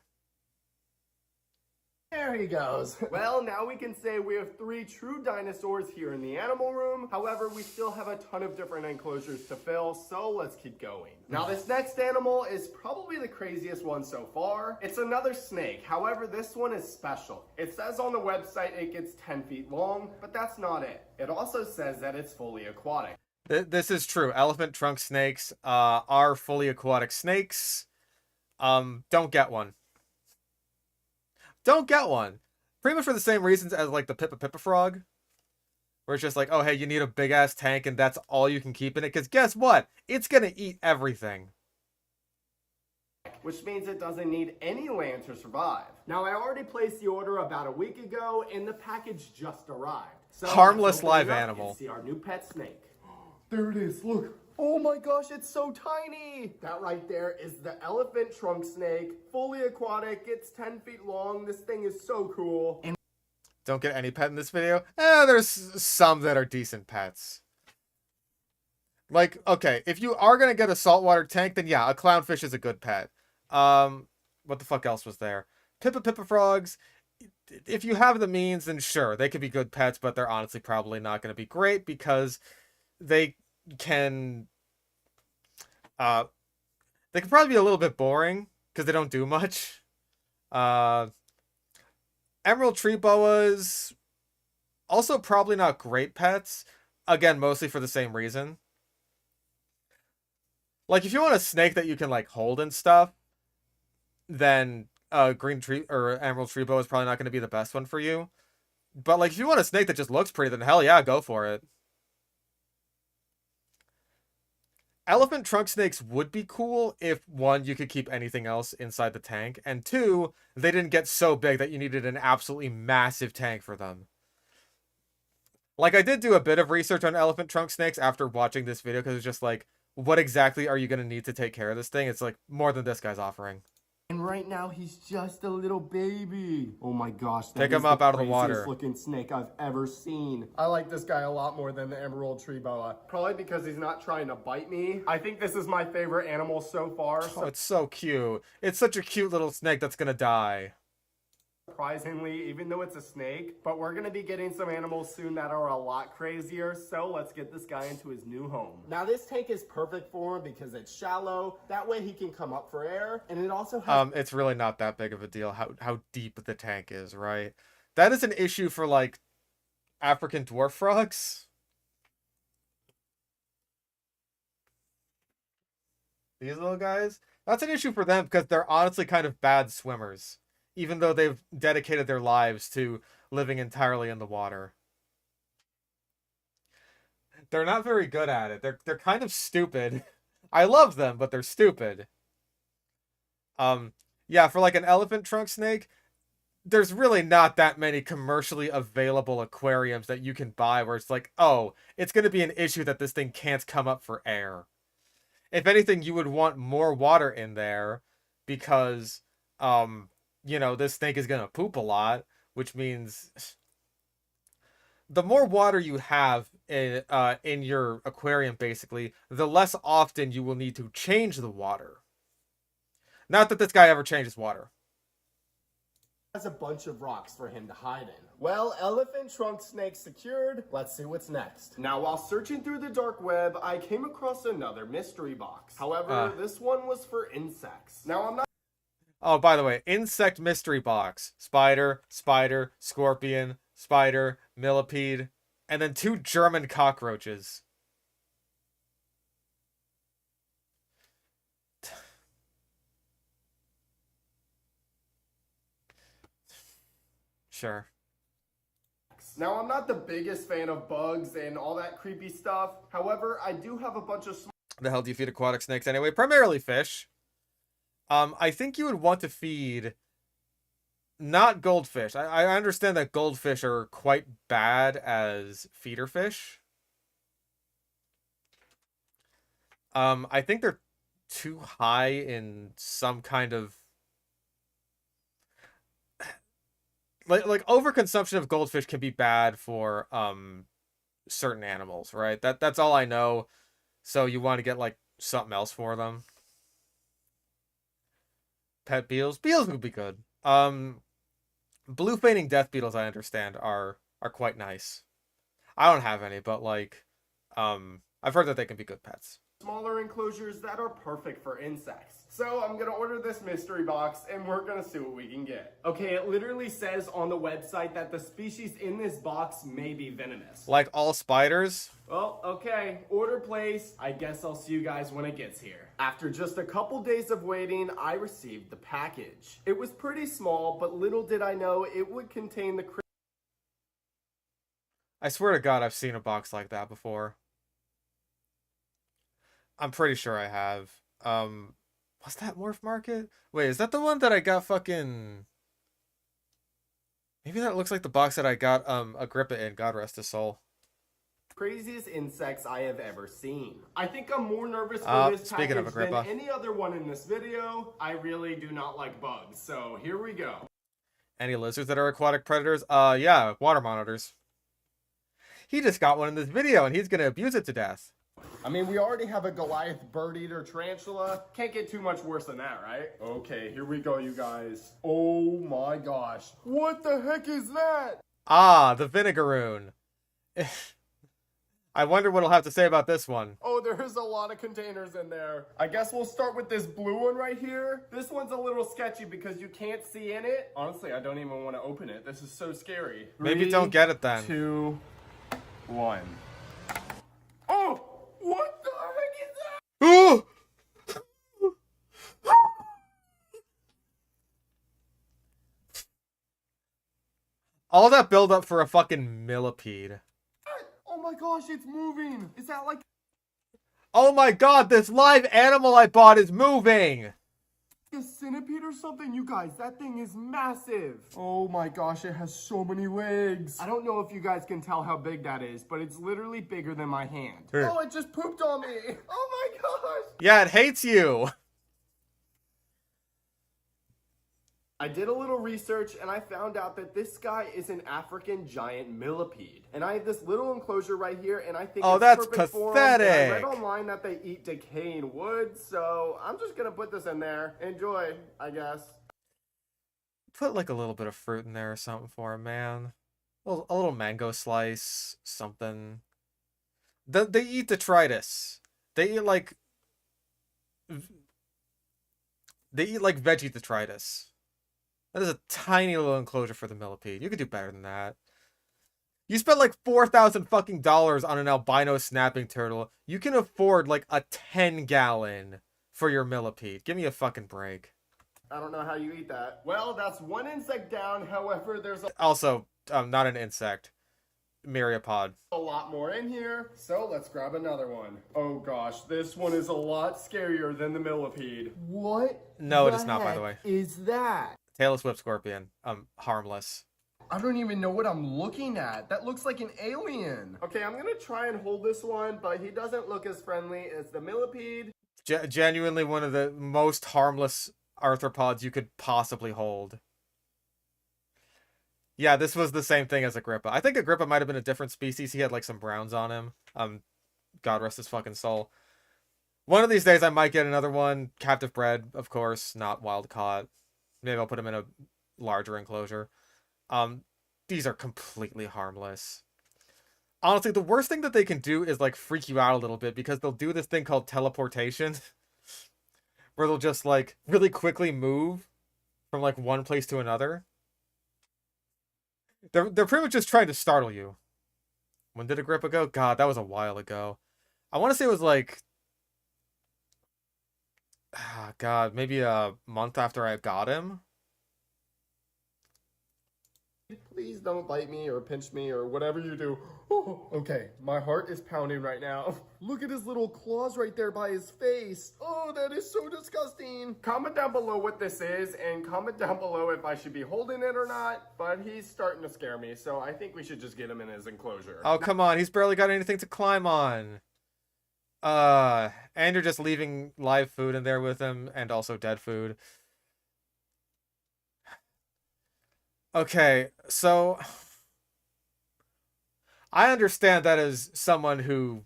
There he goes. Well, now we can say we have 3 true dinosaurs here in the animal room. However, we still have a ton of different enclosures to fill, so let's keep going. Now, this next animal is probably the craziest one so far. It's another snake. However, this one is special. It says on the website it gets 10 feet long, but that's not it. It also says that it's fully aquatic. This is true. Elephant trunk snakes are fully aquatic snakes. Don't get one. Don't get one. Pretty much for the same reasons as like the Pippa frog. Where it's just like, oh hey, you need a big ass tank and that's all you can keep in it. Because guess what? It's gonna eat everything. Which means it doesn't need any land to survive. Now, I already placed the order about a week ago and the package just arrived. So Harmless let's open live it up animal. and see our new pet snake. There it is, look. Oh my gosh, it's so tiny. That right there is the elephant trunk snake, fully aquatic, it's 10 feet long. This thing is so cool. And Don't get any pet in this video. There's some that are decent pets. Like, okay, if you are gonna get a saltwater tank, then yeah, a clownfish is a good pet. What the fuck else was there? Pippa frogs. If you have the means, then sure, they could be good pets, but they're honestly probably not gonna be great because they can probably be a little bit boring because they don't do much. Emerald tree boas, also probably not great pets. Again, mostly for the same reason. Like, if you want a snake that you can, like, hold and stuff, then green tree or emerald tree boa is probably not going to be the best one for you. But, like, if you want a snake that just looks pretty, then hell yeah, go for it. Elephant trunk snakes would be cool if, 1, you could keep anything else inside the tank, and 2, they didn't get so big that you needed an absolutely massive tank for them. Like, I did do a bit of research on elephant trunk snakes after watching this video, because it's just like, what exactly are you going to need to take care of this thing? It's like, more than this guy's offering. And right now, he's just a little baby. Oh my gosh. Take him up out of the water. Looking snake I've ever seen. I like this guy a lot more than the emerald tree boa. Probably because he's not trying to bite me. I think this is my favorite animal so far. Oh, it's so cute. It's such a cute little snake that's gonna die. Surprisingly, even though it's a snake, but we're gonna be getting some animals soon that are a lot crazier, so let's get this guy into his new home. Now this tank is perfect for him because it's shallow, that way he can come up for air, and it also has... It's really not that big of a deal how deep the tank is, right? That is an issue for, like, African dwarf frogs. These little guys? That's an issue for them because they're honestly kind of bad swimmers. Even though they've dedicated their lives to living entirely in the water. They're not very good at it. They're kind of stupid. I love them, but they're stupid. Yeah, for like an elephant trunk snake, there's really not that many commercially available aquariums that you can buy where it's like, oh, it's going to be an issue that this thing can't come up for air. If anything, you would want more water in there because, you know, this snake is going to poop a lot, which means the more water you have in your aquarium, basically, the less often you will need to change the water. Not that this guy ever changes water. Has a bunch of rocks for him to hide in. Well, elephant trunk snake secured. Let's see what's next. Now, while searching through the dark web, I came across another mystery box. However, this one was for insects. Now, I'm not... Oh, by the way, insect mystery box. Spider, scorpion, spider, millipede, and then 2 German cockroaches. Sure. Now, I'm not the biggest fan of bugs and all that creepy stuff. However, I do have a bunch of... The hell do you feed aquatic snakes anyway? Primarily fish. I think you would want to feed not goldfish. I understand that goldfish are quite bad as feeder fish. I think they're too high in some kind of like overconsumption of goldfish can be bad for certain animals, right? That's all I know. So you want to get like something else for them. Pet beetles. Beetles would be good. Blue fainting death beetles, I understand, are quite nice. I don't have any, but like, I've heard that they can be good pets. Smaller enclosures that are perfect for insects. So I'm gonna order this mystery box and we're gonna see what we can get. Okay, it literally says on the website that the species in this box may be venomous. Like all spiders? Well, okay, order placed. I guess I'll see you guys when it gets here. After just a couple days of waiting, I received the package. It was pretty small, but little did I know it would contain the I swear to God, I've seen a box like that before. I'm pretty sure I have. Was that Morph Market? Wait, is that the one that I got fucking... Maybe that looks like the box that I got Agrippa in, God rest his soul. craziest insects I have ever seen. I think I'm more nervous for this speaking of package Agrippa, than any other one in this video. I really do not like bugs, so here we go. any lizards that are aquatic predators? Yeah, water monitors. He just got one in this video and he's gonna abuse it to death. I mean, we already have a Goliath bird eater tarantula. Can't get too much worse than that, right? Okay, here we go, you guys. Oh my gosh. What the heck is that? Ah, the vinegaroon. I wonder what he'll have to say about this one. Oh, there's a lot of containers in there. I guess we'll start with this blue one right here. This one's a little sketchy because you can't see in it. Honestly, I don't even want to open it. This is so scary. Maybe don't get it then. 2, 1. Oh! What the heck is that? Ooh! All that build up for a fucking millipede. Oh my gosh, it's moving. Is that like Oh my God, this live animal I bought is moving! a centipede or something? You guys, that thing is massive. Oh my gosh, it has so many legs. I don't know if you guys can tell how big that is, but it's literally bigger than my hand. Here. Oh, it just pooped on me. Oh my gosh. Yeah, it hates you! I did a little research and I found out that this guy is an African giant millipede. And I have this little enclosure right here and I think Oh, it's that's perfect for 'em. And I read pathetic. online that they eat decaying wood, so I'm just gonna put this in there. Enjoy, I guess. Put like a little bit of fruit in there or something for him, man. A little mango slice, something. They eat detritus. They eat like... They eat like veggie detritus. That is a tiny little enclosure for the millipede. You could do better than that. You spent like 4,000 fucking dollars on an albino snapping turtle. You can afford like a 10-gallon for your millipede. Give me a fucking break. I don't know how you eat that. Well, that's one insect down. However, there's Also, not an insect. Myriapod. a lot more in here. So let's grab another one. Oh gosh, this one is a lot scarier than the millipede. What? No, it is not, by the way. Is that? Tailless whip scorpion. Harmless. I don't even know what I'm looking at. That looks like an alien. Okay, I'm gonna try and hold this one, but he doesn't look as friendly as the millipede. Genuinely one of the most harmless arthropods you could possibly hold. Yeah, this was the same thing as Agrippa. I think Agrippa might have been a different species. He had like some browns on him. God rest his fucking soul. One of these days I might get another one. Captive bred, of course, not wild caught. Maybe I'll put him in a larger enclosure. These are completely harmless. Honestly, the worst thing that they can do is like freak you out a little bit because they'll do this thing called teleportation where they'll just like really quickly move from like one place to another. They're pretty much just trying to startle you. When did Agrippa go? God, that was a while ago. I want to say it was like... God, maybe a month after I got him. Please don't bite me or pinch me or whatever you do. Oh, okay, my heart is pounding right now. Look at his little claws right there by his face. Oh, that is so disgusting. Comment down below what this is and comment down below if I should be holding it or not. But he's starting to scare me, so I think we should just get him in his enclosure. Oh, come on. He's barely got anything to climb on. And you're just leaving live food in there with him and also dead food. Okay, so I understand that as someone who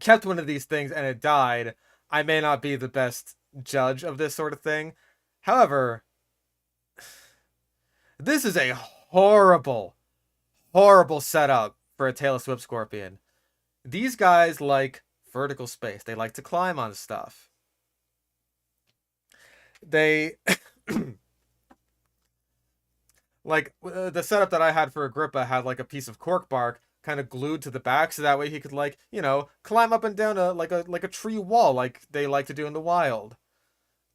kept one of these things and it died, I may not be the best judge of this sort of thing. However, This is a horrible, horrible setup for a tailless whip scorpion. These guys like vertical space. They like to climb on stuff. They like the setup that I had for Agrippa had like a piece of cork bark kind of glued to the back, so that way he could like, you know, climb up and down like a tree wall like they like to do in the wild.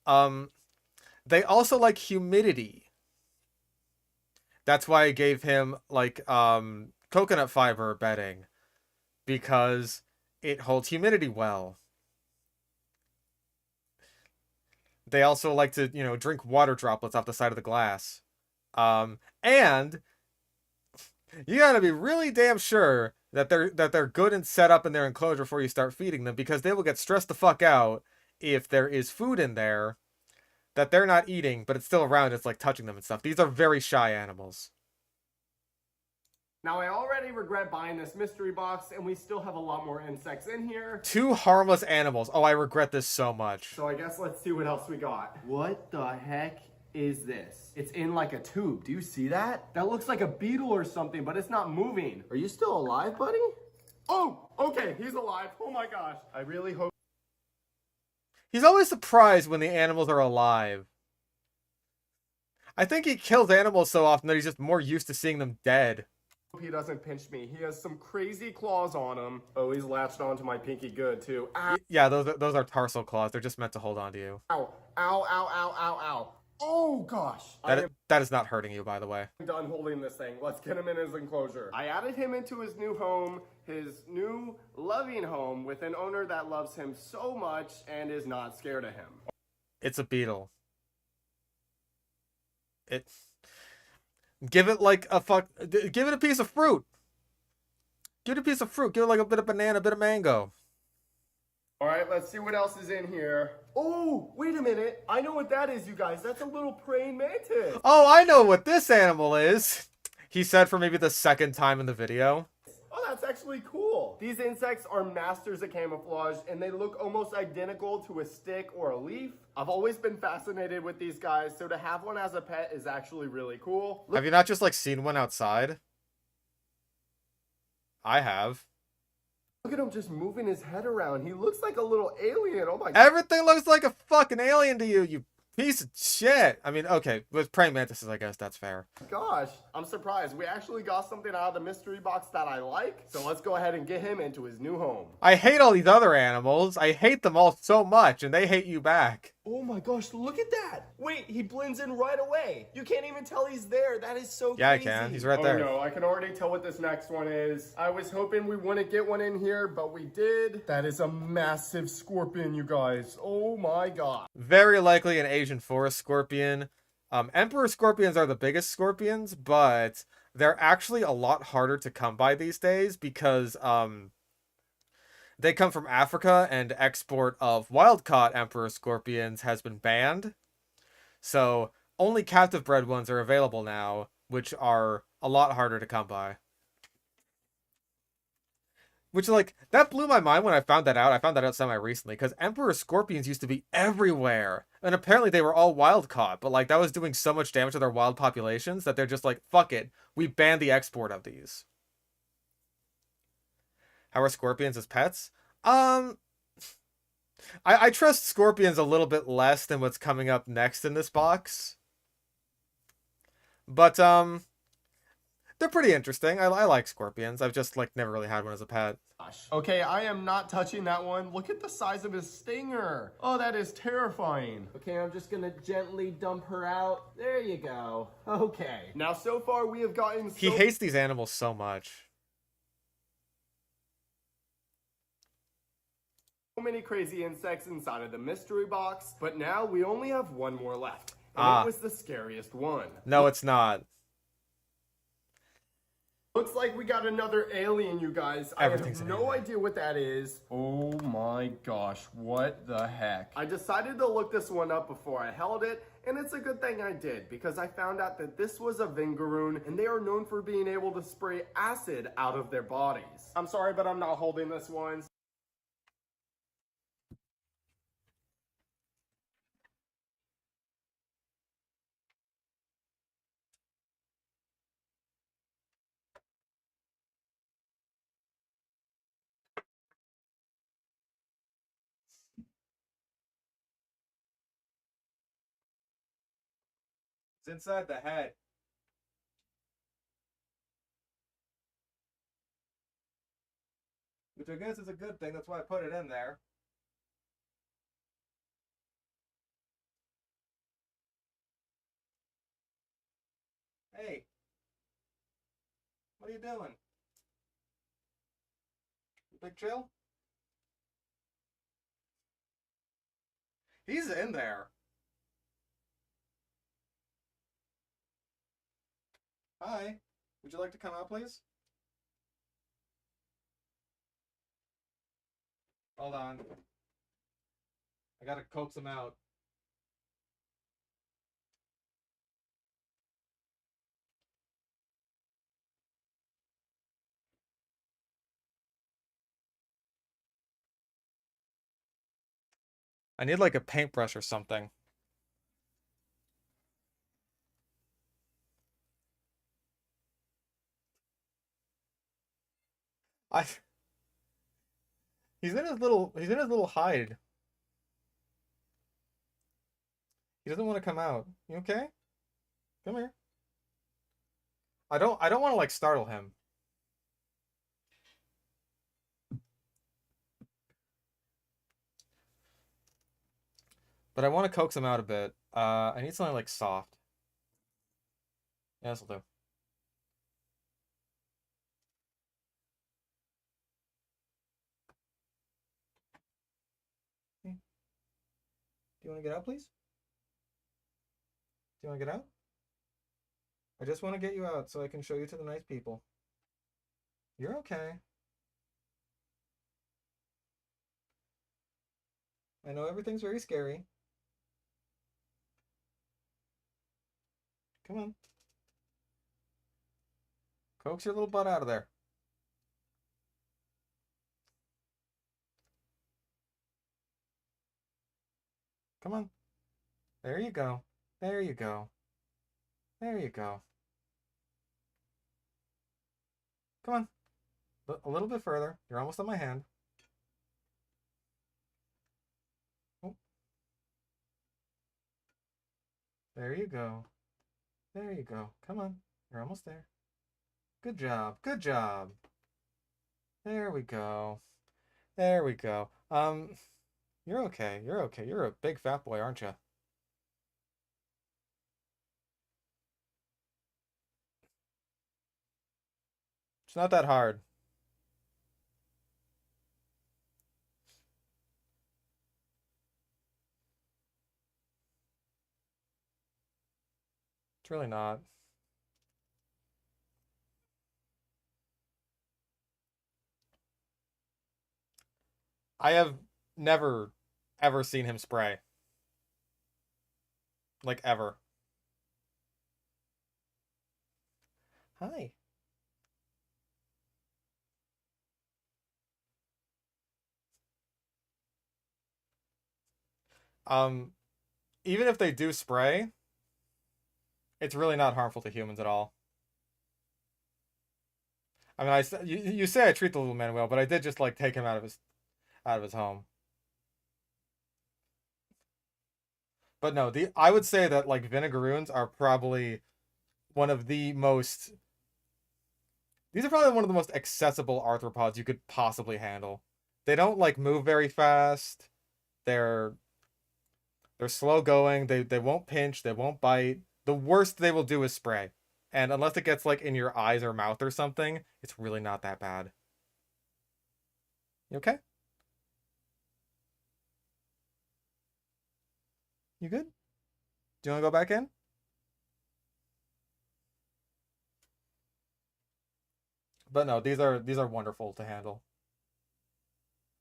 They also like humidity. That's why I gave him like coconut fiber bedding, because it holds humidity well. They also like to, you know, drink water droplets off the side of the glass. And you gotta be really damn sure that they're good and set up in their enclosure before you start feeding them, because they will get stressed the fuck out if there is food in there that they're not eating, but it's still around. It's like touching them and stuff. These are very shy animals. Now, I already regret buying this mystery box, and we still have a lot more insects in here. 2 harmless animals. Oh, I regret this so much. So I guess let's see what else we got. What the heck is this? It's in like a tube. Do you see that? That looks like a beetle or something, but it's not moving. Are you still alive, buddy? Oh, okay, he's alive. Oh my gosh. I really hope He's always surprised when the animals are alive. I think he kills animals so often that he's just more used to seeing them dead. he doesn't pinch me. He has some crazy claws on him. Oh, he's latched onto my pinky good too. Ow, Yeah, those are tarsal claws. They're just meant to hold on to you. ow, ow, ow, ow, ow, ow. Oh gosh. That is not hurting you, by the way. I'm done holding this thing. Let's get him in his enclosure. I added him into his new home, his new loving home, with an owner that loves him so much and is not scared of him. It's a beetle. Give it like give it a piece of fruit. Give it a piece of fruit. Give it like a bit of banana, a bit of mango. All right, let's see what else is in here. Oh, wait a minute. I know what that is, you guys. That's a little praying mantis. Oh, I know what this animal is. He said for maybe the second time in the video. Oh, that's actually cool. These insects are masters of camouflage, and they look almost identical to a stick or a leaf. I've always been fascinated with these guys, so to have one as a pet is actually really cool. Have you not just like seen one outside? I have. Look at him just moving his head around. He looks like a little alien. Oh my god. Everything looks like a fucking alien to you, you piece of shit. I mean, okay, with praying mantises, I guess that's fair. Gosh, I'm surprised. We actually got something out of the mystery box that I like. So let's go ahead and get him into his new home. I hate all these other animals. I hate them all so much, and they hate you back. Oh my gosh, look at that. Wait, he blends in right away. You can't even tell he's there. That is so Yeah, crazy. I can. He's right there. Oh no, I can already tell what this next one is. I was hoping we wouldn't get one in here, but we did. That is a massive scorpion, you guys. Oh my god. Very likely an Asian forest scorpion. Emperor scorpions are the biggest scorpions, but they're actually a lot harder to come by these days because they come from Africa, and export of wild-caught emperor scorpions has been banned. So only captive bred ones are available now, which are a lot harder to come by. Which, like, that blew my mind when I found that out. I found that out semi-recently, because emperor scorpions used to be everywhere. And apparently they were all wild-caught, but, like, that was doing so much damage to their wild populations that they're just like, fuck it, we banned the export of these. How are scorpions as pets? I trust scorpions a little bit less than what's coming up next in this box. But, they're pretty interesting. I like scorpions. I've just, like, never really had one as a pet. Okay, I am not touching that one. Look at the size of his stinger. Oh, that is terrifying. Okay, I'm just gonna gently dump her out. There you go. Okay. Now, so far we have gotten He hates these animals so much. many crazy insects inside of the mystery box, but now we only have one more left. And it was the scariest one. No, it's not. Looks like we got another alien, you guys. Everything's I an have no alien. idea what that is. Oh my gosh, what the heck? I decided to look this one up before I held it, and it's a good thing I did, because I found out that this was a vingaroon, and they are known for being able to spray acid out of their bodies. I'm sorry, but I'm not holding this one. It's inside the head. Which I guess is a good thing. That's why I put it in there. Hey. What are you doing? Big chill? He's in there. Hi. Would you like to come out, please? Hold on. I gotta coax him out. I need like a paintbrush or something. I He's in his little hide. He doesn't want to come out. You okay? Come here. I don't want to like startle him. But I want to coax him out a bit. I need something like soft. Yeah, this'll do. Okay. Do you want to get out, please? Do you want to get out? I just want to get you out so I can show you to the nice people. You're okay. I know everything's very scary. Come on. Coax your little butt out of there. Come on. There you go. There you go. There you go. Come on. A little bit further. You're almost on my hand. Oh. There you go. There you go. Come on. You're almost there. Good job. Good job. There we go. There we go. You're okay. You're okay. You're a big fat boy, aren't you? It's not that hard. It's really not. I have never, ever seen him spray. Like, ever. Hi. Um, Even if they do spray, it's really not harmful to humans at all. I mean, you say I treat the little man well, but I did just like take him out of his home. But no, I would say that like vinegaroons are probably one of the most. These are probably one of the most accessible arthropods you could possibly handle. They don't like move very fast. They're slow going. They won't pinch. They won't bite. The worst they will do is spray. And unless it gets like in your eyes or mouth or something, it's really not that bad. You okay? You good? Do you want to go back in? But no, these are wonderful to handle.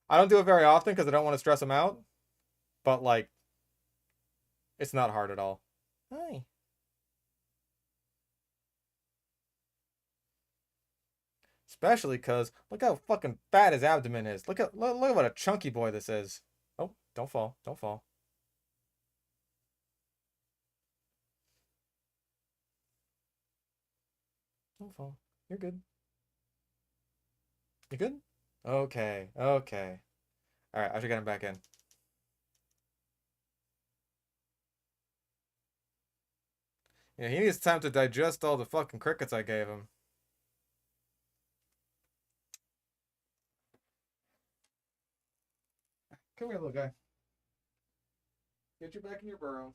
I don't do it very often because I don't want to stress them out. But like, it's not hard at all. Hi. Especially because look how fucking fat his abdomen is. Look at what a chunky boy this is. Oh, don't fall. Don't fall. Don't fall. You're good. You good? Okay. Okay. All right. I should get him back in. Yeah, he needs time to digest all the fucking crickets I gave him. Come here, little guy. Get you back in your burrow.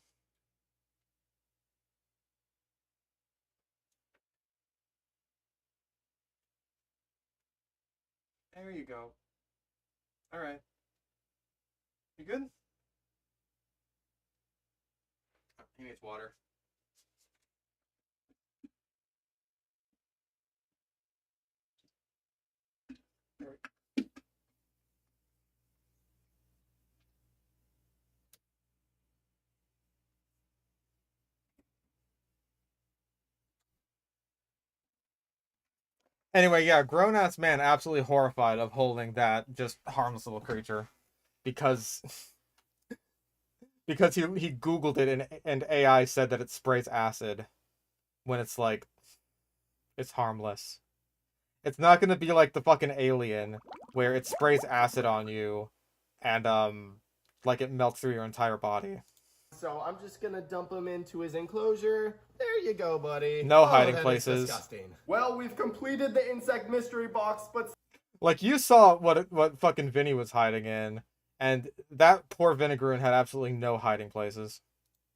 There you go. Alright. You good? He needs water. Anyway, yeah, grown-ass man absolutely horrified of holding that just harmless little creature. Because because he Googled it and AI said that it sprays acid when it's like it's harmless. It's not gonna be like the fucking alien where it sprays acid on you and like it melts through your entire body. So I'm just gonna dump him into his enclosure. There you go, buddy. No hiding that is places. disgusting. Well, we've completed the insect mystery box, but Like you saw what fucking Vinny was hiding in, and that poor Vinegaroon had absolutely no hiding places.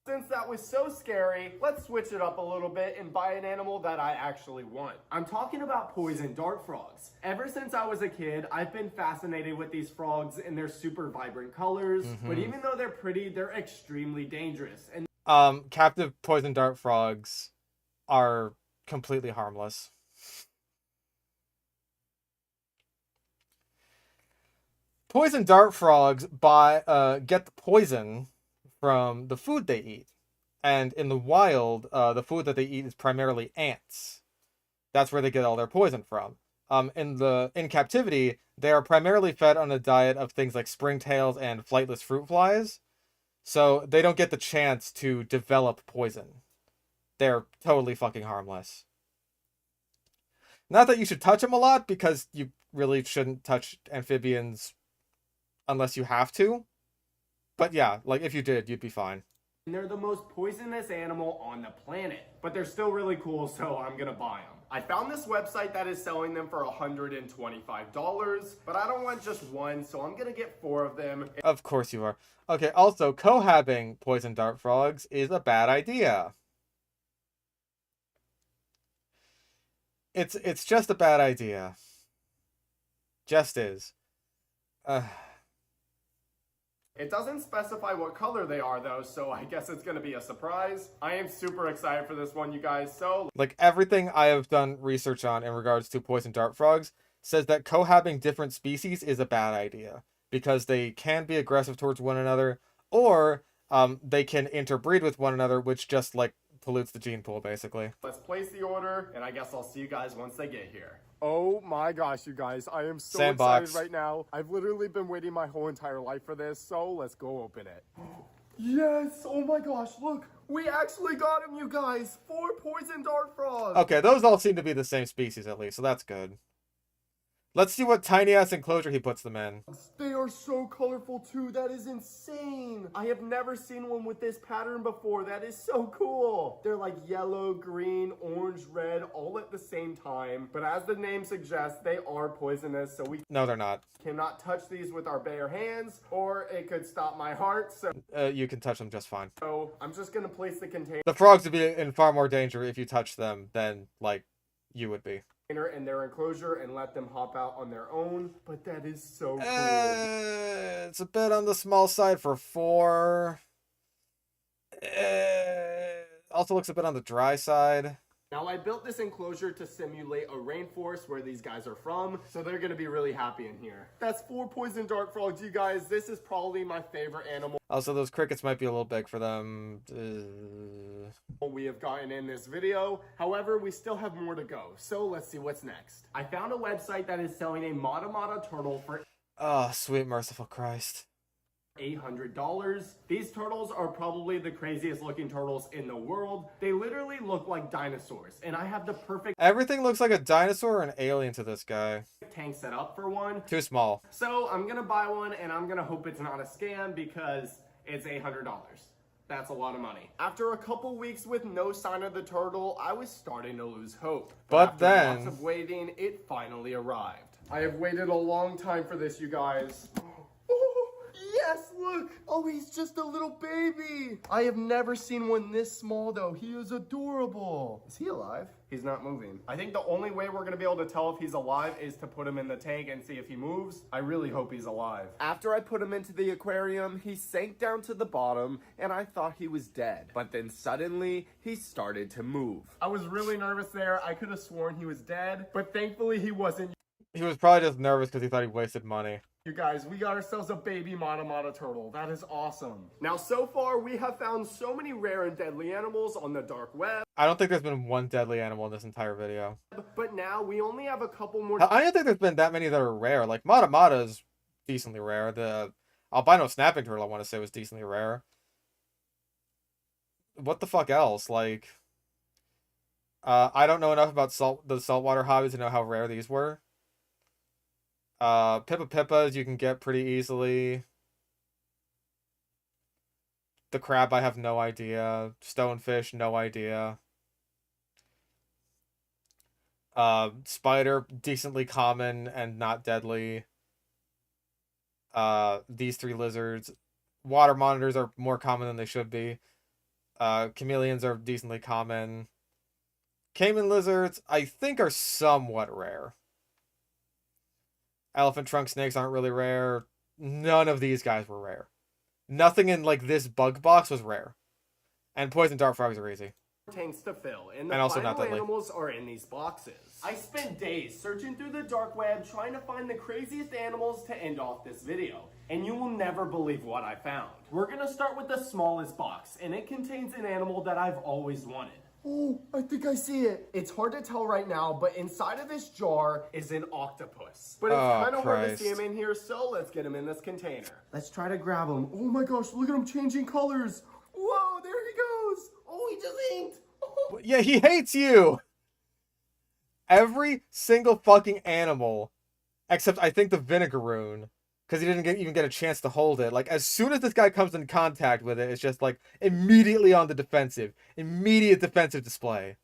since that was so scary, let's switch it up a little bit and buy an animal that I actually want. I'm talking about poison dart frogs. Ever since I was a kid, I've been fascinated with these frogs and their super vibrant colors, but even though they're pretty, they're extremely dangerous. And Captive poison dart frogs are completely harmless. Poison dart frogs get the poison from the food they eat. And in the wild, the food that they eat is primarily ants. That's where they get all their poison from. In captivity, they are primarily fed on a diet of things like springtails and flightless fruit flies. So they don't get the chance to develop poison. They're totally fucking harmless. Not that you should touch them a lot, because you really shouldn't touch amphibians unless you have to. But yeah, like if you did, you'd be fine. they're the most poisonous animal on the planet. But they're still really cool, so I'm gonna buy them. I found this website that is selling them for $125, but I don't want just one, so I'm gonna get 4 of them. Of course you are. Okay, also, cohabbing poison dart frogs is a bad idea. It's just a bad idea. Just is. It doesn't specify what color they are though, so I guess it's gonna be a surprise. I am super excited for this one, you guys, so... Like, everything I have done research on in regards to poison dart frogs says that cohabbing different species is a bad idea. Because they can be aggressive towards one another, or they can interbreed with one another, which just, like, pollutes the gene pool, basically. Let's place the order, and I guess I'll see you guys once they get here. Oh my gosh, you guys, I am so Sandbox. excited right now. I've literally been waiting my whole entire life for this, so let's go open it. Yes, oh my gosh, look, we actually got him, you guys. 4 poison dart frogs. Okay, those all seem to be the same species at least, so that's good. Let's see what tiny-ass enclosure he puts them in. They are so colorful too, that is insane. I have never seen one with this pattern before, that is so cool. They're like yellow, green, orange, red, all at the same time. But as the name suggests, they are poisonous, so we No, they're not. cannot touch these with our bare hands, or it could stop my heart, so You can touch them just fine. I'm just gonna place the container The frogs would be in far more danger if you touch them than, like, you would be. in their enclosure and let them hop out on their own, but that is so cool. It's a bit on the small side for 4. Also looks a bit on the dry side. Now, I built this enclosure to simulate a rainforest where these guys are from, so they're gonna be really happy in here. That's 4 poison dart frogs, you guys. This is probably my favorite animal Also, those crickets might be a little big for them. we have gotten in this video. However, we still have more to go, so let's see what's next. I found a website that is selling a Mata Mata turtle for Oh, sweet merciful Christ. $800. These turtles are probably the craziest looking turtles in the world. They literally look like dinosaurs, and I have the perfect Everything looks like a dinosaur or an alien to this guy. tank set up for one. Too small. So I'm gonna buy one, and I'm gonna hope it's not a scam because it's $800. That's a lot of money. After a couple weeks with no sign of the turtle, I was starting to lose hope. But after then... lots of waiting, it finally arrived. I have waited a long time for this, you guys. Oh, yes, look! Oh, he's just a little baby! I have never seen one this small, though. He is adorable. Is he alive? He's not moving. I think the only way we're gonna be able to tell if he's alive is to put him in the tank and see if he moves. I really hope he's alive. After I put him into the aquarium, he sank down to the bottom, and I thought he was dead. But then suddenly, he started to move. I was really nervous there. I could have sworn he was dead, but thankfully he wasn't. He was probably just nervous because he thought he wasted money. You guys, we got ourselves a baby Mata turtle. That is awesome. Now, so far, we have found so many rare and deadly animals on the dark web. I don't think there's been one deadly animal in this entire video. But now, we only have a couple more... I don't think there's been that many that are rare. Like, Mata is decently rare. The albino snapping turtle, I want to say, was decently rare. What the fuck else? Like... I don't know enough about the saltwater hobby to know how rare these were. Pippas you can get pretty easily. The crab, I have no idea. Stonefish, no idea. Spider, decently common and not deadly. These three lizards. Water monitors are more common than they should be. Chameleons are decently common. Caiman lizards, I think, are somewhat rare. Elephant trunk snakes aren't really rare. None of these guys were rare. Nothing in, like, this bug box was rare. And poison dart frogs are easy. Tanks to fill, and the also final not deadly. animals are in these boxes. I spent days searching through the dark web trying to find the craziest animals to end off this video, and you will never believe what I found. We're gonna start with the smallest box, and it contains an animal that I've always wanted. Oh, I think I see it. It's hard to tell right now, but inside of this jar is an octopus. But it's kind of hard to see him in here, so let's get him in this container. Let's try to grab him. Oh my gosh, look at him changing colors. Whoa, there he goes. Oh, he just inked. Oh. Yeah, he hates you! Every single fucking animal, except I think the vinegaroon, because he didn't even get a chance to hold it. Like, as soon as this guy comes in contact with it, it's just, like, immediately on the defensive. Immediate defensive display.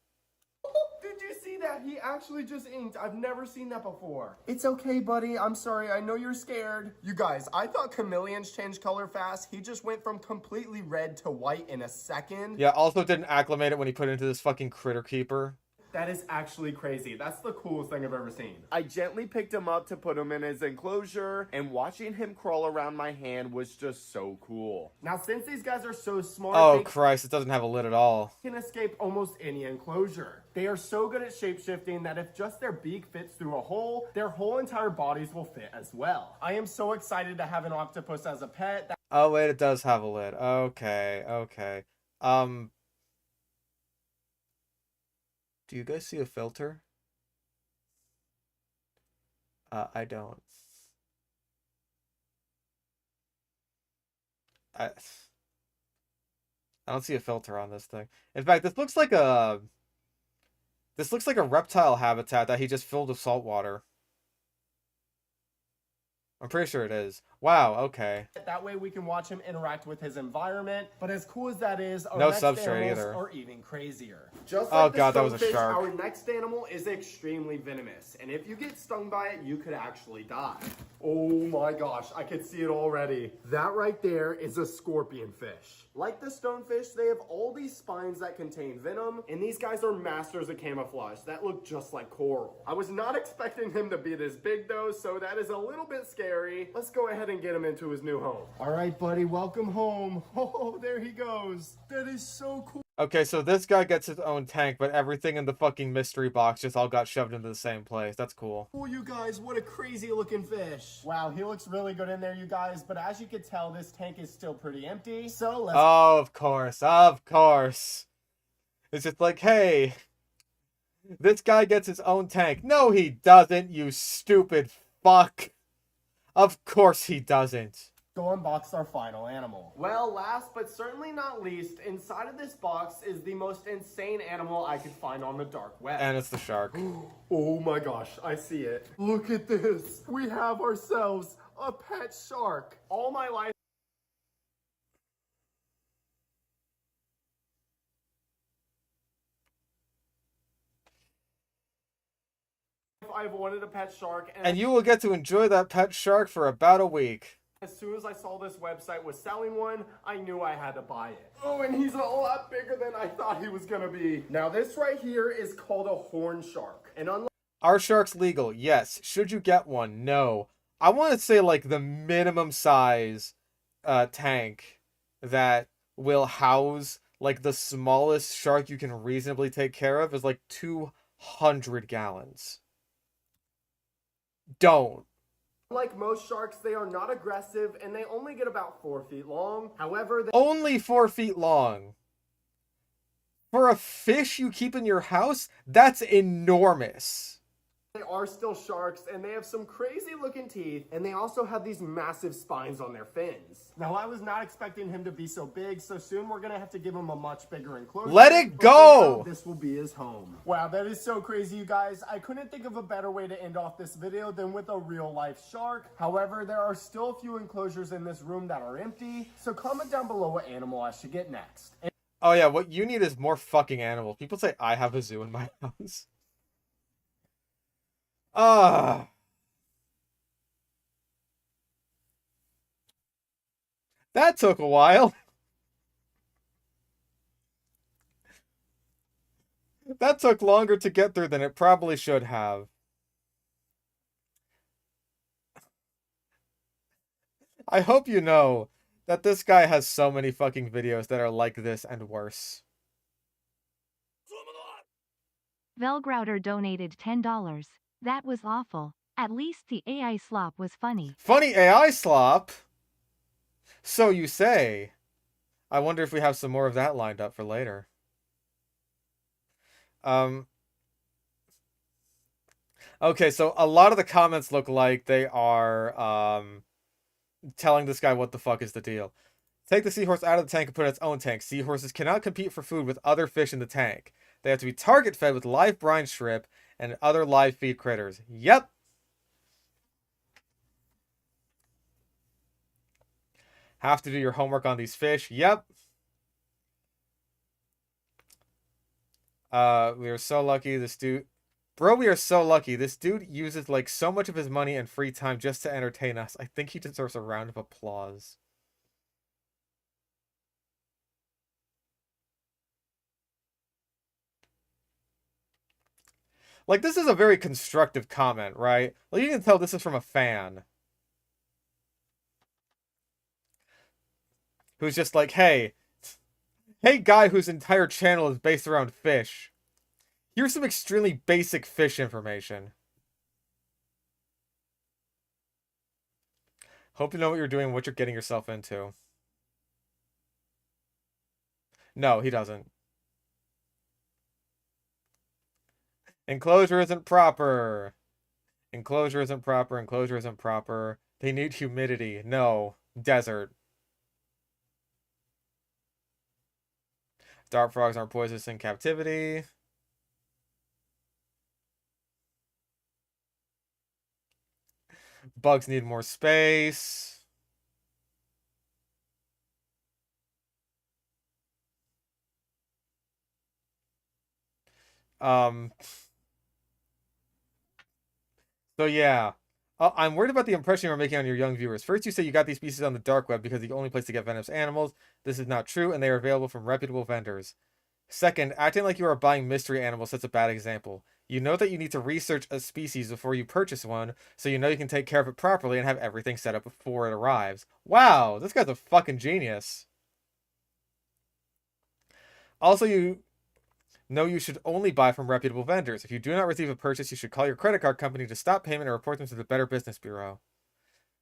Did you see that? He actually just inked. I've never seen that before. It's okay, buddy. I'm sorry. I know you're scared. You guys, I thought chameleons change color fast. He just went from completely red to white in a second. Yeah, also didn't acclimate it when he put it into this fucking critter keeper. That is actually crazy. That's the coolest thing I've ever seen. I gently picked him up to put him in his enclosure, and watching him crawl around my hand was just so cool. Now, since these guys are so smart, Oh, Christ, it doesn't have a lid at all. They can escape almost any enclosure. They are so good at shapeshifting that if just their beak fits through a hole, their whole entire bodies will fit as well. I am so excited to have an octopus as a pet. Oh, wait, it does have a lid. Okay, okay. Do you guys see a filter? I don't. I don't see a filter on this thing. In fact, this looks like a reptile habitat that he just filled with salt water. I'm pretty sure it is. Wow, okay. That way we can watch him interact with his environment. But as cool as that is, our no next substrate animals either. are even crazier. Just like oh god, that was a stonefish, shark. Our next animal is extremely venomous. And if you get stung by it, you could actually die. Oh my gosh, I could see it already. That right there is a scorpion fish. Like the stonefish, they have all these spines that contain venom, and these guys are masters of camouflage that look just like coral. I was not expecting him to be this big though, so that is a little bit scary. Let's go ahead and get him into his new home. All right, buddy, welcome home. Oh, there he goes. That is so cool. Okay, so this guy gets his own tank, but everything in the fucking mystery box just all got shoved into the same place. That's cool. Oh, you guys, what a crazy looking fish. Wow, he looks really good in there, you guys, but as you can tell, this tank is still pretty empty, so let's... Oh, of course, of course. It's just like, hey, this guy gets his own tank. No, he doesn't, you stupid fuck. Of course he doesn't. Go unbox our final animal. Well, last but certainly not least, inside of this box is the most insane animal I could find on the dark web. And it's the shark. Oh my gosh, I see it. Look at this. We have ourselves a pet shark. All my life, I've wanted a pet shark, And you will get to enjoy that pet shark for about a week. as soon as I saw this website was selling one, I knew I had to buy it. Oh, and he's a lot bigger than I thought he was gonna be. Now this right here is called a horn shark. And unlike Are sharks legal? Yes. Should you get one? No. I want to say like the minimum size tank that will house like the smallest shark you can reasonably take care of is like 200 gallons. Don't. Like most sharks, they are not aggressive and they only get about 4 feet long. However, they Only 4 feet long. For a fish you keep in your house, that's enormous. are still sharks and they have some crazy looking teeth and they also have these massive spines on their fins. Now I was not expecting him to be so big, so soon we're gonna have to give him a much bigger enclosure. Let it go! But this will be his home. Wow, that is so crazy, you guys. I couldn't think of a better way to end off this video than with a real life shark. However, there are still a few enclosures in this room that are empty, so comment down below what animal I should get next. Oh yeah, what you need is more fucking animals. People say I have a zoo in my house. That took a while. That took longer to get through than it probably should have. I hope you know that this guy has so many fucking videos that are like this and worse. Velgrouter donated $10. That was awful. At least the AI slop was funny. Funny AI slop? So you say. I wonder if we have some more of that lined up for later. Okay, so a lot of the comments look like they are telling this guy what the fuck is the deal. Take the seahorse out of the tank and put it in its own tank. Seahorses cannot compete for food with other fish in the tank. They have to be target fed with live brine shrimp and other live feed critters. Yep. Have to do your homework on these fish. Yep. We are so lucky this dude... Bro, we are so lucky. This dude uses like so much of his money and free time just to entertain us. I think he deserves a round of applause. Like, this is a very constructive comment, right? Like, you can tell this is from a fan. Who's just like, hey, guy whose entire channel is based around fish. Here's some extremely basic fish information. Hope you know what you're doing and what you're getting yourself into. No, he doesn't. Enclosure isn't proper. Enclosure isn't proper. Enclosure isn't proper. They need humidity. No. Desert. Dart frogs aren't poisonous in captivity. Bugs need more space. So yeah. I'm worried about the impression you're making on your young viewers. First, you say you got these species on the dark web because it's the only place to get venomous animals. This is not true, and they are available from reputable vendors. Second, acting like you are buying mystery animals sets a bad example. You know that you need to research a species before you purchase one, so you know you can take care of it properly and have everything set up before it arrives. Wow, this guy's a fucking genius. Also, you know you should only buy from reputable vendors. If you do not receive a purchase, you should call your credit card company to stop payment and report them to the Better Business Bureau.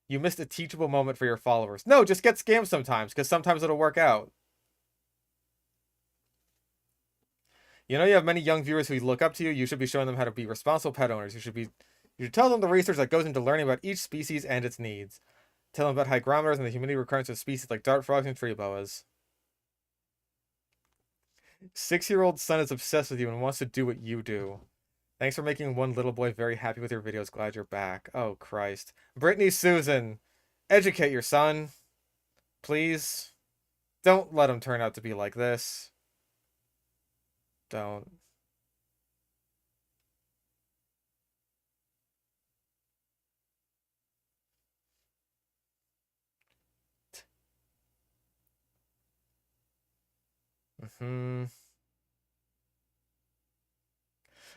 You missed a teachable moment for your followers. No, just get scammed sometimes, because sometimes it'll work out. You know you have many young viewers who look up to you. You should be showing them how to be responsible pet owners. You should tell them the research that goes into learning about each species and its needs. Tell them about hygrometers and the humidity requirements of species like dart frogs and tree boas. 6-year-old son is obsessed with you and wants to do what you do. Thanks for making one little boy very happy with your videos. Glad you're back. Oh, Christ. Brittany Susan, educate your son. Please. Don't let him turn out to be like this. Don't.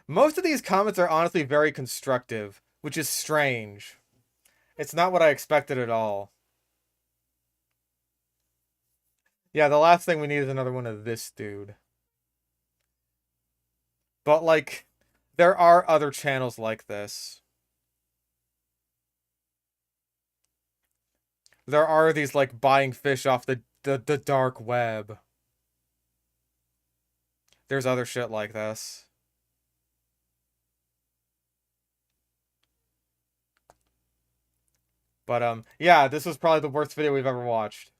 Most of these comments are honestly very constructive, which is strange. It's not what I expected at all. Yeah, the last thing we need is another one of this dude. But, like, there are other channels like this. There are these, like, buying fish off the dark web. There's other shit like this. But, yeah, this was probably the worst video we've ever watched.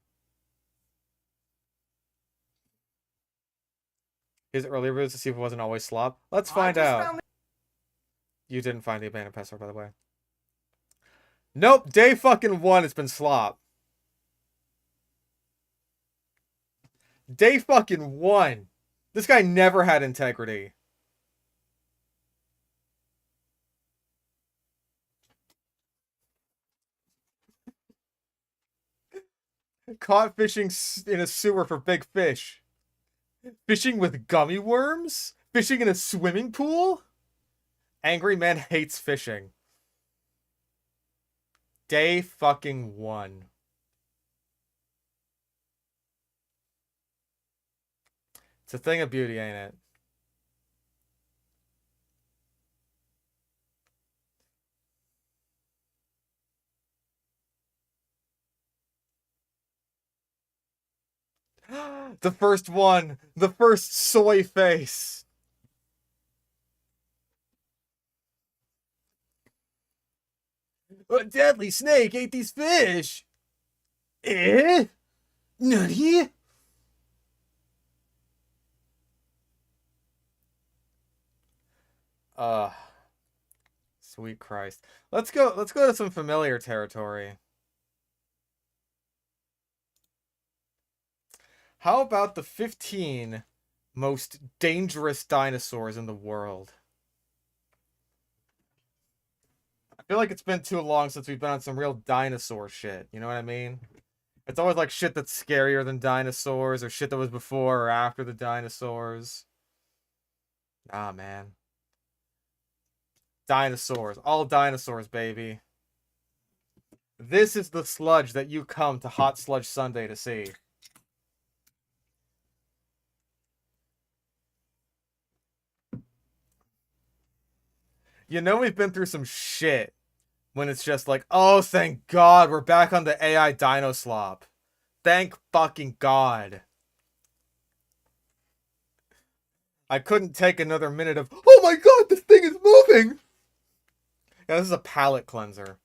His earlier videos to see if it wasn't always slop. Let's find out. You didn't find the abandoned password, by the way. Nope, day fucking 1, it's been slop. Day fucking 1. This guy never had integrity. Caught fishing in a sewer for big fish. Fishing with gummy worms? Fishing in a swimming pool? Angry man hates fishing. Day fucking 1. It's a thing of beauty, ain't it? The first one! The first soy face! A deadly snake ate these fish! Eh? Nutty? Sweet Christ. Let's go to some familiar territory. How about the 15 most dangerous dinosaurs in the world? I feel like it's been too long since we've been on some real dinosaur shit. You know what I mean? It's always like shit that's scarier than dinosaurs, or shit that was before or after the dinosaurs. Ah, man. Dinosaurs. All dinosaurs, baby. This is the sludge that you come to Hot Sludge Sunday to see. You know we've been through some shit when it's just like, oh, thank God, we're back on the AI Dino Slop. Thank fucking God. I couldn't take another minute of, oh my God, this thing is moving! Yeah, this is a palate cleanser.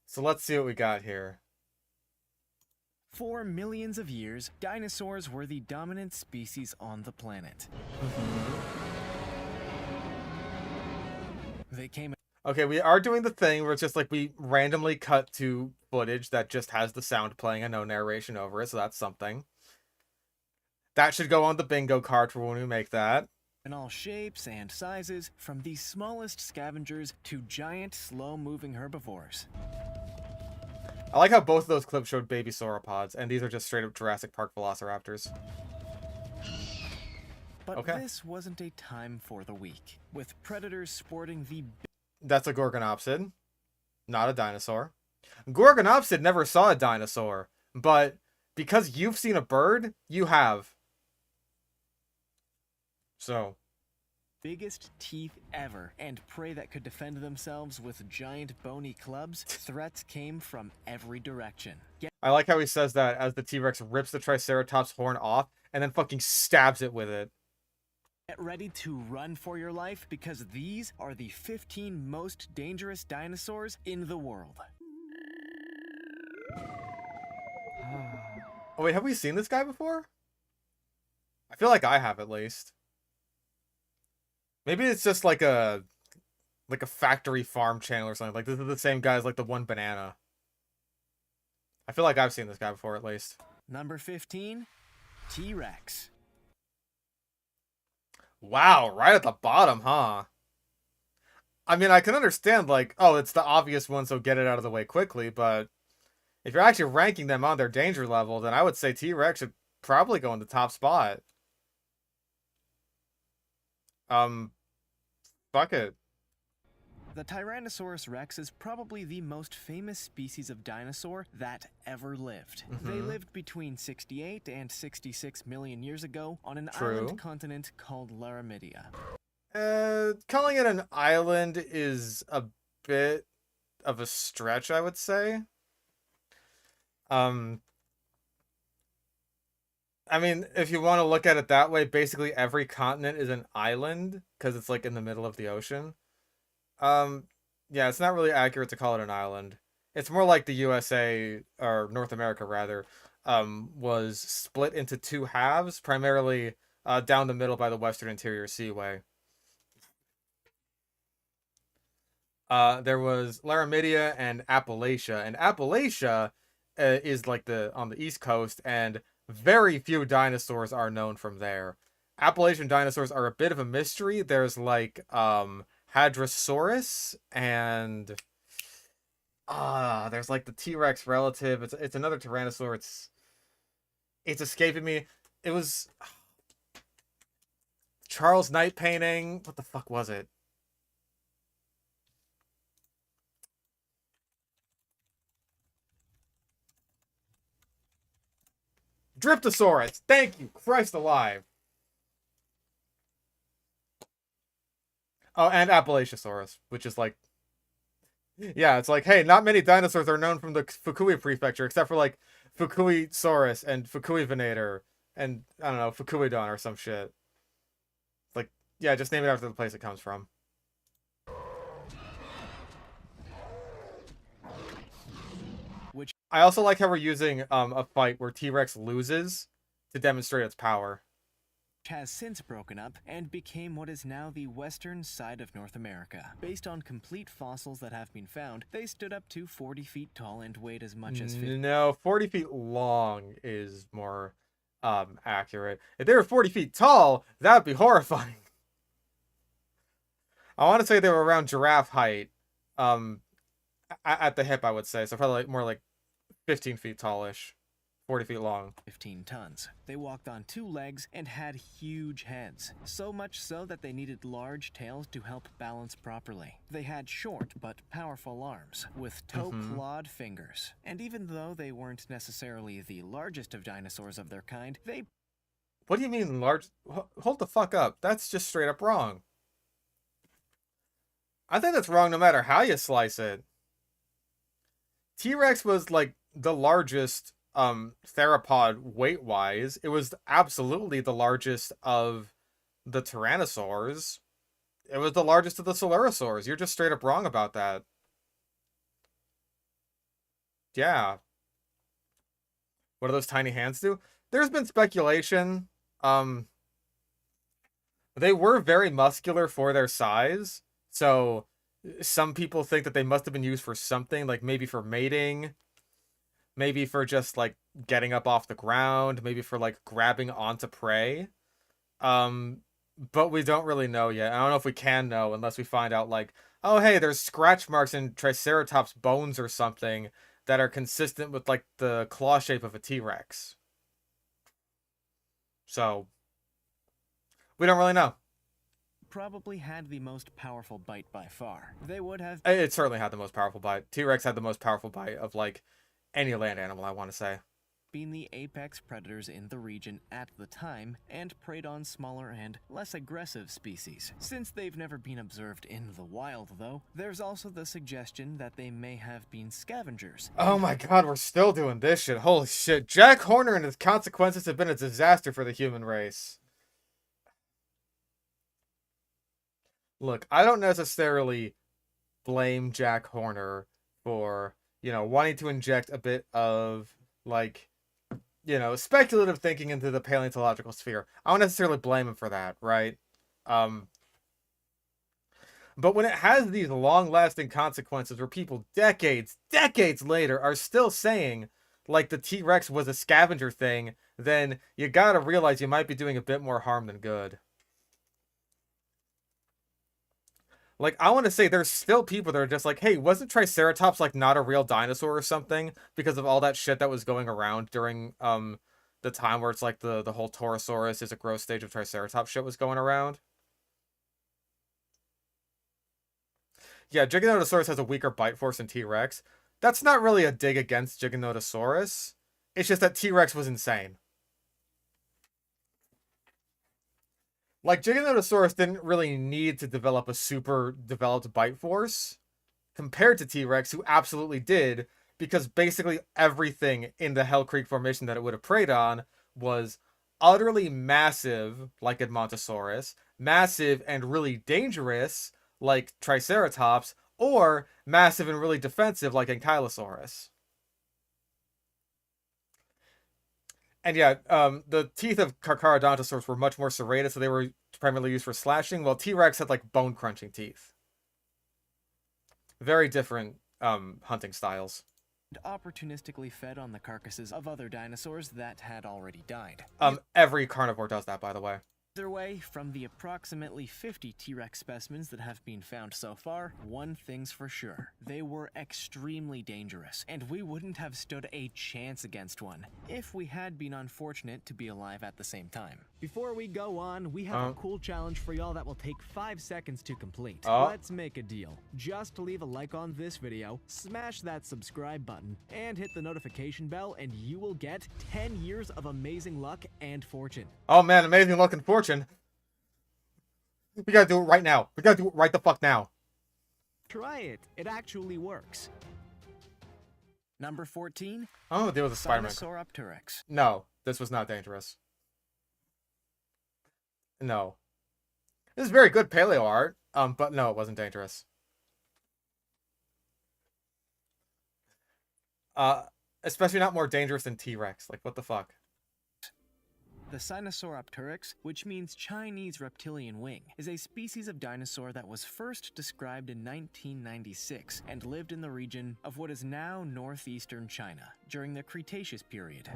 So let's see what we got here. For millions of years, dinosaurs were the dominant species on the planet. They came. Okay, we are doing the thing where it's just like we randomly cut to footage that just has the sound playing and no narration over it, so that's something. That should go on the bingo card for when we make that. In all shapes and sizes, from the smallest scavengers to giant, slow-moving herbivores. I like how both of those clips showed baby sauropods, and these are just straight-up Jurassic Park velociraptors. But okay. This wasn't a time for the weak, with predators sporting the... That's a Gorgonopsid, not a dinosaur. Gorgonopsid never saw a dinosaur, but because you've seen a bird, you have. So... biggest teeth ever, and prey that could defend themselves with giant bony clubs. Threats came from every direction. I like how he says that as the T-Rex rips the Triceratops horn off and then fucking stabs it with it. Get ready to run for your life, because these are the 15 most dangerous dinosaurs in the world. Oh wait, have we seen this guy before? I feel like I have, at least. Maybe it's just like a factory farm channel or something. Like this is the same guy as like the one banana. I feel like I've seen this guy before, at least. Number 15, T-Rex. Wow, right at the bottom, huh? I mean, I can understand, like, oh, it's the obvious one, so get it out of the way quickly, but if you're actually ranking them on their danger level, then I would say T-Rex should probably go in the top spot. Fuck it. The Tyrannosaurus rex is probably the most famous species of dinosaur that ever lived. They lived between 68 and 66 million years ago on an island continent called Laramidia. Calling it an island is a bit of a stretch, I would say. I mean, if you want to look at it that way, basically every continent is an island because it's like in the middle of the ocean. Yeah, it's not really accurate to call it an island. It's more like the USA, or North America rather, was split into two halves, primarily down the middle by the Western Interior Seaway. There was Laramidia and Appalachia, and Appalachia is like on the East Coast, and very few dinosaurs are known from there. Appalachian dinosaurs are a bit of a mystery. There's like Hadrosaurus, and there's like the T-Rex relative. It's another Tyrannosaur. It's escaping me. It was Charles Knight painting. What the fuck was it? Dryptosaurus. Thank you, Christ alive. Oh, and Appalachiosaurus, which is like, yeah, it's like, hey, not many dinosaurs are known from the Fukui prefecture, except for like Fukuisaurus and Fukuivenator and I don't know, Fukuidon or some shit. Like, yeah, just name it after the place it comes from. Which I also like how we're using a fight where T-Rex loses to demonstrate its power. has since broken up and became what is now the western side of North America. Based on complete fossils that have been found, they stood up to 40 feet tall and weighed as much as 50. No, 40 feet long is more accurate. If they were 40 feet tall, that would be horrifying. I want to say they were around giraffe height at the hip, I would say. So probably more like 15 feet tallish. 40 feet long. 15 tons. They walked on two legs and had huge heads, so much so that they needed large tails to help balance properly. They had short but powerful arms, with toe-clawed fingers. And even though they weren't necessarily the largest of dinosaurs of their kind, they... What do you mean large? Hold the fuck up. That's just straight up wrong. I think that's wrong no matter how you slice it. T-Rex was like the largest theropod weight-wise. It was absolutely the largest of the Tyrannosaurs. It was the largest of the Coelurosaurs. You're just straight up wrong about that. Yeah. What do those tiny hands do? There's been speculation. They were very muscular for their size. So some people think that they must have been used for something, like maybe for mating. Maybe for just, like, getting up off the ground. Maybe for, like, grabbing onto prey. But we don't really know yet. I don't know if we can know unless we find out, like, oh, hey, there's scratch marks in Triceratops bones or something that are consistent with, like, the claw shape of a T-Rex. So, we don't really know. probably had the most powerful bite by far. They would have... It certainly had the most powerful bite. T-Rex had the most powerful bite of, like, any land animal, I want to say. been the apex predators in the region at the time and preyed on smaller and less aggressive species. Since they've never been observed in the wild, though, there's also the suggestion that they may have been scavengers. Oh my god, we're still doing this shit. Holy shit. Jack Horner and his consequences have been a disaster for the human race. Look, I don't necessarily blame Jack Horner for, you know, wanting to inject a bit of, like, you know, speculative thinking into the paleontological sphere. I don't necessarily blame him for that, right? But when it has these long-lasting consequences where people decades later are still saying, like, the T-Rex was a scavenger thing, then you gotta realize you might be doing a bit more harm than good. Like, I want to say there's still people that are just like, hey, wasn't Triceratops, like, not a real dinosaur or something? Because of all that shit that was going around during the time where it's like the whole Torosaurus is a growth stage of Triceratops shit was going around. yeah, Giganotosaurus has a weaker bite force than T-Rex. That's not really a dig against Giganotosaurus. It's just that T-Rex was insane. Like, Giganotosaurus didn't really need to develop a super developed bite force compared to T-Rex, who absolutely did, because basically everything in the Hell Creek Formation that it would have preyed on was utterly massive, like Edmontosaurus, massive and really dangerous, like Triceratops, or massive and really defensive, like Ankylosaurus. And yeah, the teeth of Carcharodontosaurus were much more serrated, so they were primarily used for slashing, while T-Rex had like bone-crunching teeth. Very different hunting styles. Opportunistically fed on the carcasses of other dinosaurs that had already died. Every carnivore does that, by the way. Either way, from the approximately 50 T-Rex specimens that have been found so far, one thing's for sure. They were extremely dangerous, and we wouldn't have stood a chance against one if we had been unfortunate to be alive at the same time. Before we go on, we have a cool challenge for y'all that will take 5 seconds to complete. Let's make a deal. Just leave a like on this video, smash that subscribe button, and hit the notification bell, and you will get 10 years of amazing luck and fortune. Oh man, amazing luck and fortune. We gotta do it right now. We gotta do it right the fuck now. Try it. It actually works. Number 14. Oh, deal with the Spider-Man. Sinosauropteryx. No, this was not dangerous. No. This is very good paleo art, but no, it wasn't dangerous. Especially not more dangerous than T-Rex. Like, what the fuck? The Sinosauropteryx, which means Chinese reptilian wing, is a species of dinosaur that was first described in 1996 and lived in the region of what is now northeastern China during the Cretaceous period.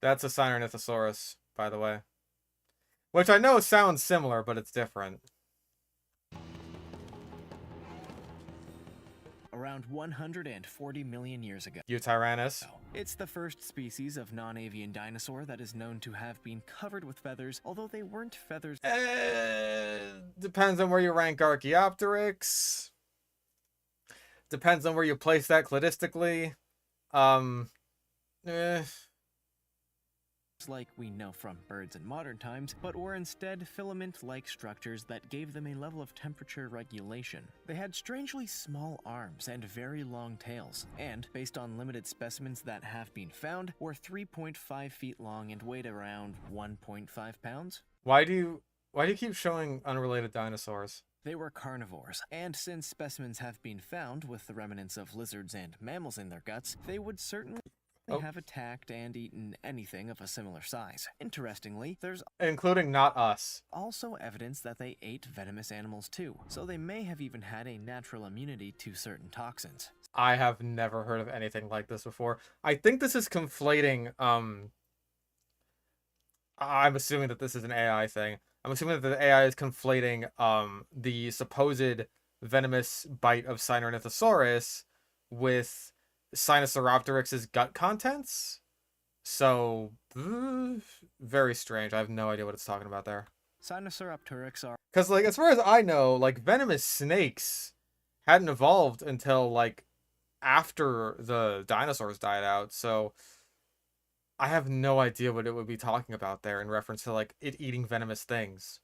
That's a Sinornithosaurus, by the way. Which I know sounds similar, but it's different. Around 140 million years ago. Eutyrannus. It's the first species of non-avian dinosaur that is known to have been covered with feathers, although they weren't feathers. Depends on where you rank Archaeopteryx. Depends on where you place that cladistically. Like we know from birds in modern times, but were instead filament-like structures that gave them a level of temperature regulation. They had strangely small arms and very long tails, and, based on limited specimens that have been found, were 3.5 feet long and weighed around 1.5 pounds. Why do you keep showing unrelated dinosaurs? They were carnivores, and since specimens have been found with the remnants of lizards and mammals in their guts, they would certainly have attacked and eaten anything of a similar size. Interestingly, there's including not us. Also evidence that they ate venomous animals too, so they may have even had a natural immunity to certain toxins. I have never heard of anything like this before. I think this is conflating, I'm assuming that this is an AI thing. I'm assuming that the AI is conflating, the supposed venomous bite of Sinornithosaurus with Sinosauropteryx's gut contents. So, very strange. I have no idea what it's talking about there. Sinosauropteryx are... Because, like, as far as I know, like, venomous snakes hadn't evolved until, like, after the dinosaurs died out. So, I have no idea what it would be talking about there in reference to, like, it eating venomous things.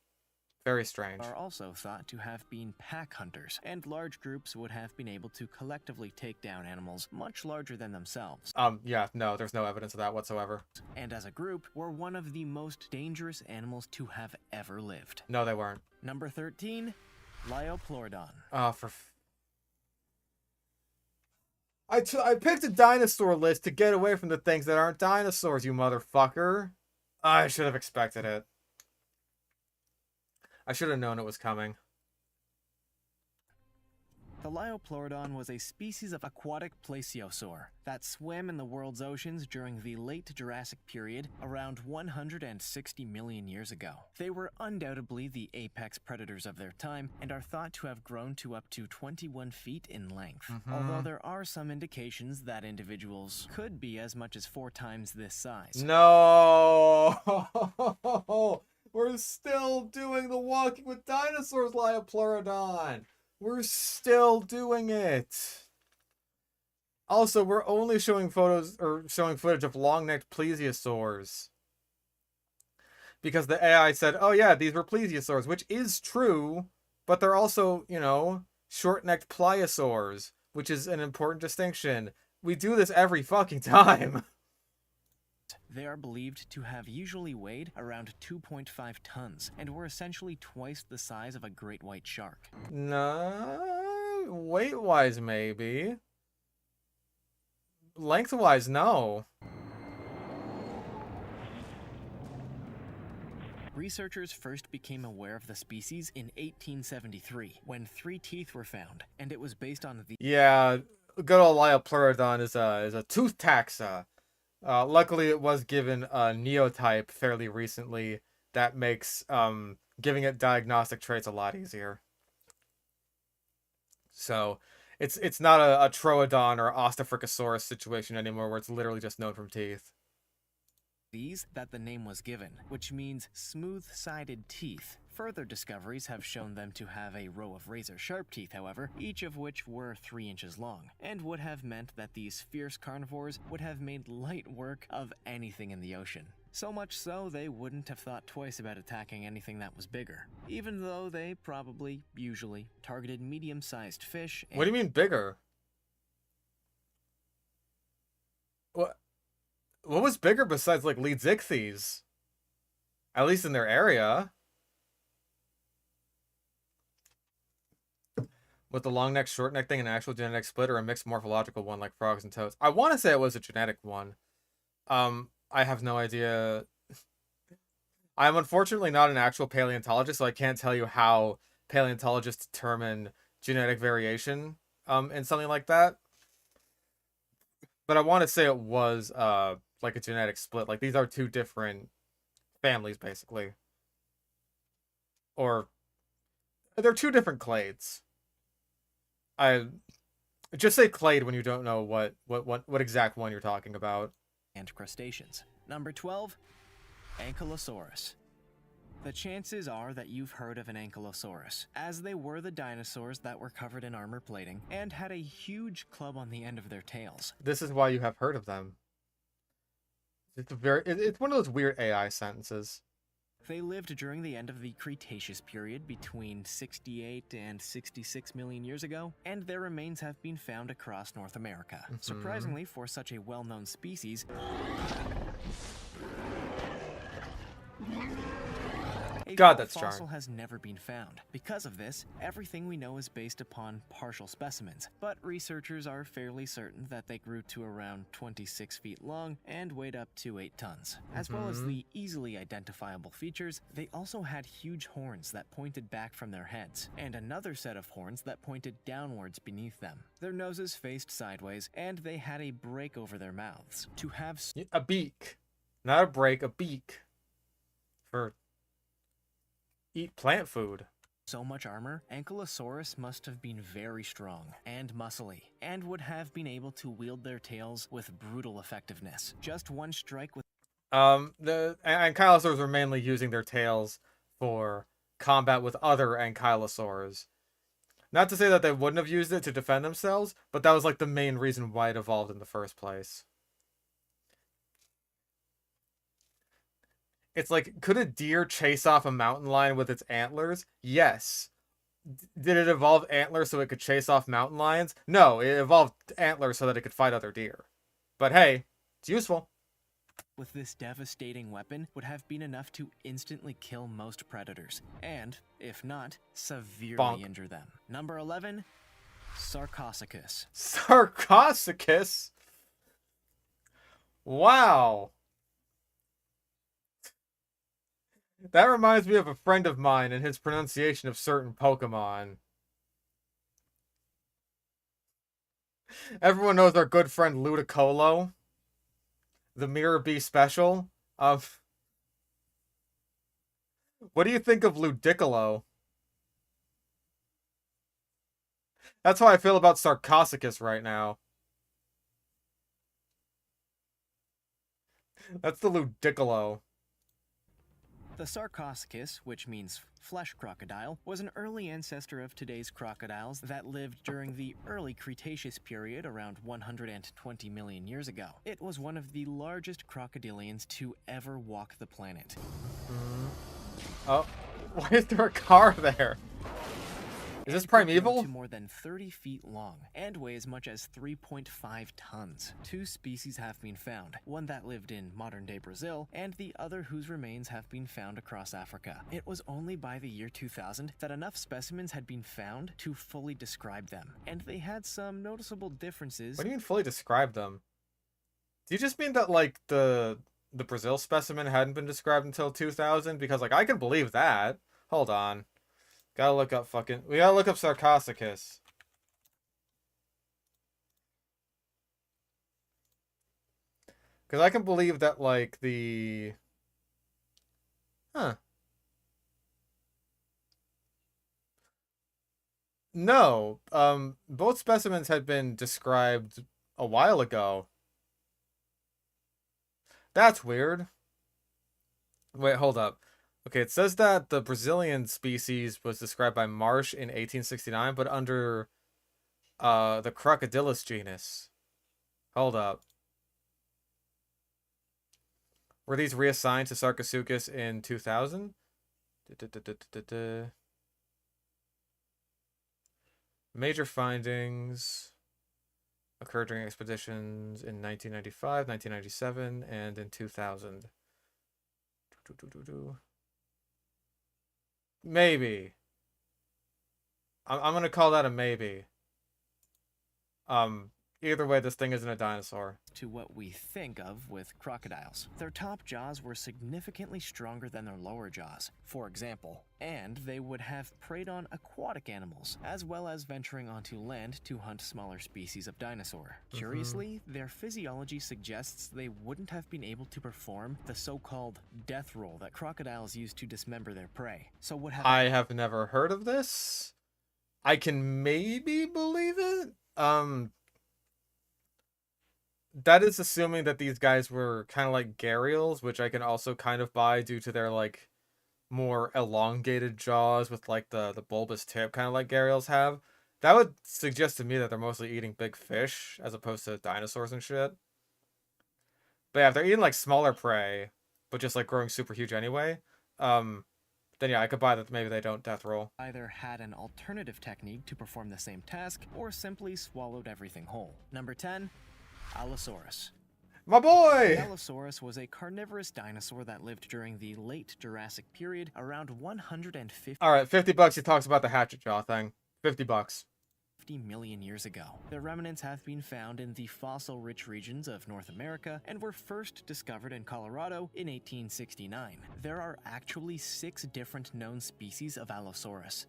Very strange. Are also thought to have been pack hunters, and large groups would have been able to collectively take down animals much larger than themselves. Yeah, no, there's no evidence of that whatsoever. And as a group, were one of the most dangerous animals to have ever lived. No, they weren't. Number 13, Liopleurodon. I picked a dinosaur list to get away from the things that aren't dinosaurs, you motherfucker. I should have expected it. I should have known it was coming. The Liopleurodon was a species of aquatic plesiosaur that swam in the world's oceans during the late Jurassic period, around 160 million years ago. They were undoubtedly the apex predators of their time and are thought to have grown to up to 21 feet in length, although there are some indications that individuals could be as much as 4 times this size. No! We're still doing the Walking with Dinosaurs Liopleurodon. We're still doing it. Also, we're only showing photos or showing footage of long-necked plesiosaurs. Because the AI said, oh yeah, these were plesiosaurs, which is true, but they're also, you know, short-necked pliosaurs, which is an important distinction. We do this every fucking time. They are believed to have usually weighed around 2.5 tons and were essentially twice the size of a great white shark. No, weight-wise maybe. Lengthwise, no. Researchers first became aware of the species in 1873, when 3 teeth were found, and it was based on the... Yeah, good old Liopleurodon is a tooth taxa. Luckily, it was given a neotype fairly recently that makes giving it diagnostic traits a lot easier. So, it's not a Troodon or Ostafricosaurus situation anymore, where it's literally just known from teeth. These that the name was given, which means smooth-sided teeth. Further discoveries have shown them to have a row of razor-sharp teeth, however, each of which were 3 inches long, and would have meant that these fierce carnivores would have made light work of anything in the ocean. So much so, they wouldn't have thought twice about attacking anything that was bigger, even though they probably, usually, targeted medium-sized fish and... What do you mean bigger? What was bigger besides, like, Leedsichthyes? At least in their area. With the long neck, short neck thing, an actual genetic split or a mixed morphological one like frogs and toads? I want to say it was a genetic one. I have no idea. I'm unfortunately not an actual paleontologist, so I can't tell you how paleontologists determine genetic variation in something like that. But I want to say it was like a genetic split. Like, these are 2 different families, basically. Or they're 2 different clades. I just say clade when you don't know what exact one you're talking about. And crustaceans. Number 12, Ankylosaurus. The chances are that you've heard of an Ankylosaurus, as they were the dinosaurs that were covered in armor plating and had a huge club on the end of their tails. This is why you have heard of them. It's one of those weird AI sentences. They lived during the end of the Cretaceous period between 68 and 66 million years ago, and their remains have been found across North America. Surprisingly, for such a well-known species, God, that's fossil jarring. has never been found. Because of this, everything we know is based upon partial specimens, but researchers are fairly certain that they grew to around 26 feet long and weighed up to 8 tons. As well as the easily identifiable features, they also had huge horns that pointed back from their heads, and another set of horns that pointed downwards beneath them. Their noses faced sideways, and they had a break over their mouths. To have A beak. Not a break, a beak. For eat plant food. so much armor, Ankylosaurus must have been very strong and muscly, and would have been able to wield their tails with brutal effectiveness. Just one strike with The ankylosaurs were mainly using their tails for combat with other ankylosaurs. Not to say that they wouldn't have used it to defend themselves, but that was like the main reason why it evolved in the first place. It's like, could a deer chase off a mountain lion with its antlers? Yes. Did it evolve antlers so it could chase off mountain lions? No, it evolved antlers so that it could fight other deer. But hey, it's useful. with this devastating weapon would have been enough to instantly kill most predators, and, if not, severely Bonk. injure them. Number 11, Sarcosuchus. Sarcosuchus? Wow. That reminds me of a friend of mine and his pronunciation of certain Pokemon. Everyone knows our good friend Ludicolo, the Mirror Bee special. What do you think of Ludicolo? That's how I feel about Sarcosuchus right now. That's the Ludicolo. The Sarcosuchus, which means flesh crocodile, was an early ancestor of today's crocodiles that lived during the early Cretaceous period around 120 million years ago. It was one of the largest crocodilians to ever walk the planet. Oh, why is there a car there? Is this And could grow primeval? to more than 30 feet long and weigh as much as 3.5 tons. Two species have been found, one that lived in modern-day Brazil, and the other whose remains have been found across Africa. It was only by the year 2000 that enough specimens had been found to fully describe them, and they had some noticeable differences. What do you mean fully describe them? Do you just mean that, like, the Brazil specimen hadn't been described until 2000? Because, like, I can believe that. Hold on. We gotta look up Sarcosuchus. Because I can believe that, like, Huh. No. Both specimens had been described a while ago. That's weird. Wait, hold up. Okay, it says that the Brazilian species was described by Marsh in 1869, but under the Crocodilus genus. Hold up. Were these reassigned to Sarcosuchus in 2000? Major findings occurred during expeditions in 1995, 1997, and in 2000. Maybe. I'm gonna call that a maybe. Either way, this thing isn't a dinosaur. To what we think of with crocodiles. Their top jaws were significantly stronger than their lower jaws, for example, and they would have preyed on aquatic animals, as well as venturing onto land to hunt smaller species of dinosaur. Curiously, their physiology suggests they wouldn't have been able to perform the so-called death roll that crocodiles use to dismember their prey. So would have I have never heard of this. I can maybe believe it. That is assuming that these guys were kind of like gharials, which I can also kind of buy due to their, like, more elongated jaws with, like, the bulbous tip, kind of like gharials have. That would suggest to me that they're mostly eating big fish, as opposed to dinosaurs and shit. But yeah, if they're eating, like, smaller prey, but just, like, growing super huge anyway, then yeah, I could buy that maybe they don't death roll. either had an alternative technique to perform the same task, or simply swallowed everything whole. Number 10. Allosaurus. My boy! Allosaurus was a carnivorous dinosaur that lived during the late Jurassic period, around 150 Alright, $50 he talks about the hatchet jaw thing. $50. million years ago. Their remnants have been found in the fossil-rich regions of North America and were first discovered in Colorado in 1869. There are actually 6 different known species of Allosaurus.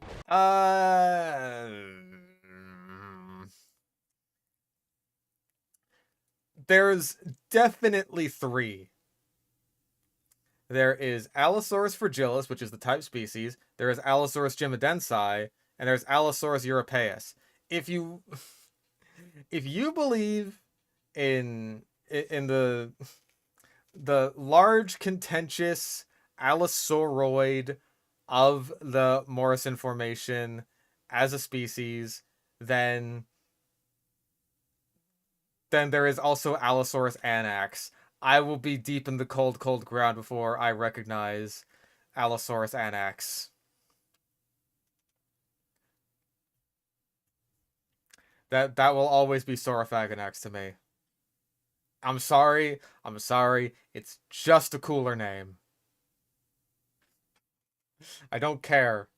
There's definitely 3. There is Allosaurus fragilis, which is the type species. There is Allosaurus jimadensi, and there's Allosaurus europaeus. If you believe in the large contentious Allosauroid of the Morrison Formation as a species, then there is also Allosaurus annax. I will be deep in the cold ground before I recognize Allosaurus annax. That will always be Saurophagonax to me. I'm sorry. It's just a cooler name. I don't care.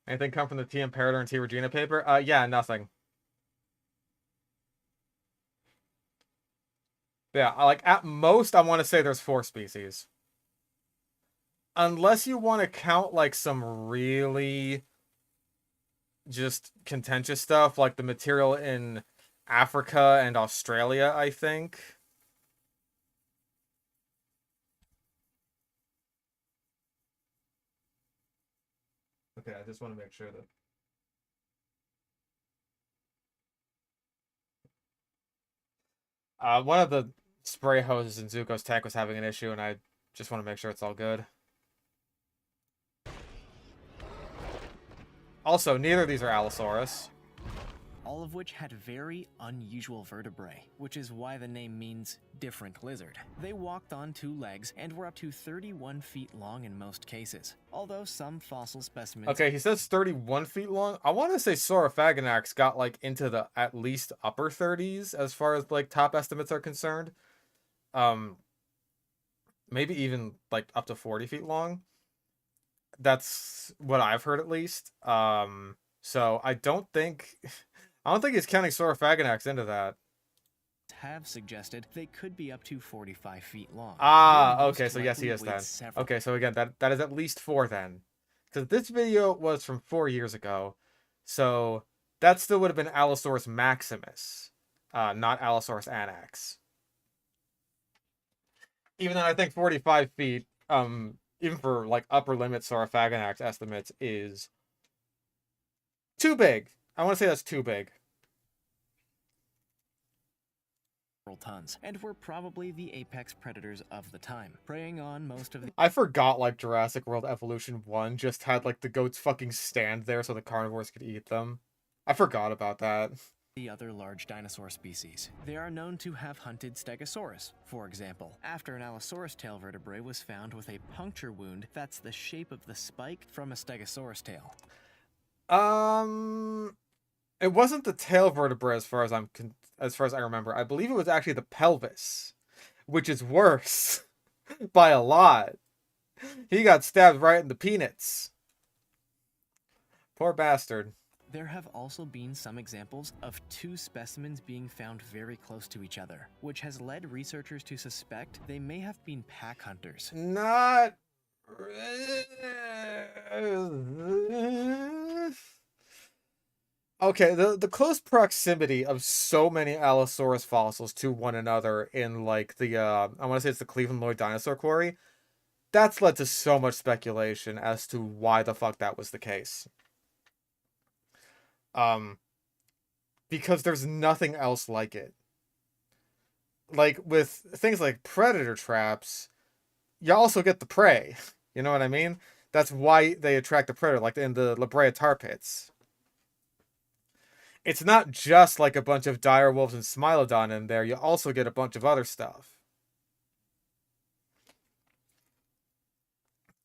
Anything come from the T. Imperator and T. Regina paper? Yeah, nothing. Yeah, like, at most, I want to say there's 4 species. Unless you want to count, like, some really just contentious stuff, like the material in Africa and Australia, I think. Okay, I just want to make sure that... one of the spray hoses and Zuko's tank was having an issue, and I just want to make sure it's all good. Also, neither of these are Allosaurus. All of which had very unusual vertebrae, which is why the name means different lizard. They walked on 2 legs and were up to 31 feet long in most cases, although some fossil specimens... Okay, he says 31 feet long. I want to say Saurophaganax got, like, into the at least upper 30s as far as, like, top estimates are concerned. Maybe even, like, up to 40 feet long. That's what I've heard, at least. So I don't think he's counting Saurophaganax into that. have suggested they could be up to 45 feet long. Ah, okay, so yes, he is then. Okay, so again, that is at least 4 then. Because this video was from 4 years ago. So that still would have been Allosaurus maximus, not Allosaurus anax. Even though I think 45 feet, even for like upper limit Saurophaganax estimates, is too big. I want to say that's too big. Tons, and were probably the apex predators of the time, preying on most of the... I forgot, like, Jurassic World Evolution 1 just had, like, the goats fucking stand there so the carnivores could eat them. I forgot about that. The other large dinosaur species. They are known to have hunted Stegosaurus, for example, after an Allosaurus tail vertebrae was found with a puncture wound that's the shape of the spike from a Stegosaurus tail. It wasn't the tail vertebrae as far as I remember. I believe it was actually the pelvis, which is worse by a lot. He got stabbed right in the peanuts. Poor bastard. There have also been some examples of 2 specimens being found very close to each other, which has led researchers to suspect they may have been pack hunters. Not... Okay, the close proximity of so many Allosaurus fossils to one another in, like, the, I want to say it's the Cleveland Lloyd Dinosaur Quarry, that's led to so much speculation as to why the fuck that was the case. Because there's nothing else like it. Like, with things like predator traps, you also get the prey. You know what I mean? That's why they attract the predator, like in the La Brea tar pits. It's not just like a bunch of dire wolves and Smilodon in there. You also get a bunch of other stuff.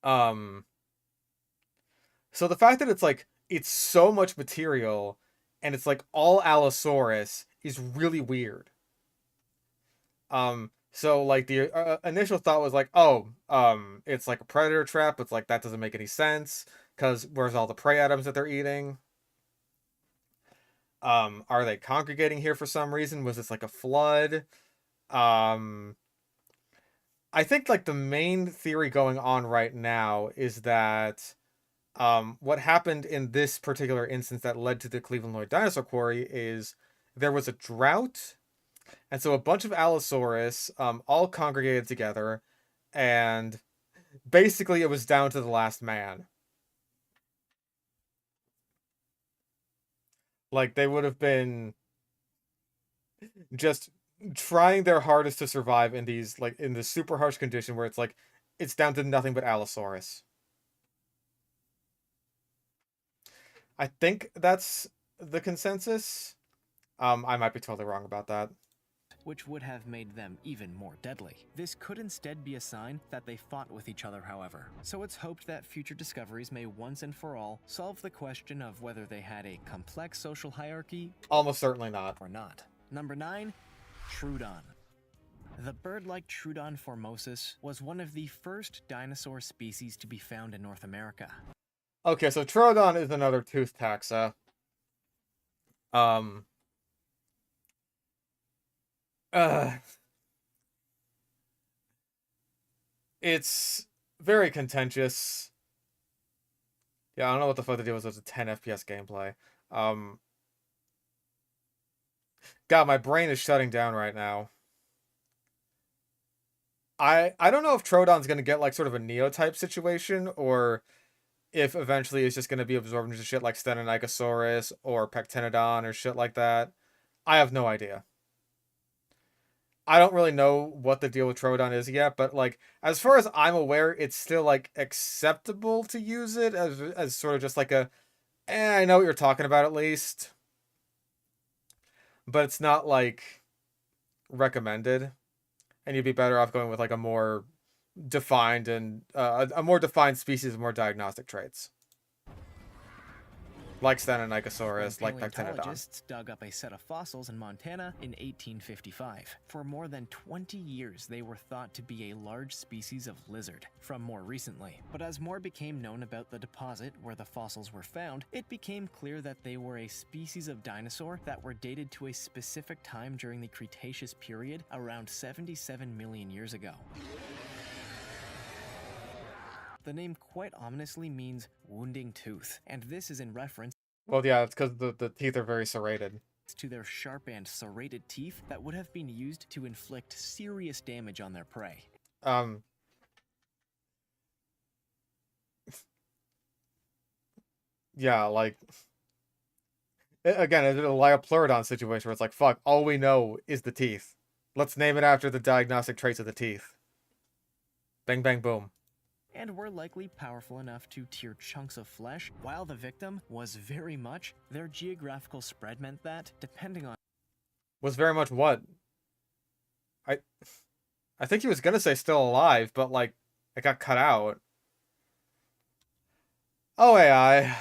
So the fact that it's so much material and it's like all Allosaurus is really weird. So like the initial thought was like, oh, it's like a predator trap. It's like, that doesn't make any sense because where's all the prey items that they're eating? Are they congregating here for some reason? Was this like a flood? I think like the main theory going on right now is that what happened in this particular instance that led to the Cleveland Lloyd Dinosaur Quarry is there was a drought, and so a bunch of Allosaurus all congregated together, and basically it was down to the last man. Like, they would have been just trying their hardest to survive in these, like, in this super harsh condition where it's like, it's down to nothing but Allosaurus. I think that's the consensus. I might be totally wrong about that. Which would have made them even more deadly. This could instead be a sign that they fought with each other, however. So it's hoped that future discoveries may once and for all solve the question of whether they had a complex social hierarchy. Almost certainly not. Or not. Number 9, Troodon. The bird-like Troodon formosus was one of the first dinosaur species to be found in North America. Okay, so Troodon is another tooth taxa. It's very contentious. Yeah, I don't know what the fuck the deal was with the 10 FPS gameplay. God, my brain is shutting down right now. I don't know if Troodon's gonna get like sort of a Neo-type situation, or if eventually it's just gonna be absorbed into shit like Stenonychosaurus or Pectinodon or shit like that. I have no idea. I don't really know what the deal with Troodon is yet, but like as far as I'm aware, it's still like acceptable to use it as sort of just like a, I know what you're talking about at least, but it's not like recommended, and you'd be better off going with like a more defined and a more defined species with more diagnostic traits. Like Stenonychosaurus, like Pectinodon. Paleontologists dug up a set of fossils in Montana in 1855. For more than 20 years, they were thought to be a large species of lizard from more recently. But as more became known about the deposit where the fossils were found, it became clear that they were a species of dinosaur that were dated to a specific time during the Cretaceous period, around 77 million years ago. The name quite ominously means wounding tooth, and this is in reference Well, yeah, it's because the teeth are very serrated. to their sharp and serrated teeth that would have been used to inflict serious damage on their prey. Yeah, like, again, it's a Liopleurodon situation where it's like, fuck, all we know is the teeth. Let's name it after the diagnostic traits of the teeth. Bang, bang, boom. And were likely powerful enough to tear chunks of flesh, while the victim was very much, their geographical spread meant that, depending on Was very much what? I think he was gonna say still alive, but like, it got cut out. Oh, AI.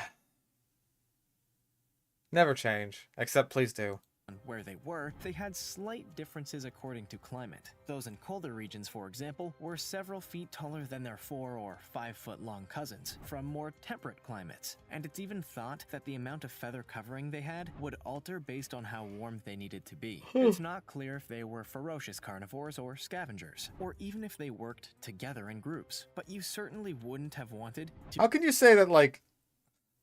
Never change. Except please do. where they were, they had slight differences according to climate. Those in colder regions, for example, were several feet taller than their 4 or 5 foot long cousins from more temperate climates, and it's even thought that the amount of feather covering they had would alter based on how warm they needed to be. It's not clear if they were ferocious carnivores or scavengers, or even if they worked together in groups, but you certainly wouldn't have wanted to— How can you say that, like,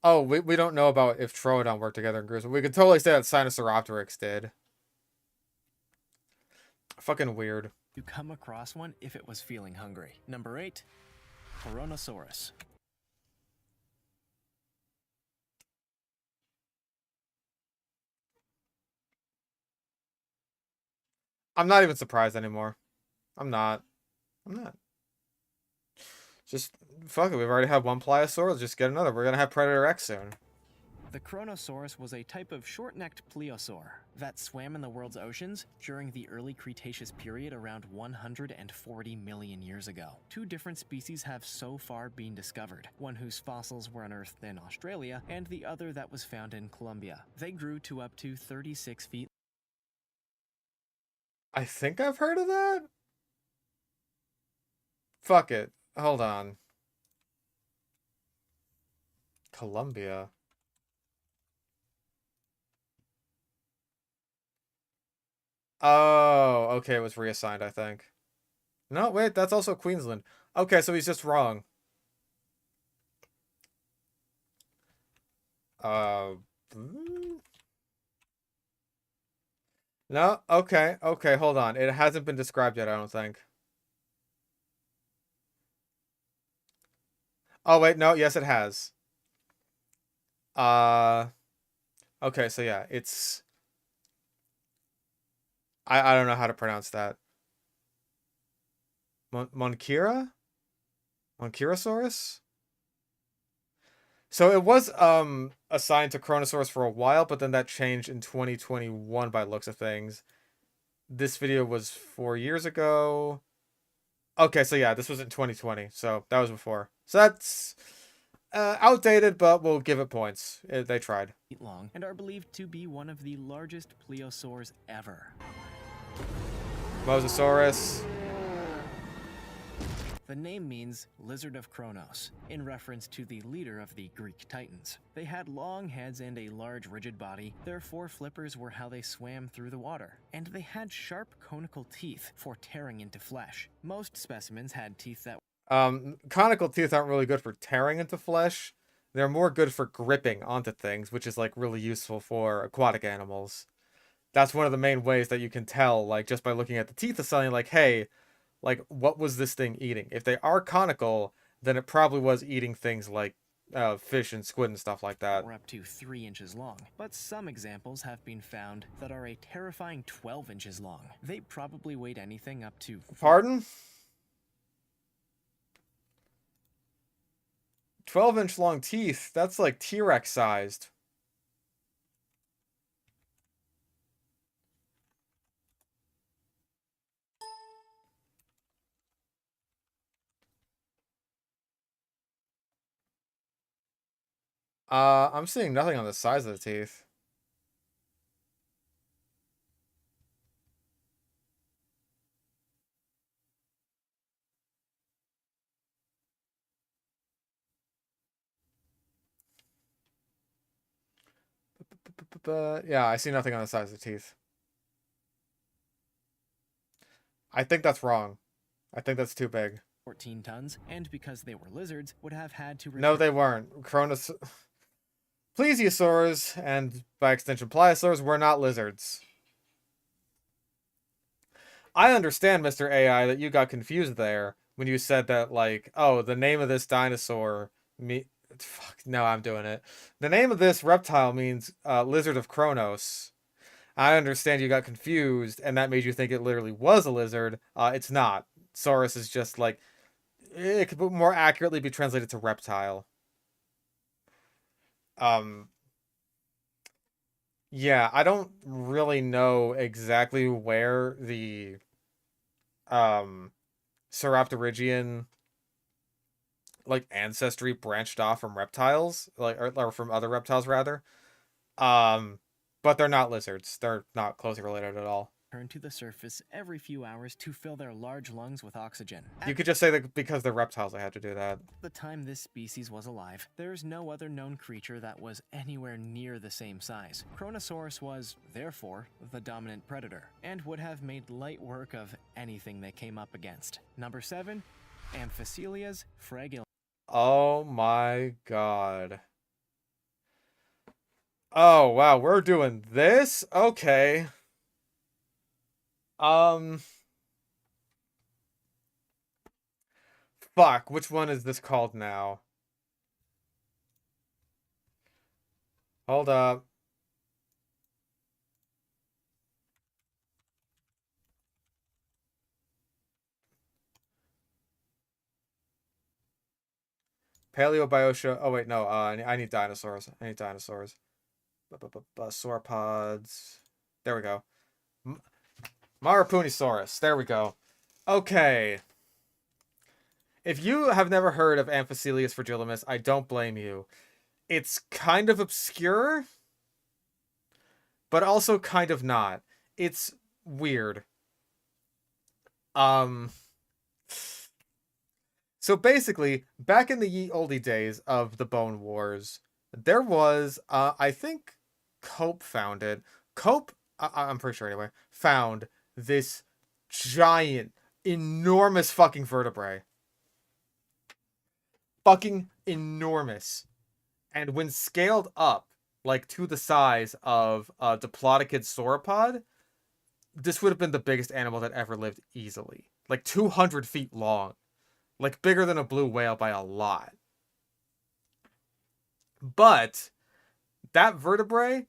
oh, we don't know about if Troodon worked together in groups. We could totally say that Sinosauropteryx did. Fucking weird. to come across one if it was feeling hungry. Number 8, Kronosaurus. I'm not even surprised anymore. I'm not. Just, fuck it, we've already had one Pliosaur, let's just get another. We're gonna have Predator X soon. The Kronosaurus was a type of short-necked plesiosaur that swam in the world's oceans during the early Cretaceous period around 140 million years ago. 2 different species have so far been discovered, one whose fossils were unearthed in Australia and the other that was found in Colombia. They grew to up to 36 feet. I think I've heard of that? Fuck it. Hold on. Colombia. Oh, okay, it was reassigned, I think. No, wait, that's also Queensland. Okay, so he's just wrong. No, okay, hold on. It hasn't been described yet, I don't think. Oh, wait, no, yes, it has. Okay, so yeah, it's... I don't know how to pronounce that. Monkira? Monkirasaurus? So it was assigned to Kronosaurus for a while, but then that changed in 2021 by looks of things. This video was 4 years ago. Okay, so yeah, this was in 2020, so that was before. So that's outdated, but we'll give it points. They tried. Long and are believed to be one of the largest plesiosaurs ever. Mosasaurus. The name means Lizard of Kronos, in reference to the leader of the Greek Titans. They had long heads and a large rigid body. Their 4 flippers were how they swam through the water. And they had sharp conical teeth for tearing into flesh. Most specimens had teeth that Conical teeth aren't really good for tearing into flesh. They're more good for gripping onto things, which is like really useful for aquatic animals. That's one of the main ways that you can tell, like, just by looking at the teeth of something, like, hey, like, what was this thing eating? If they are conical, then it probably was eating things like fish and squid and stuff like that. Or up to 3 inches long, but some examples have been found that are a terrifying 12 inches long. They probably weighed anything up to... Pardon? 12-inch long teeth. That's like T-Rex sized. I'm seeing nothing on the size of the teeth. But yeah, I see nothing on the size of the teeth. I think that's wrong. I think that's too big. 14 tons, and because they were lizards, would have had to... No, they weren't. Plesiosaurs, and by extension pliosaurs, were not lizards. I understand, Mr. AI, that you got confused there when you said that, like, oh, the name of this dinosaur... Fuck, no, I'm doing it. The name of this reptile means lizard of Kronos. I understand you got confused, and that made you think it literally was a lizard. It's not. Saurus is just, like... It could more accurately be translated to reptile. Yeah, I don't really know exactly where the Sauropterygian like ancestry branched off from reptiles, like or from other reptiles rather. But they're not lizards. They're not closely related at all. Turn to the surface every few hours to fill their large lungs with oxygen. You could just say that because they're reptiles, I had to do that. At the time this species was alive, there's no other known creature that was anywhere near the same size. Kronosaurus was, therefore, the dominant predator, and would have made light work of anything they came up against. Number 7, Amphicelias fragilis. Oh my god. Oh wow, we're doing this? Okay. Fuck, which one is this called now? Hold up. Paleobiotia. Oh wait, no. I need dinosaurs. I need dinosaurs. Sauropods. There we go. Marapunisaurus. There we go. Okay. If you have never heard of Amphicelius fragilis, I don't blame you. It's kind of obscure, but also kind of not. It's weird. So basically, back in the ye olde days of the Bone Wars, there was, I think, Cope founded. Cope, I'm pretty sure anyway, found this giant, enormous fucking vertebrae. Fucking enormous. And when scaled up, like to the size of a diplodocid sauropod, this would have been the biggest animal that ever lived easily. Like 200 feet long. Like bigger than a blue whale by a lot. But that vertebrae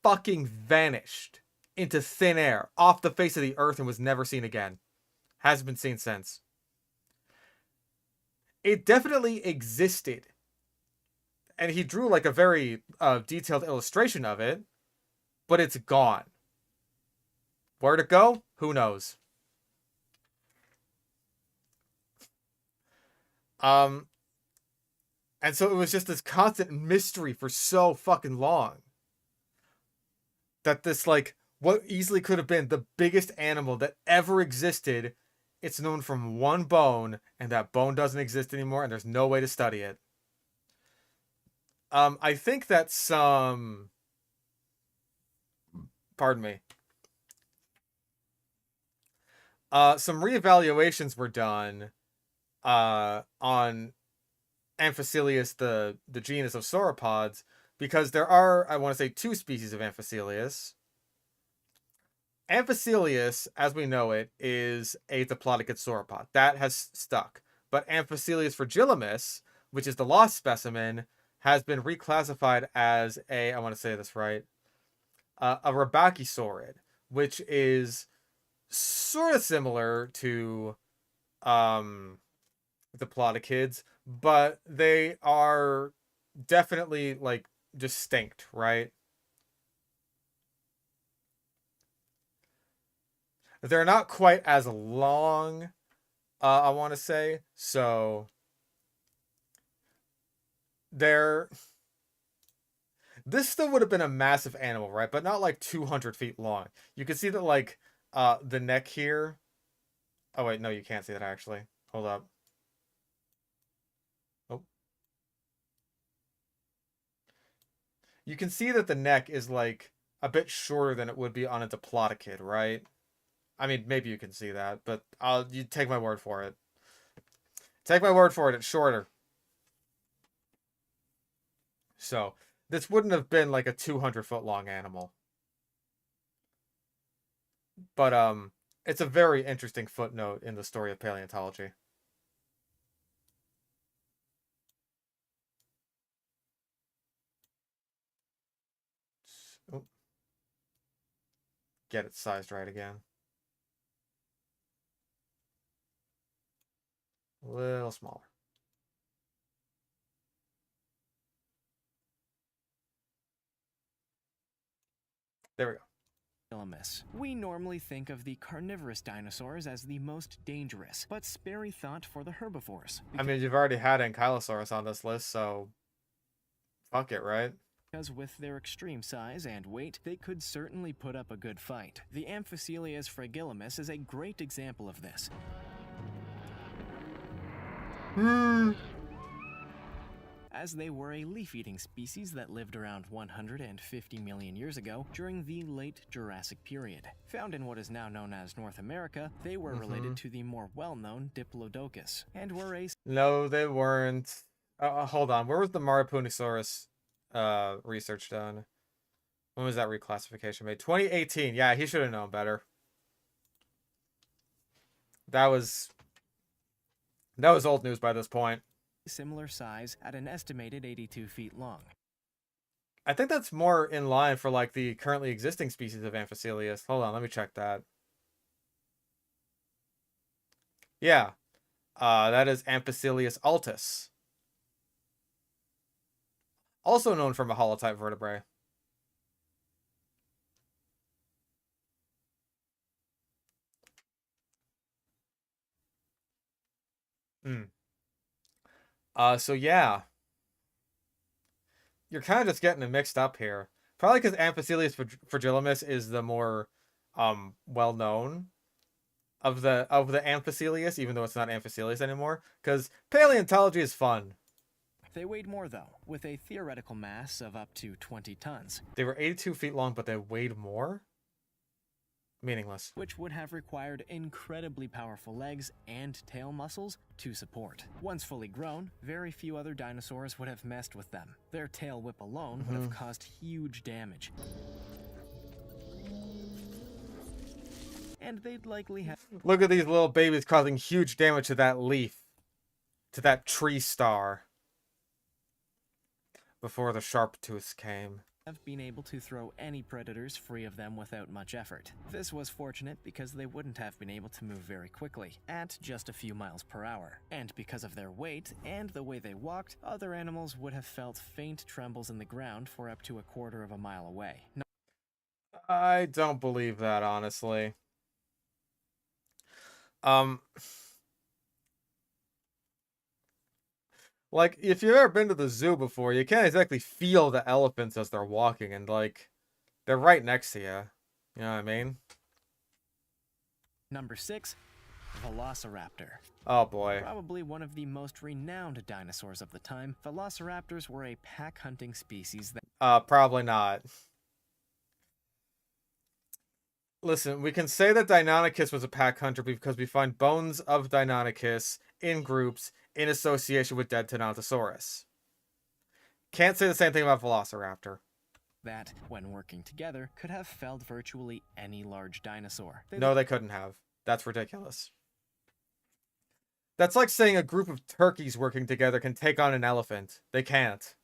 fucking vanished into thin air off the face of the earth and was never seen again. Hasn't been seen since. It definitely existed. And he drew like a very detailed illustration of it, but it's gone. Where'd it go? Who knows? And so it was just this constant mystery for so fucking long. That this, like, what easily could have been the biggest animal that ever existed, it's known from one bone, and that bone doesn't exist anymore, and there's no way to study it. I think that some... Pardon me. Some reevaluations were done on Amphicelius, the genus of sauropods, because there are, I want to say, 2 species of Amphicelius. Amphicelius, as we know it, is a diplodocid sauropod. That has stuck. But Amphicelius fragilis, which is the lost specimen, has been reclassified as I want to say this right, a Rabakisaurid, which is sort of similar to the Plodikids, but they are definitely like distinct, right? They're not quite as long, I want to say. So this still would have been a massive animal, right? But not like 200 feet long. You can see that like the neck here. Oh wait, no, you can't see that actually. Hold up. Oh. You can see that the neck is like a bit shorter than it would be on a Diplodocid, right? I mean, maybe you can see that, but you take my word for it. Take my word for it, it's shorter. So, this wouldn't have been like a 200-foot long animal. But it's a very interesting footnote in the story of paleontology. Oh. Get it sized right again. A little smaller. There we go. We normally think of the carnivorous dinosaurs as the most dangerous, but spare thought for the herbivores. I mean, you've already had Ankylosaurus on this list, so fuck it, right? Because with their extreme size and weight, they could certainly put up a good fight. The Amphicoelias fragilis is a great example of this. As they were a leaf-eating species that lived around 150 million years ago during the late Jurassic period. Found in what is now known as North America, they were related to the more well-known Diplodocus, and were a... No, they weren't. Hold on, where was the Maripunisaurus research done? When was that reclassification made? 2018. Yeah, he should have known better. That was old news by this point. Similar size at an estimated 82 feet long. I think that's more in line for like the currently existing species of Amphicoelias. Hold on, let me check that. Yeah. That is Amphicoelias altus. Also known from a holotype vertebrae. So yeah. You're kind of just getting it mixed up here. Probably because Amphicoelias fragilis is the more well-known of the Amphicoelias, even though it's not Amphicoelias anymore. Because paleontology is fun. They weighed more, though, with a theoretical mass of up to 20 tons. They were 82 feet long, but they weighed more? Meaningless. Which would have required incredibly powerful legs and tail muscles to support. Once fully grown, very few other dinosaurs would have messed with them. Their tail whip alone would have caused huge damage. And they'd likely have... Look at these little babies causing huge damage to that leaf. To that tree star. Before the sharp tooths came. Have been able to throw any predators free of them without much effort. This was fortunate because they wouldn't have been able to move very quickly, at just a few miles per hour. And because of their weight and the way they walked, other animals would have felt faint trembles in the ground for up to a quarter of a mile away. I don't believe that, honestly. Like, if you've ever been to the zoo before, you can't exactly feel the elephants as they're walking, and, like, they're right next to you. You know what I mean? Number 6, Velociraptor. Oh, boy. Probably one of the most renowned dinosaurs of the time, Velociraptors were a pack-hunting species that... Probably not. Listen, we can say that Deinonychus was a pack hunter because we find bones of Deinonychus in groups in association with dead Tyrannosaurus. Can't say the same thing about Velociraptor. That, when working together, could have felled virtually any large dinosaur. No, they couldn't have. That's ridiculous. That's like saying a group of turkeys working together can take on an elephant. They can't.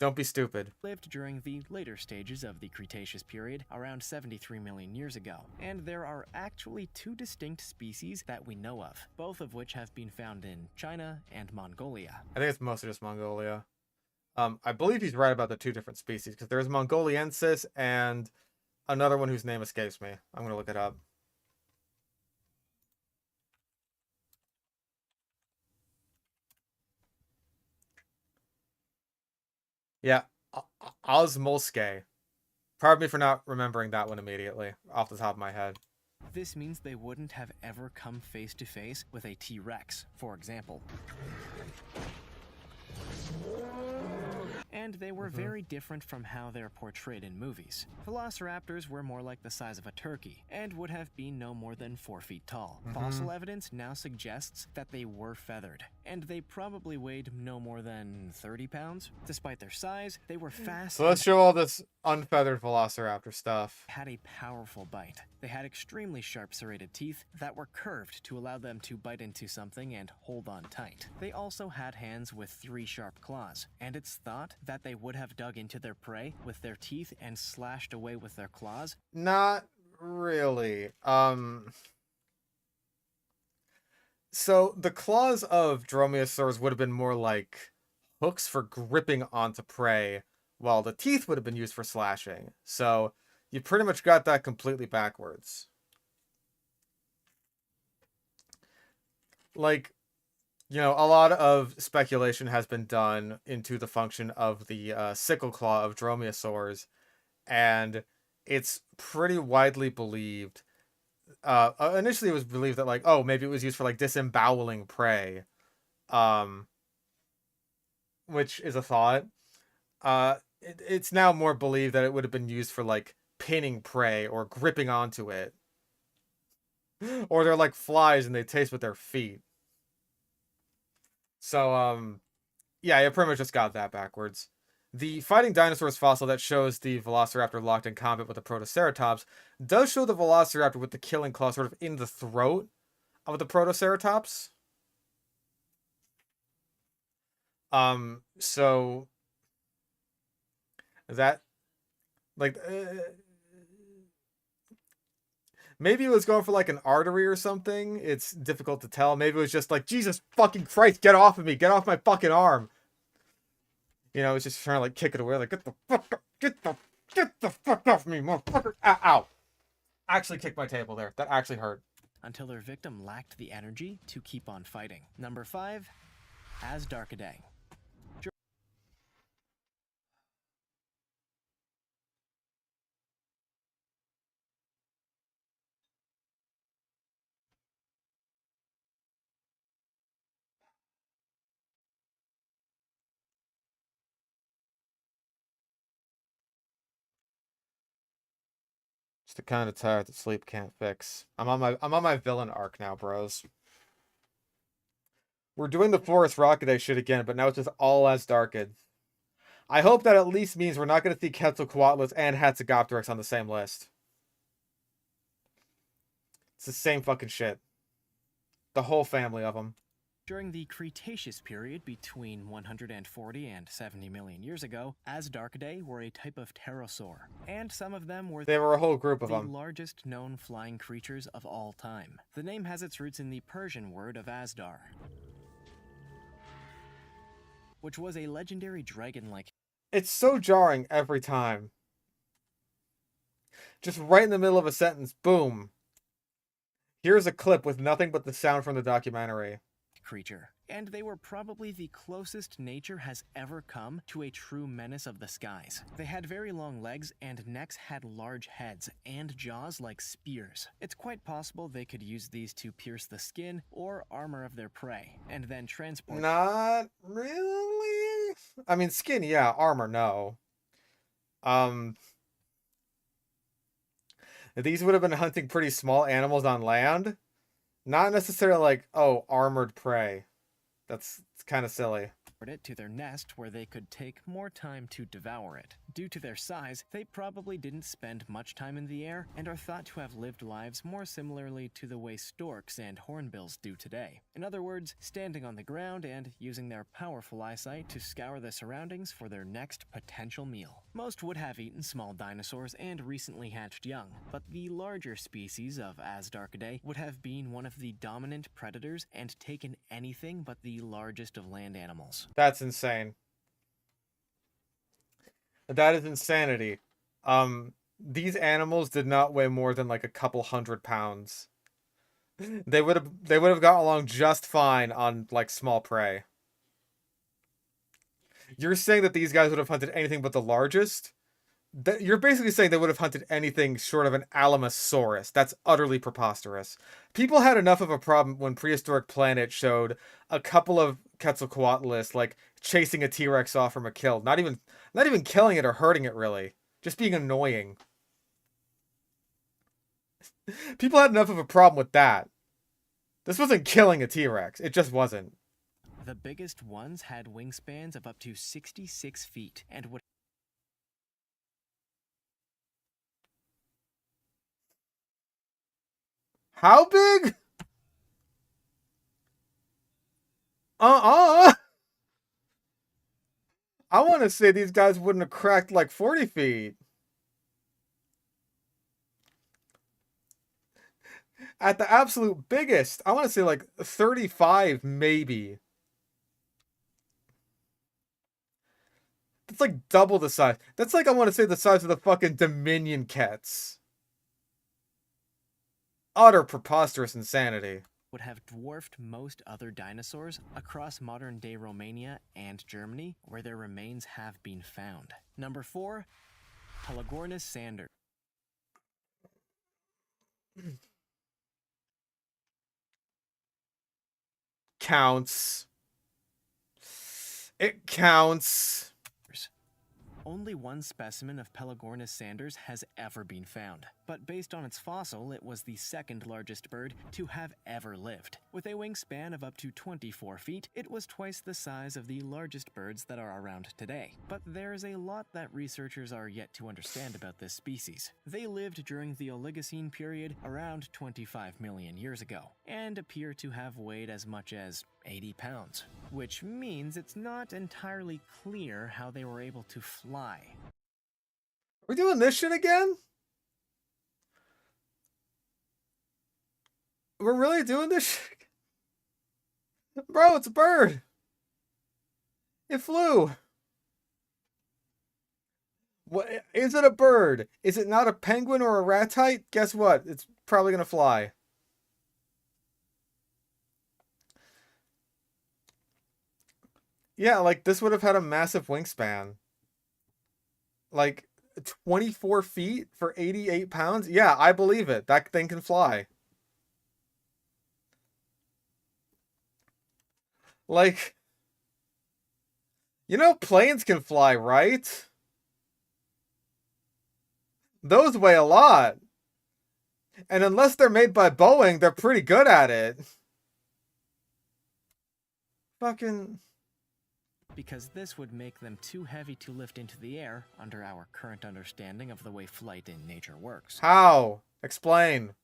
Don't be stupid. lived during the later stages of the Cretaceous period, around 73 million years ago, and there are actually 2 distinct species that we know of, both of which have been found in China and Mongolia. I think it's mostly just Mongolia. I believe he's right about the 2 different species, because there's Mongoliensis and another one whose name escapes me. I'm going to look it up. Yeah, Osmolske. Pardon me for not remembering that one immediately, off the top of my head. This means they wouldn't have ever come face to face with a T-Rex, for example. And they were very different from how they're portrayed in movies. Velociraptors were more like the size of a turkey, and would have been no more than 4 feet tall. Fossil evidence now suggests that they were feathered, and they probably weighed no more than 30 pounds. Despite their size, they were fast. So let's show all this unfeathered Velociraptor stuff. Had a powerful bite. They had extremely sharp serrated teeth that were curved to allow them to bite into something and hold on tight. They also had hands with 3 sharp claws, and it's thought that they would have dug into their prey with their teeth and slashed away with their claws. Not really. So the claws of dromaeosaurs would have been more like hooks for gripping onto prey, while the teeth would have been used for slashing. So you pretty much got that completely backwards. Like, you know, a lot of speculation has been done into the function of the sickle claw of dromaeosaurs, and it's pretty widely believed. Initially it was believed that, like, oh, maybe it was used for, like, disemboweling prey, which is a thought. It's now more believed that it would have been used for, like, pinning prey or gripping onto it. Or they're like flies and they taste with their feet. So, yeah, I pretty much just got that backwards. The Fighting Dinosaurs fossil that shows the Velociraptor locked in combat with the Protoceratops does show the Velociraptor with the killing claw sort of in the throat of the Protoceratops. So that, like, maybe it was going for, like, an artery or something. It's difficult to tell. Maybe it was just like, Jesus fucking Christ, get off of me. Get off my fucking arm. You know, it's just trying to, like, kick it away. Like, get the fuck up. Get the fuck off me, motherfucker. Ow. Actually kicked my table there. That actually hurt. Until their victim lacked the energy to keep on fighting. Number 5, Asdarchidae. Just the kind of tired that sleep can't fix. I'm on my villain arc now, bros. We're doing the Forest Rockidae shit again, but now it's just all Asdarchids. I hope that at least means we're not going to see Quetzalcoatlus and Hatzegopteryx on the same list. It's the same fucking shit. The whole family of them. During the Cretaceous period between 140 and 70 million years ago, Asdarchidae were a type of pterosaur, and some of them were They were a whole group of the them. largest known flying creatures of all time. The name has its roots in the Persian word of Asdar, which was a legendary dragon-like. It's so jarring every time. Just right in the middle of a sentence, boom. Here's a clip with nothing but the sound from the documentary. Creature, and they were probably the closest nature has ever come to a true menace of the skies. They had very long legs, and necks had large heads and jaws like spears. It's quite possible they could use these to pierce the skin or armor of their prey, and then transport. Not really. I mean, skin, yeah. Armor, no. These would have been hunting pretty small animals on land. Not necessarily like, oh, armored prey. That's kind of silly. it to their nest where they could take more time to devour it. Due to their size, they probably didn't spend much time in the air and are thought to have lived lives more similarly to the way storks and hornbills do today. In other words, standing on the ground and using their powerful eyesight to scour the surroundings for their next potential meal. Most would have eaten small dinosaurs and recently hatched young, but the larger species of Asdarchidae would have been one of the dominant predators and taken anything but the largest of land animals. That's insane. That is insanity. These animals did not weigh more than like a couple 100 pounds. They would have gotten along just fine on like small prey. You're saying that these guys would have hunted anything but the largest? You're basically saying they would have hunted anything short of an Alamosaurus. That's utterly preposterous. People had enough of a problem when Prehistoric Planet showed a couple of Quetzalcoatlus like chasing a T-Rex off from a kill. Not even killing it or hurting it really. Just being annoying. People had enough of a problem with that. This wasn't killing a T-Rex. It just wasn't. The biggest ones had wingspans of up to 66 feet and would How big? I want to say these guys wouldn't have cracked like 40 feet. At the absolute biggest, I want to say like 35 maybe. That's like double the size. That's like, I want to say, the size of the fucking Dominion cats. Utter preposterous insanity. would have dwarfed most other dinosaurs across modern-day Romania and Germany, where their remains have been found. Number 4, Pelagornis sanders. Counts. It counts. Only one specimen of Pelagornis sanders has ever been found, but based on its fossil, it was the second largest bird to have ever lived. With a wingspan of up to 24 feet, it was twice the size of the largest birds that are around today. But there's a lot that researchers are yet to understand about this species. They lived during the Oligocene period around 25 million years ago, and appear to have weighed as much as 80 pounds, which means it's not entirely clear how they were able to fly. We're doing this shit again? We're really doing this shit? Bro, it's a bird. It flew. What is it? A bird? Is it not a penguin or a ratite? Guess what? It's probably gonna fly. Yeah, like this would have had a massive wingspan. Like 24 feet for 88 pounds? Yeah, I believe it. That thing can fly. Like, you know, planes can fly, right? Those weigh a lot. And unless they're made by Boeing, they're pretty good at it. Fucking... Because this would make them too heavy to lift into the air under our current understanding of the way flight in nature works. How? Explain.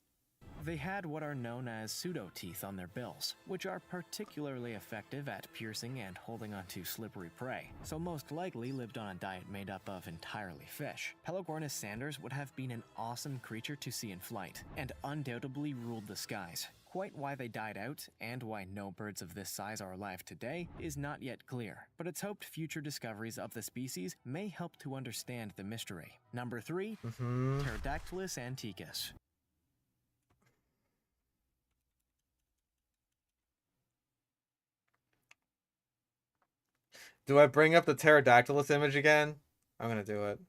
They had what are known as pseudo-teeth on their bills, which are particularly effective at piercing and holding onto slippery prey, so most likely lived on a diet made up of entirely fish. Pelagornis sanders would have been an awesome creature to see in flight, and undoubtedly ruled the skies. Quite why they died out, and why no birds of this size are alive today, is not yet clear, but it's hoped future discoveries of the species may help to understand the mystery. Number 3, Pterodactylus antiquus. Do I bring up the Pterodactylus image again? I'm gonna do it.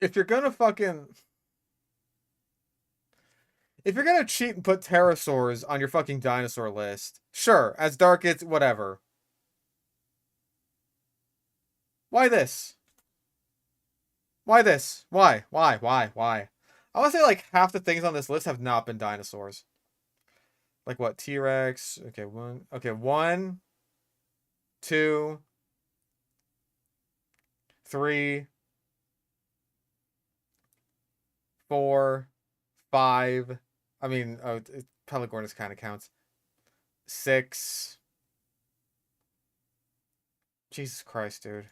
if you're gonna fucking... If you're gonna cheat and put pterosaurs on your fucking dinosaur list, sure, as dark as whatever. Why this? Why this? Why? Why? I want to say like half the things on this list have not been dinosaurs. Like what? T-Rex. Okay, one, two, three, 4, 5. I mean, oh, Pelagornis kind of counts. 6. Jesus Christ, dude.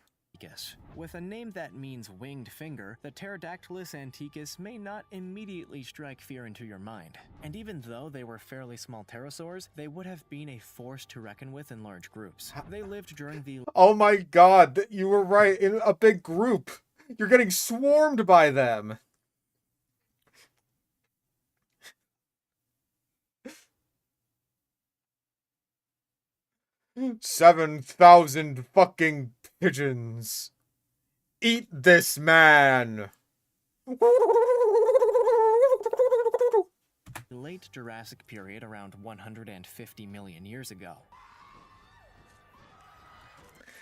With a name that means winged finger, the Pterodactylus antiquus may not immediately strike fear into your mind. And even though they were fairly small pterosaurs, they would have been a force to reckon with in large groups. They lived during the... Oh my god, you were right. In a big group. You're getting swarmed by them. "7,000 fucking pigeons. Eat this man." late Jurassic period around 150 million years ago.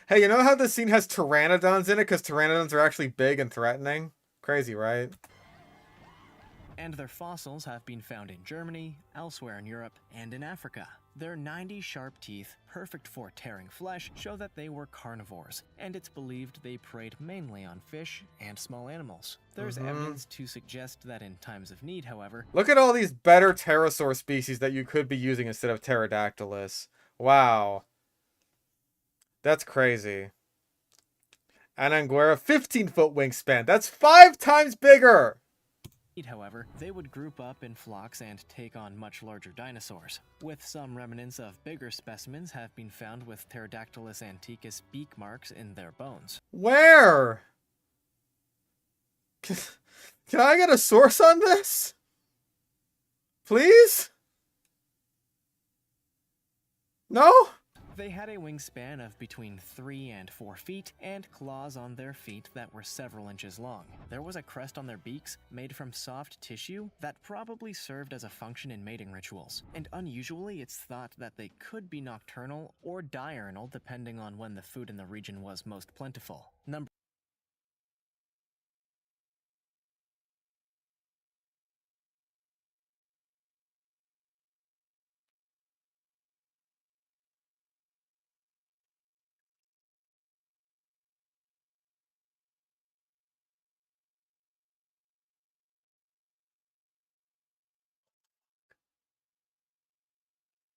Hey, you know how this scene has pteranodons in it because pteranodons are actually big and threatening? Crazy, right? And their fossils have been found in Germany, elsewhere in Europe, and in Africa. Their 90 sharp teeth, perfect for tearing flesh, show that they were carnivores, and it's believed they preyed mainly on fish and small animals. There's evidence to suggest that in times of need, however... Look at all these better pterosaur species that you could be using instead of Pterodactylus. Wow. That's crazy. Ananguera, 15-foot wingspan. That's 5 times bigger! However, they would group up in flocks and take on much larger dinosaurs, with some remnants of bigger specimens have been found with Pterodactylus antiquus beak marks in their bones. Where? Can I get a source on this? Please? No? They had a wingspan of between 3 and 4 feet, and claws on their feet that were several inches long. There was a crest on their beaks, made from soft tissue, that probably served as a function in mating rituals. And unusually, it's thought that they could be nocturnal or diurnal, depending on when the food in the region was most plentiful.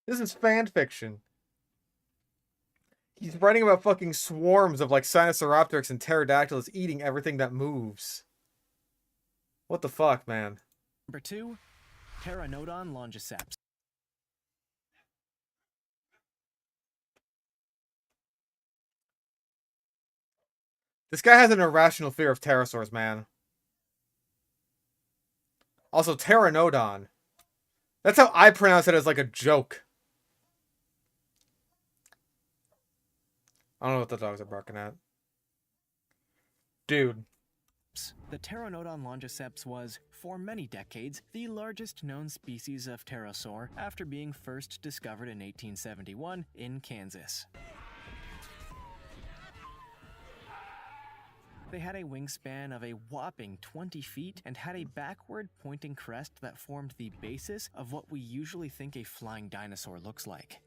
This is fan fiction. He's writing about fucking swarms of like Sinosauropteryx and Pterodactylus eating everything that moves. What the fuck, man? Number 2, Pteranodon longiceps. This guy has an irrational fear of pterosaurs, man. Also, Pteranodon. That's how I pronounce it as like a joke. I don't know what the dogs are barking at. Dude. The Pteranodon longiceps was, for many decades, the largest known species of pterosaur after being first discovered in 1871 in Kansas. They had a wingspan of a whopping 20 feet and had a backward-pointing crest that formed the basis of what we usually think a flying dinosaur looks like.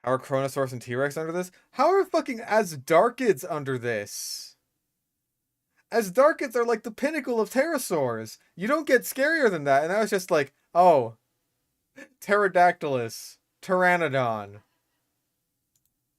How are Kronosaurus and T-Rex under this? How are fucking Asdarchids under this? Asdarchids are like the pinnacle of pterosaurs. You don't get scarier than that. And I was just like, oh, Pterodactylus, Pteranodon.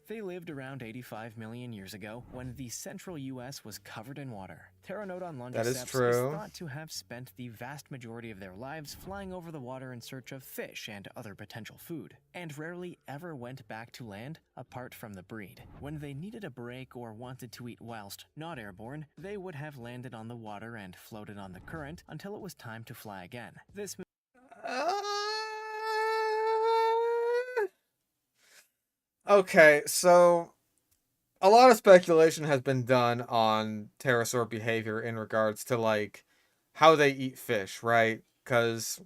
They lived around 85 million years ago when the central U.S. was covered in water. Pteranodon longiceps is thought to have spent the vast majority of their lives flying over the water in search of fish and other potential food, and rarely ever went back to land apart from the breed. When they needed a break or wanted to eat whilst not airborne, they would have landed on the water and floated on the current until it was time to fly again. This Okay, so a lot of speculation has been done on pterosaur behavior in regards to, like, how they eat fish, right? Because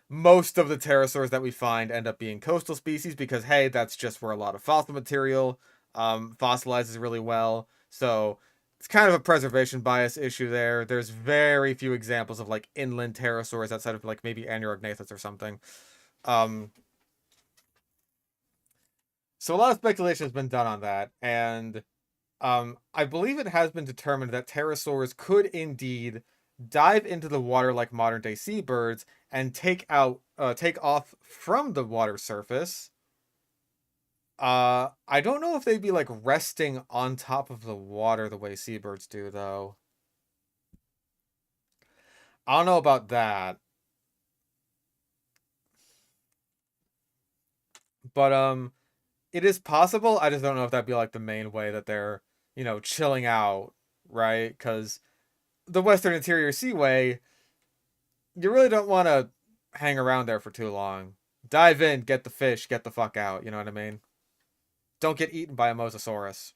most of the pterosaurs that we find end up being coastal species because, hey, that's just where a lot of fossil material fossilizes really well. So it's kind of a preservation bias issue there. There's very few examples of, like, inland pterosaurs outside of, like, maybe Anuognathus or something. So a lot of speculation has been done on that, and I believe it has been determined that pterosaurs could indeed dive into the water like modern day seabirds and take off from the water surface. I don't know if they'd be like resting on top of the water the way seabirds do, though. I don't know about that. But it is possible. I just don't know if that'd be like the main way that they're, chilling out, right? Because the Western Interior Seaway, you really don't want to hang around there for too long. Dive in, get the fish, get the fuck out. You know what I mean? Don't get eaten by a mosasaurus.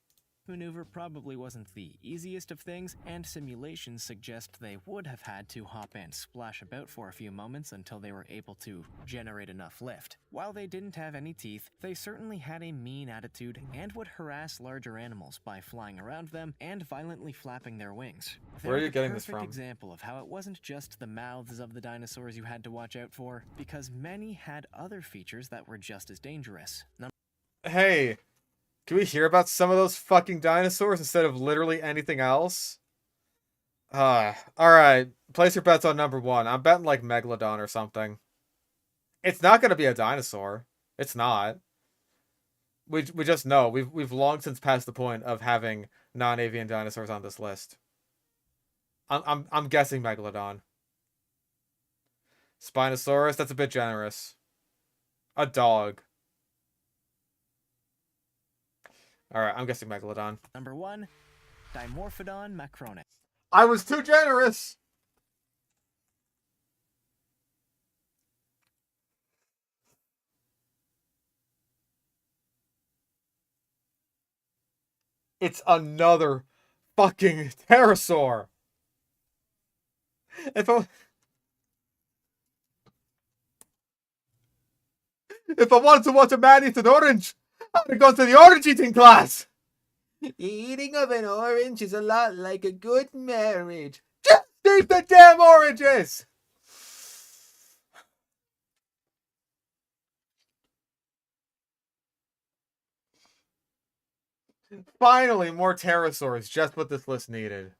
Maneuver probably wasn't the easiest of things, and simulations suggest they would have had to hop and splash about for a few moments until they were able to generate enough lift. While they didn't have any teeth, they certainly had a mean attitude and would harass larger animals by flying around them and violently flapping their wings. Where are you getting They're this a perfect from? example of how it wasn't just the mouths of the dinosaurs you had to watch out for, because many had other features that were just as dangerous. Hey, can we hear about some of those fucking dinosaurs instead of literally anything else? Alright. Place your bets on number 1. I'm betting like Megalodon or something. It's not gonna be a dinosaur. It's not. We just know. We've long since passed the point of having non-avian dinosaurs on this list. I'm guessing Megalodon. Spinosaurus, that's a bit generous. A dog. Alright, I'm guessing Megalodon. Number 1, Dimorphodon macronix. I was too generous! It's another fucking pterosaur! If I wanted to watch a man eat an orange, I would have gone to the orange eating class! The eating of an orange is a lot like a good marriage. Just eat the damn oranges! Finally, more pterosaurs. Just what this list needed.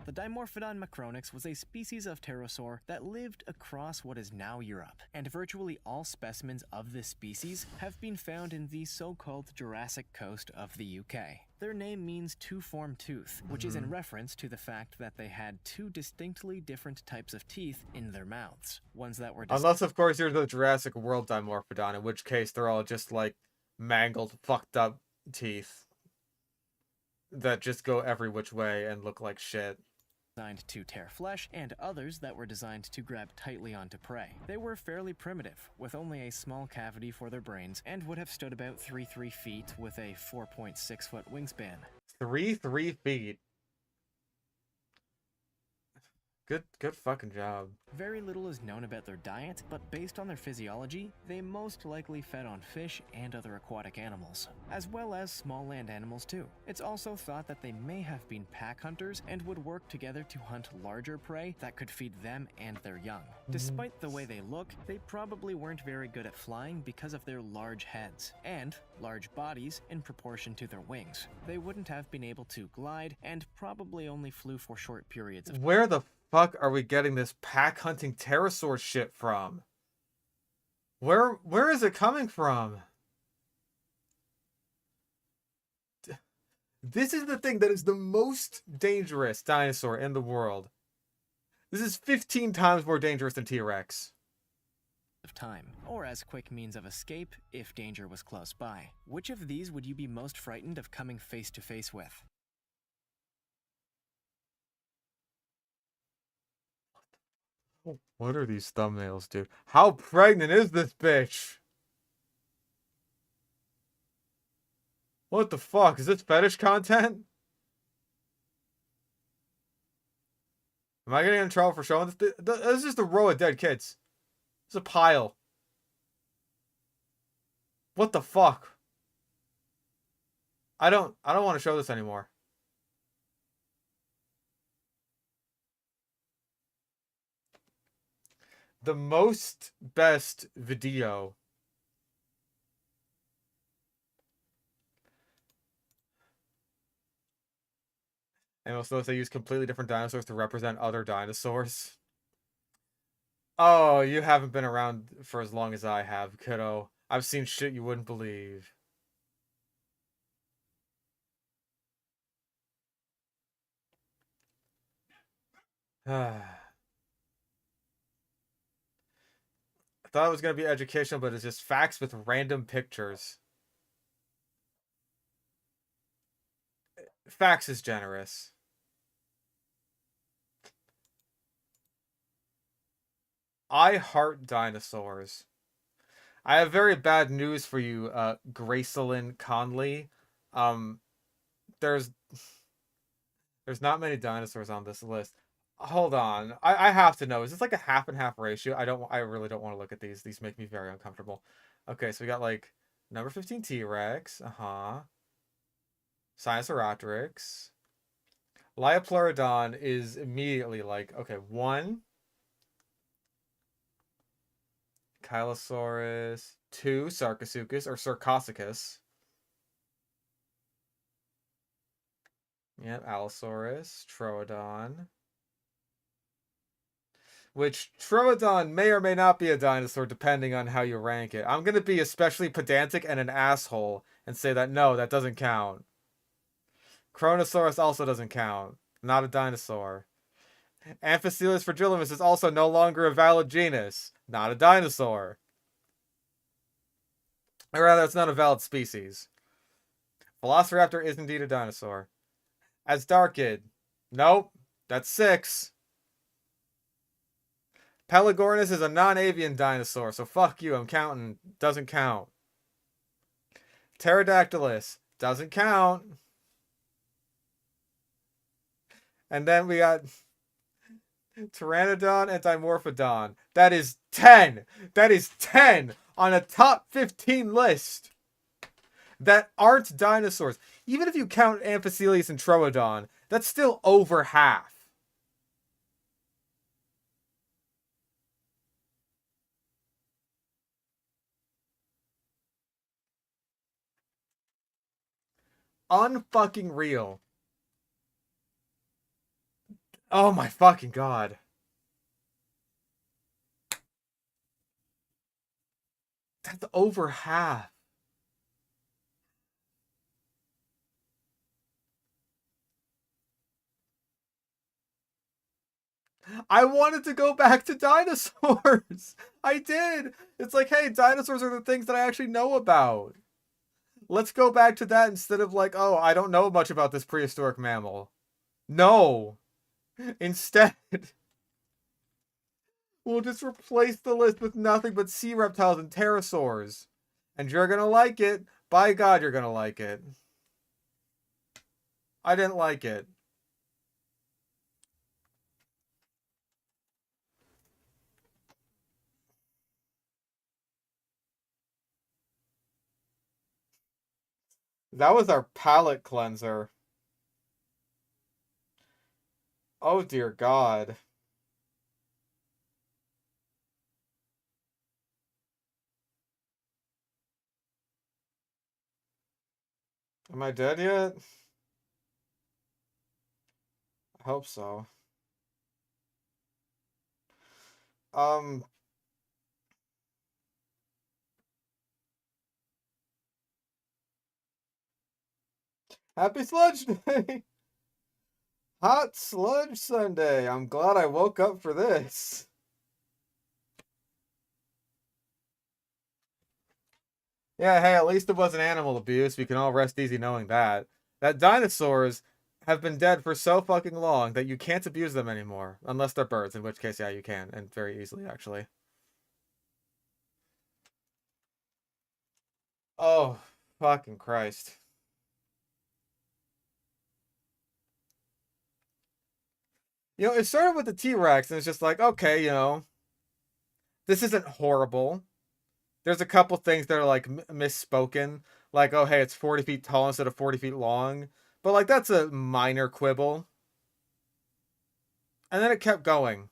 The Dimorphodon macronix was a species of pterosaur that lived across what is now Europe, and virtually all specimens of this species have been found in the so-called Jurassic coast of the UK. Their name means two-form tooth, which is in reference to the fact that they had two distinctly different types of teeth in their mouths. Ones that were Unless, of course, you're the Jurassic World Dimorphodon, in which case they're all just, like, mangled, fucked up teeth that just go every which way and look like shit. Designed to tear flesh, and others that were designed to grab tightly onto prey. They were fairly primitive, with only a small cavity for their brains, and would have stood about 3 feet with a 4.6 foot wingspan. 3 feet. Good fucking job. Very little is known about their diet, but based on their physiology, they most likely fed on fish and other aquatic animals, as well as small land animals too. It's also thought that they may have been pack hunters and would work together to hunt larger prey that could feed them and their young. Despite the way they look, they probably weren't very good at flying because of their large heads and large bodies in proportion to their wings. They wouldn't have been able to glide and probably only flew for short periods of time. Where the fuck are we getting this pack hunting pterosaur shit from? Where is it coming from? This is the thing that is the most dangerous dinosaur in the world. This is 15 times more dangerous than T-Rex. Of time, or as quick means of escape if danger was close by. Which of these would you be most frightened of coming face to face with? What are these thumbnails, dude? How pregnant is this bitch? What the fuck? Is this fetish content? Am I getting in trouble for showing this? This is just a row of dead kids. It's a pile. What the fuck? I don't want to show this anymore. The most best video. And also notice they use completely different dinosaurs to represent other dinosaurs. Oh, you haven't been around for as long as I have, kiddo. I've seen shit you wouldn't believe. I thought it was going to be educational, but it's just facts with random pictures. Facts is generous. I heart dinosaurs. I have very bad news for you, Gracelyn Conley. There's not many dinosaurs on this list. Hold on. I have to know. Is this like a half and half ratio? I really don't want to look at these. These make me very uncomfortable. Okay, so we got like number 15 T-Rex. Uh-huh. Sinosauropteryx. Liopleurodon is immediately like, okay, 1. Kylosaurus. 2. Sarcosuchus or Sarcosuchus. Yep, Allosaurus. Troodon. Which, Troodon may or may not be a dinosaur depending on how you rank it. I'm going to be especially pedantic and an asshole and say that no, that doesn't count. Kronosaurus also doesn't count. Not a dinosaur. Amphicoelus fragilis is also no longer a valid genus. Not a dinosaur. Or rather, it's not a valid species. Velociraptor is indeed a dinosaur. Asdarkid. Nope. That's 6. Pelagornis is a non-avian dinosaur, so fuck you, I'm counting. Doesn't count. Pterodactylus. Doesn't count. And then we got Pteranodon and Dimorphodon. That is 10. That is 10 on a top 15 list that aren't dinosaurs. Even if you count Amphicoelus and Troodon, that's still over half. Unfucking real. Oh my fucking god. That's over half. I wanted to go back to dinosaurs. I did. It's like, hey, dinosaurs are the things that I actually know about. Let's go back to that instead of like, oh, I don't know much about this prehistoric mammal. No. Instead, we'll just replace the list with nothing but sea reptiles and pterosaurs. And you're gonna like it. By God, you're gonna like it. I didn't like it. That was our palate cleanser. Oh dear God. Am I dead yet? I hope so. Um, Happy Sludge Day! Hot Sludge Sunday. I'm glad I woke up for this. Yeah, hey, at least it wasn't animal abuse. We can all rest easy knowing that. That dinosaurs have been dead for so fucking long that you can't abuse them anymore. Unless they're birds, in which case, yeah, you can. And very easily, actually. Oh, fucking Christ. You know, it started with the T-Rex, and it's just like, okay, you know, this isn't horrible. There's a couple things that are, like, misspoken. Like, oh, hey, it's 40 feet tall instead of 40 feet long. But, like, that's a minor quibble. And then it kept going.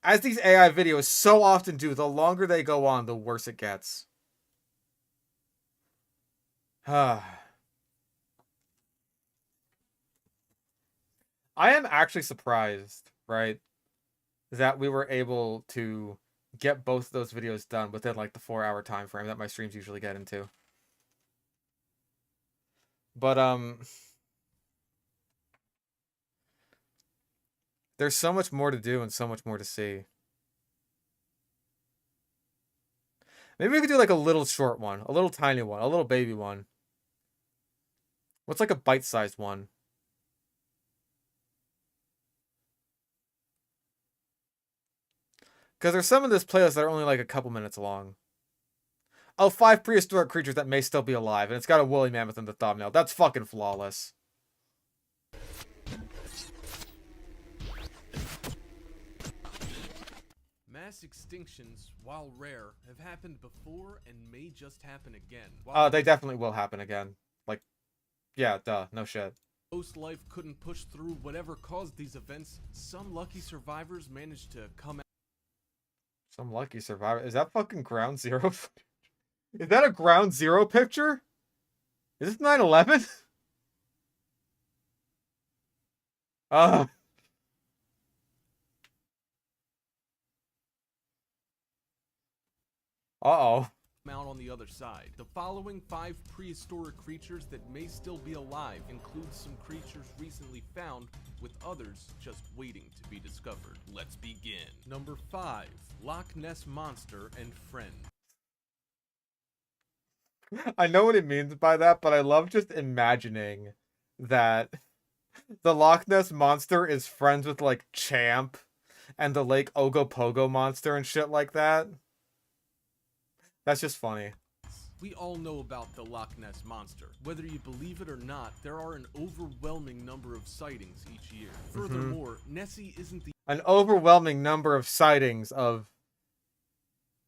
As these AI videos so often do, the longer they go on, the worse it gets. I am actually surprised, right, that we were able to get both of those videos done within, like, the 4-hour time frame that my streams usually get into. But, there's so much more to do and so much more to see. Maybe we could do, like, a little short one, a little tiny one, a little baby one. What's, like, a bite-sized one? Because there's some of this playlist that are only, like, a couple minutes long. Oh, 5 prehistoric creatures that may still be alive, and it's got a woolly mammoth in the thumbnail. That's fucking flawless. Mass extinctions, while rare, have happened before and may just happen again. They definitely will happen again. Like, yeah, duh, no shit. Most life couldn't push through whatever caused these events. Some lucky survivors managed to come out. Some lucky survivor. Is that fucking Ground Zero? Is that a Ground Zero picture? Is this 9/11? Uh-oh. Out on the other side. The following 5 prehistoric creatures that may still be alive include some creatures recently found, with others just waiting to be discovered. Let's begin. Number 5, Loch Ness Monster and Friend. I know what it means by that, but I love just imagining that the Loch Ness Monster is friends with, like, Champ and the Lake Ogopogo Monster and shit like that. That's just funny. We all know about the Loch Ness Monster. Whether you believe it or not, there are an overwhelming number of sightings each year. Furthermore, Nessie isn't the An overwhelming number of sightings of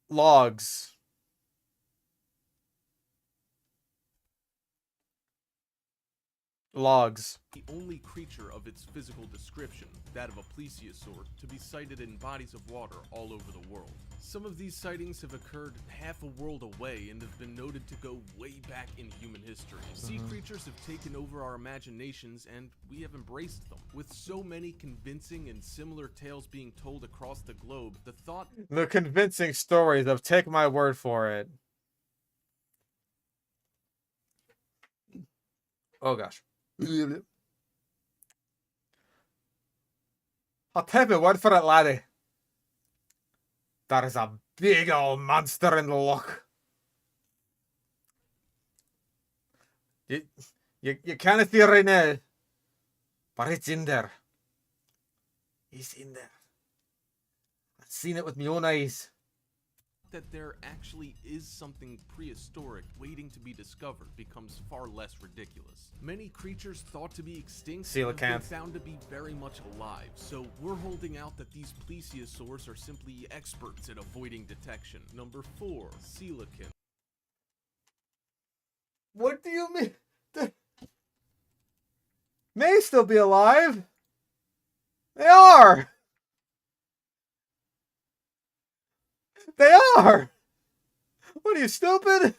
logs. the only creature of its physical description, that of a plesiosaur, to be sighted in bodies of water all over the world. Some of these sightings have occurred half a world away and have been noted to go way back in human history. Sea creatures have taken over our imaginations and we have embraced them. With so many convincing and similar tales being told across the globe, the convincing stories of take my word for it. Oh gosh. I'll take my word for it, laddie. That is a big old monster in the loch. You can't see it right now, but it's in there. It's in there. I've seen it with my own eyes. that there actually is something prehistoric waiting to be discovered becomes far less ridiculous. Many creatures thought to be extinct have been found to be very much alive, so we're holding out that these plesiosaurs are simply experts at avoiding detection. Number 4, coelacanth. What do you mean? They may still be alive. They are. They are. What are you, stupid?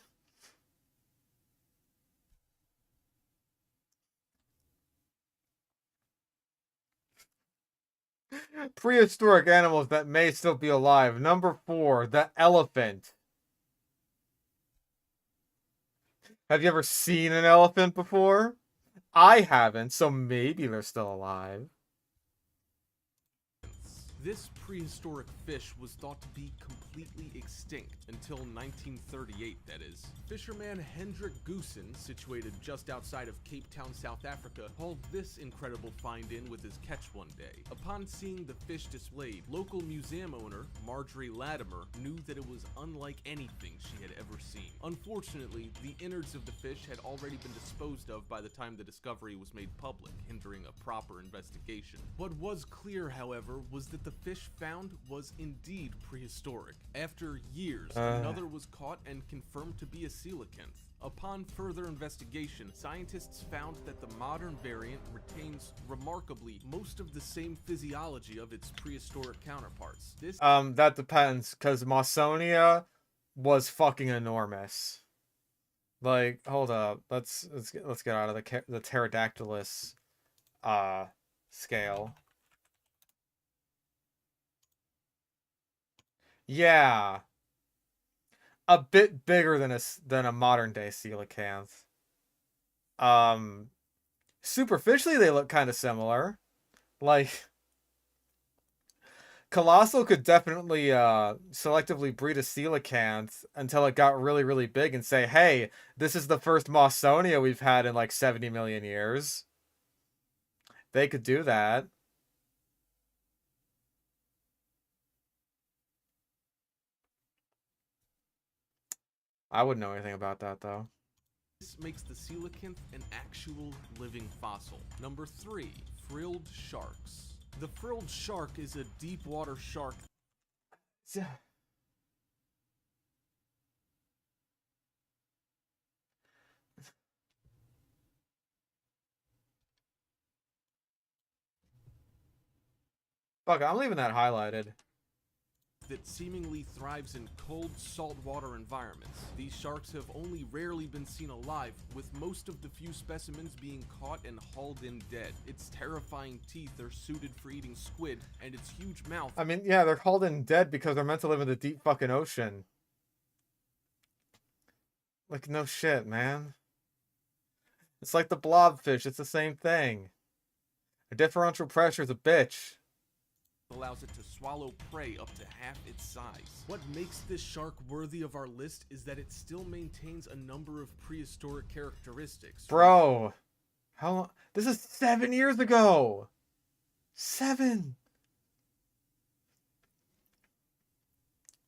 Prehistoric animals that may still be alive. Number 4, the elephant. Have you ever seen an elephant before? I haven't, so maybe they're still alive. This prehistoric fish was thought to be completely extinct until 1938, that is. Fisherman Hendrik Goosen, situated just outside of Cape Town, South Africa, hauled this incredible find in with his catch one day. Upon seeing the fish displayed, local museum owner Marjorie Latimer knew that it was unlike anything she had ever seen. Unfortunately, the innards of the fish had already been disposed of by the time the discovery was made public, hindering a proper investigation. What was clear, however, was that the fish found was indeed prehistoric. After years, another was caught and confirmed to be a coelacanth. Upon further investigation, scientists found that the modern variant retains remarkably most of the same physiology of its prehistoric counterparts. This That depends, because Mawsonia was fucking enormous. Like, hold up, let's get out of the pterodactylus scale. Yeah, a bit bigger than a modern day coelacanth. Superficially they look kind of similar. Like, Colossal could definitely selectively breed a coelacanth until it got really, really big and say, hey, this is the first Mawsonia we've had in like 70 million years. They could do that. I wouldn't know anything about that, though. This makes the coelacanth an actual living fossil. Number 3, frilled sharks. The frilled shark is a deep water shark. Fuck, I'm leaving that highlighted. That seemingly thrives in cold, saltwater environments. These sharks have only rarely been seen alive, with most of the few specimens being caught and hauled in dead. Its terrifying teeth are suited for eating squid, and its huge mouth... I mean, yeah, they're hauled in dead because they're meant to live in the deep fucking ocean. Like, no shit, man. It's like the blobfish, it's the same thing. A differential pressure is a bitch. Allows it to swallow prey up to half its size. What makes this shark worthy of our list is that it still maintains a number of prehistoric characteristics. Bro, how long? This is 7 years ago. 7.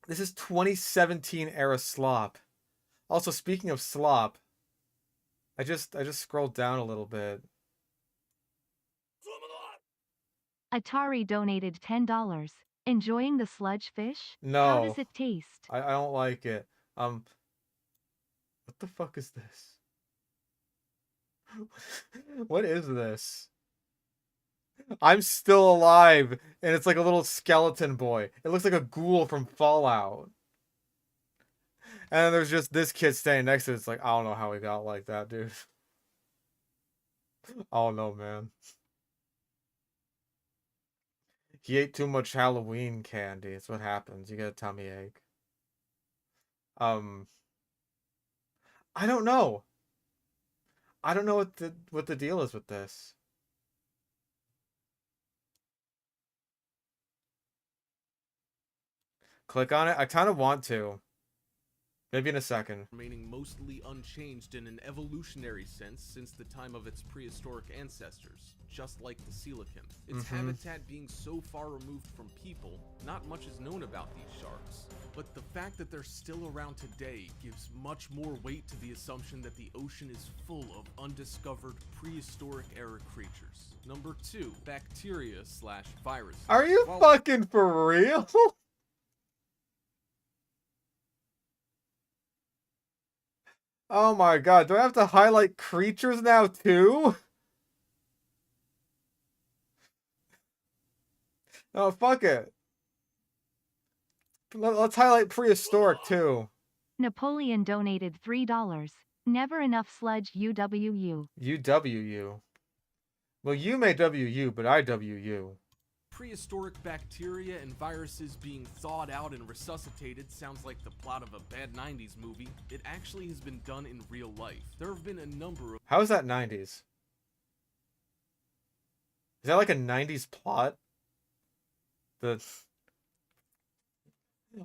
This is 2017 era slop. Also, speaking of slop, I just scrolled down a little bit. Atari donated $10. Enjoying the sludge fish? No. How does it taste? I don't like it. What the fuck is this? What is this? I'm still alive, and it's like a little skeleton boy. It looks like a ghoul from Fallout. And there's just this kid standing next to it. It's like, I don't know how he got like that, dude. I don't know, man. He ate too much Halloween candy. It's what happens. You get a tummy ache. I don't know. I don't know what the deal is with this. Click on it. I kind of want to. Maybe in a second. Remaining mostly unchanged in an evolutionary sense since the time of its prehistoric ancestors, just like the coelacanth. Its habitat being so far removed from people, not much is known about these sharks. But the fact that they're still around today gives much more weight to the assumption that the ocean is full of undiscovered prehistoric era creatures. Number 2, bacteria/viruses. Are you fucking for real? Oh my god, do I have to highlight creatures now too? Oh, fuck it. Let's highlight prehistoric too. Napoleon donated $3. Never enough sludge UWU. UWU. Well, you may WU, but I WU. Prehistoric bacteria and viruses being thawed out and resuscitated sounds like the plot of a bad 90s movie. It actually has been done in real life. There have been a number of... How is that 90s? Is that like a 90s plot?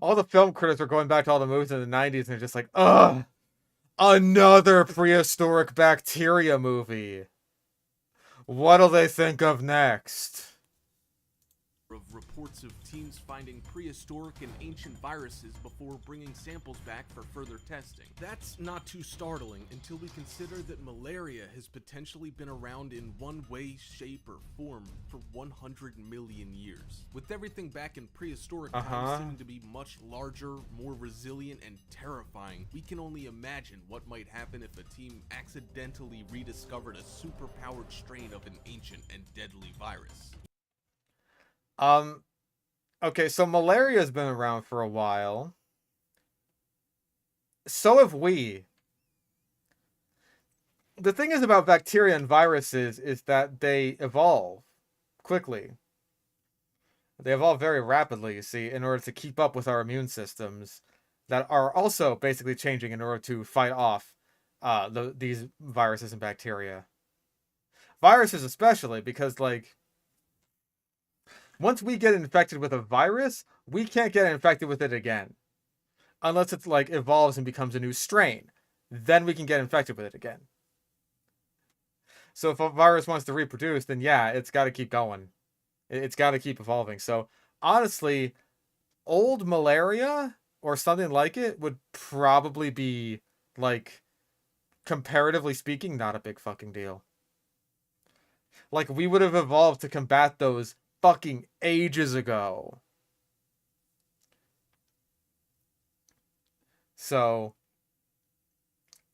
all the film critics were going back to all the movies in the 90s and they're just like, ugh, another prehistoric bacteria movie. What'll they think of next? Of reports of teams finding prehistoric and ancient viruses before bringing samples back for further testing. That's not too startling until we consider that malaria has potentially been around in one way, shape, or form for 100 million years. With everything back in prehistoric times seeming to be much larger, more resilient, and terrifying, we can only imagine what might happen if a team accidentally rediscovered a superpowered strain of an ancient and deadly virus. Okay, so malaria's been around for a while. So have we. The thing is about bacteria and viruses is that they evolve quickly. They evolve very rapidly, you see, in order to keep up with our immune systems that are also basically changing in order to fight off these viruses and bacteria. Viruses especially, because, like, once we get infected with a virus, we can't get infected with it again. Unless it's, like, evolves and becomes a new strain. Then we can get infected with it again. So if a virus wants to reproduce, then yeah, it's got to keep going. It's got to keep evolving. So, honestly, old malaria or something like it would probably be, like, comparatively speaking, not a big fucking deal. Like, we would have evolved to combat those fucking ages ago. So,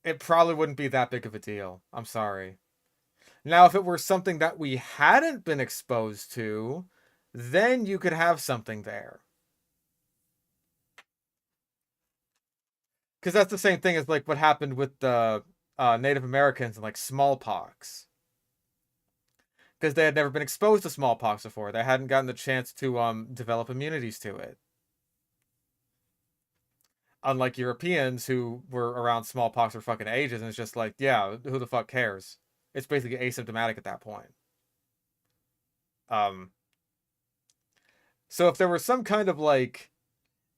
it probably wouldn't be that big of a deal. I'm sorry. Now, if it were something that we hadn't been exposed to, then you could have something there. Because that's the same thing as, like, what happened with the Native Americans and, like, smallpox. Because they had never been exposed to smallpox before. They hadn't gotten the chance to develop immunities to it. Unlike Europeans who were around smallpox for fucking ages, and it's just like, yeah, who the fuck cares? It's basically asymptomatic at that point. So if there was some kind of, like,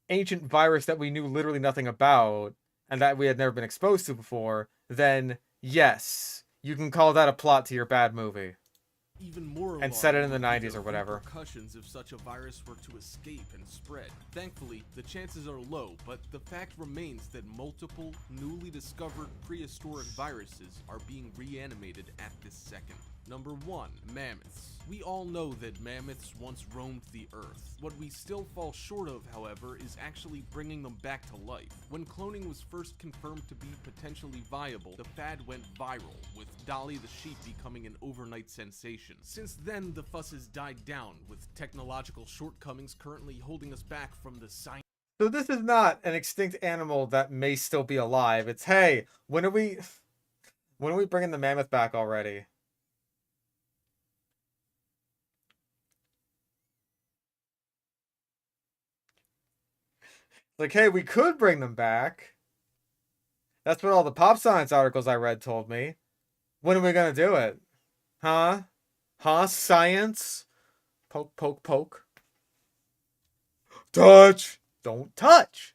ancient virus that we knew literally nothing about, and that we had never been exposed to before, then yes, you can call that a plot to your bad movie. Even more and set it in the alarming would be 90s or whatever. Repercussions if such a virus were to escape and spread. Thankfully, the chances are low, but the fact remains that multiple, newly discovered prehistoric viruses are being reanimated at this second. Number 1. Mammoths. We all know that mammoths once roamed the earth. What we still fall short of, however, is actually bringing them back to life. When cloning was first confirmed to be potentially viable, the fad went viral, with Dolly the sheep becoming an overnight sensation. Since then, the fuss has died down, with technological shortcomings currently holding us back from the science. So this is not an extinct animal that may still be alive. It's, hey, when are we bringing the mammoth back already? Like, hey, we could bring them back. That's what all the pop science articles I read told me. When are we gonna do it? Huh? Huh? Science? Poke, poke, poke. Touch! Don't touch!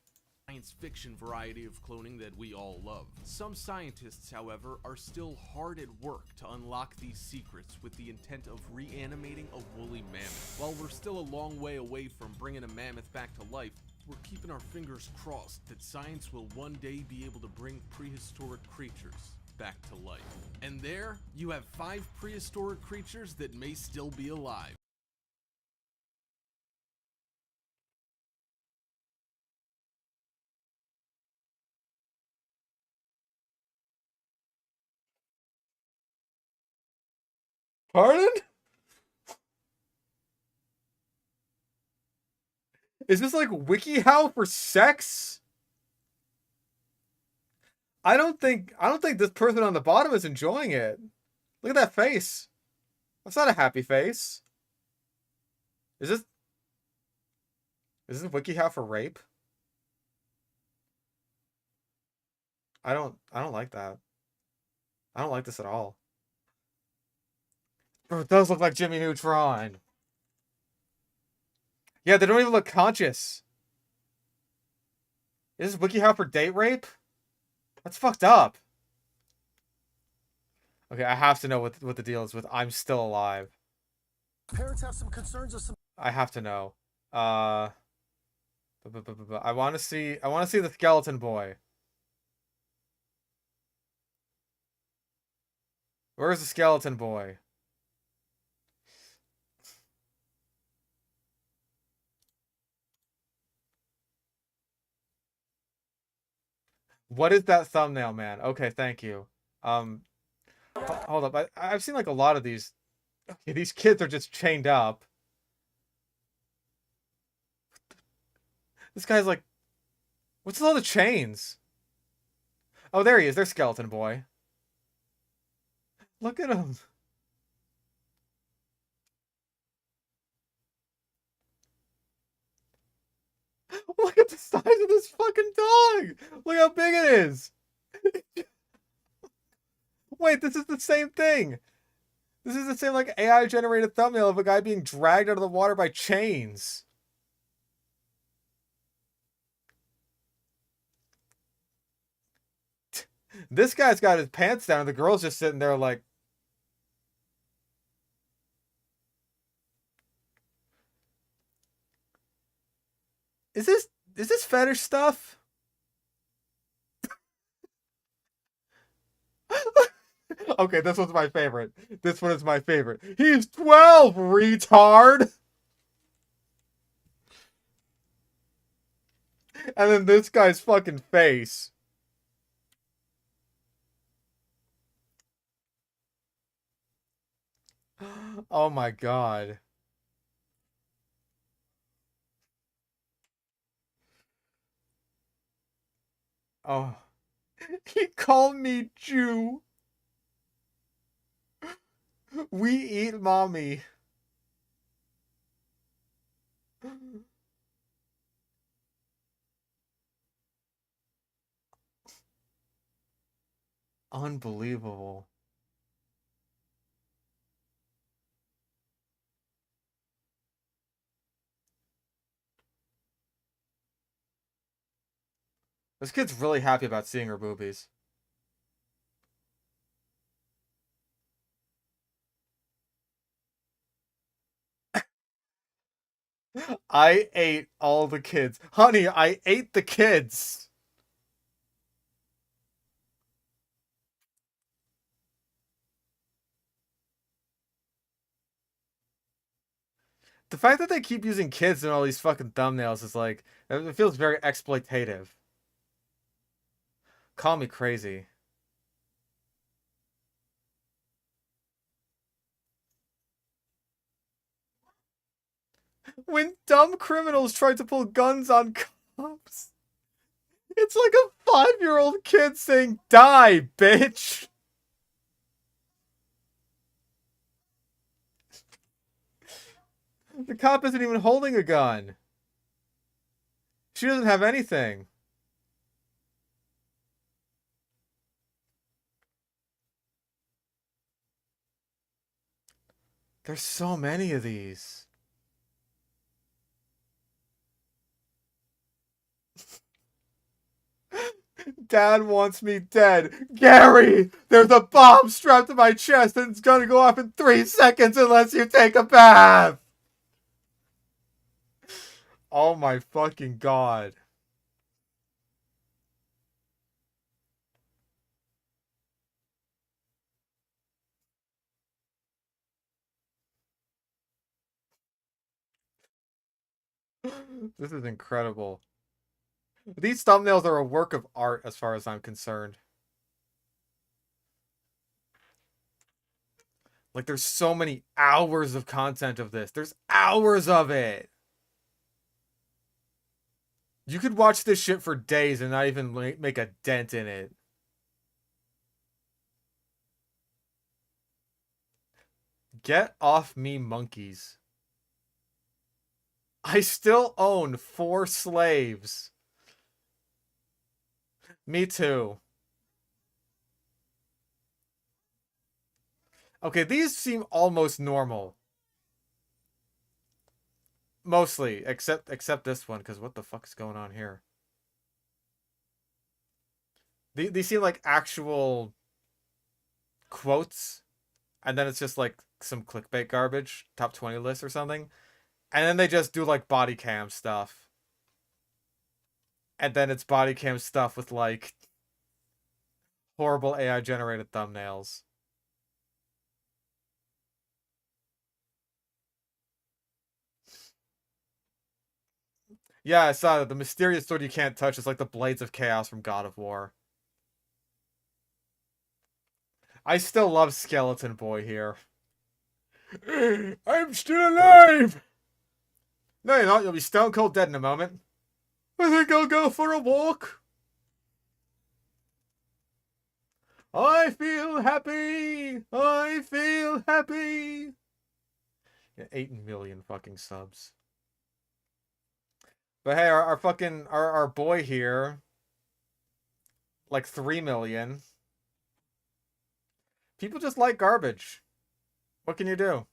Science fiction variety of cloning that we all love. Some scientists, however, are still hard at work to unlock these secrets with the intent of reanimating a woolly mammoth. While we're still a long way away from bringing a mammoth back to life, we're keeping our fingers crossed that science will one day be able to bring prehistoric creatures back to life. And there, you have 5 prehistoric creatures that may still be alive. Pardon? Is this like WikiHow for sex? I don't think this person on the bottom is enjoying it. Look at that face. That's not a happy face. Is this WikiHow for rape? I don't like that. I don't like this at all. Bro, it does look like Jimmy Neutron. Yeah, they don't even look conscious. Is this WikiHow for date rape? That's fucked up. Okay, I have to know what the deal is with I'm Still Alive. Parents have some concerns of some. I have to know. I want to see the skeleton boy. Where's the skeleton boy? What is that thumbnail, man? Okay, thank you. Hold up. I've seen like a lot of these. Okay, these kids are just chained up. This guy's like, what's with all the chains? Oh, there he is. There's skeleton boy. Look at him. Look at the size of this fucking dog. Look how big it is. Wait, this is the same thing. This is the same like AI generated thumbnail of a guy being dragged out of the water by chains. This guy's got his pants down and the girl's just sitting there like, Is this fetish stuff? Okay, this one's my favorite. This one is my favorite. He's 12, retard! And then this guy's fucking face. Oh my god. Oh. He called me Jew. We eat mommy. Unbelievable. This kid's really happy about seeing her boobies. I ate all the kids. Honey, I ate the kids. The fact that they keep using kids in all these fucking thumbnails is like, it feels very exploitative. Call me crazy. When dumb criminals try to pull guns on cops, it's like a 5-year-old kid saying, "Die, bitch!" The cop isn't even holding a gun. She doesn't have anything. There's so many of these. Dad wants me dead. Gary, there's a bomb strapped to my chest and it's gonna go off in 3 seconds unless you take a bath. Oh my fucking god. This is incredible. These thumbnails are a work of art as far as I'm concerned. Like, there's so many hours of content of this. There's hours of it. You could watch this shit for days and not even make a dent in it. Get off me, monkeys. I still own 4 slaves. Me too. Okay, these seem almost normal. Mostly, except this one, because what the fuck is going on here? These seem like actual quotes, and then it's just like some clickbait garbage, top 20 list or something. And then they just do like body cam stuff. And then it's body cam stuff with like horrible AI generated thumbnails. Yeah, I saw that. The mysterious sword you can't touch is like the blades of chaos from God of War. I still love Skeleton Boy here. I'm still alive! No, you're not. You'll be stone cold dead in a moment. I think I'll go for a walk. I feel happy. I feel happy. Yeah, 8 million fucking subs. But hey, our fucking our boy here, like 3 million. People just like garbage. What can you do?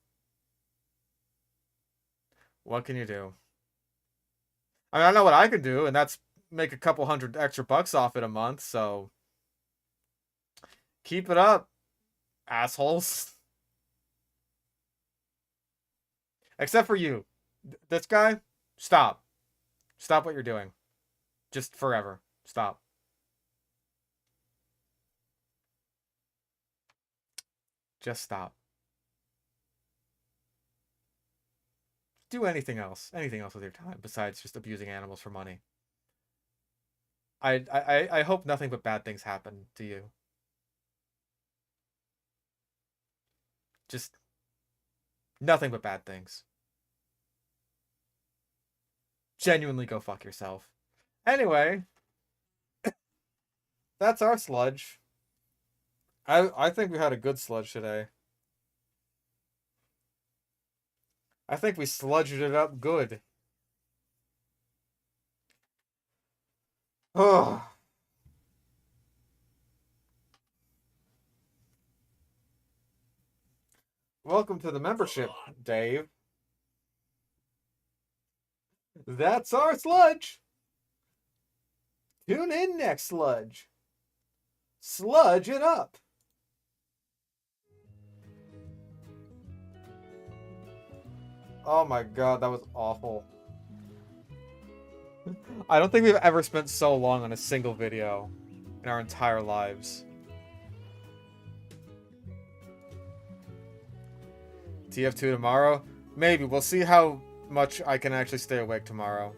What can you do? I mean, I know what I could do, and that's make a couple $100 extra off it a month, so keep it up, assholes. Except for you. This guy, stop. Stop what you're doing. Just forever. Stop. Just stop. Do anything else. Anything else with your time besides just abusing animals for money. I hope nothing but bad things happen to you. Just nothing but bad things. Genuinely go fuck yourself. Anyway, that's our sludge. I think we had a good sludge today. I think we sludged it up good. Oh. Welcome to the membership, Dave. That's our sludge. Tune in next sludge. Sludge it up. Oh my god, that was awful. I don't think we've ever spent so long on a single video in our entire lives. TF2 tomorrow? Maybe. We'll see how much I can actually stay awake tomorrow.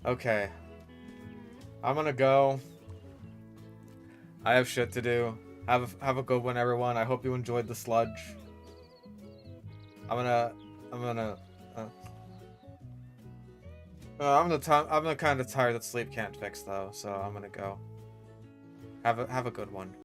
Okay. I'm gonna go. I have shit to do. Have a good one, everyone. I hope you enjoyed the sludge. I'm kind of tired that sleep can't fix though, so I'm gonna go. Have a good one.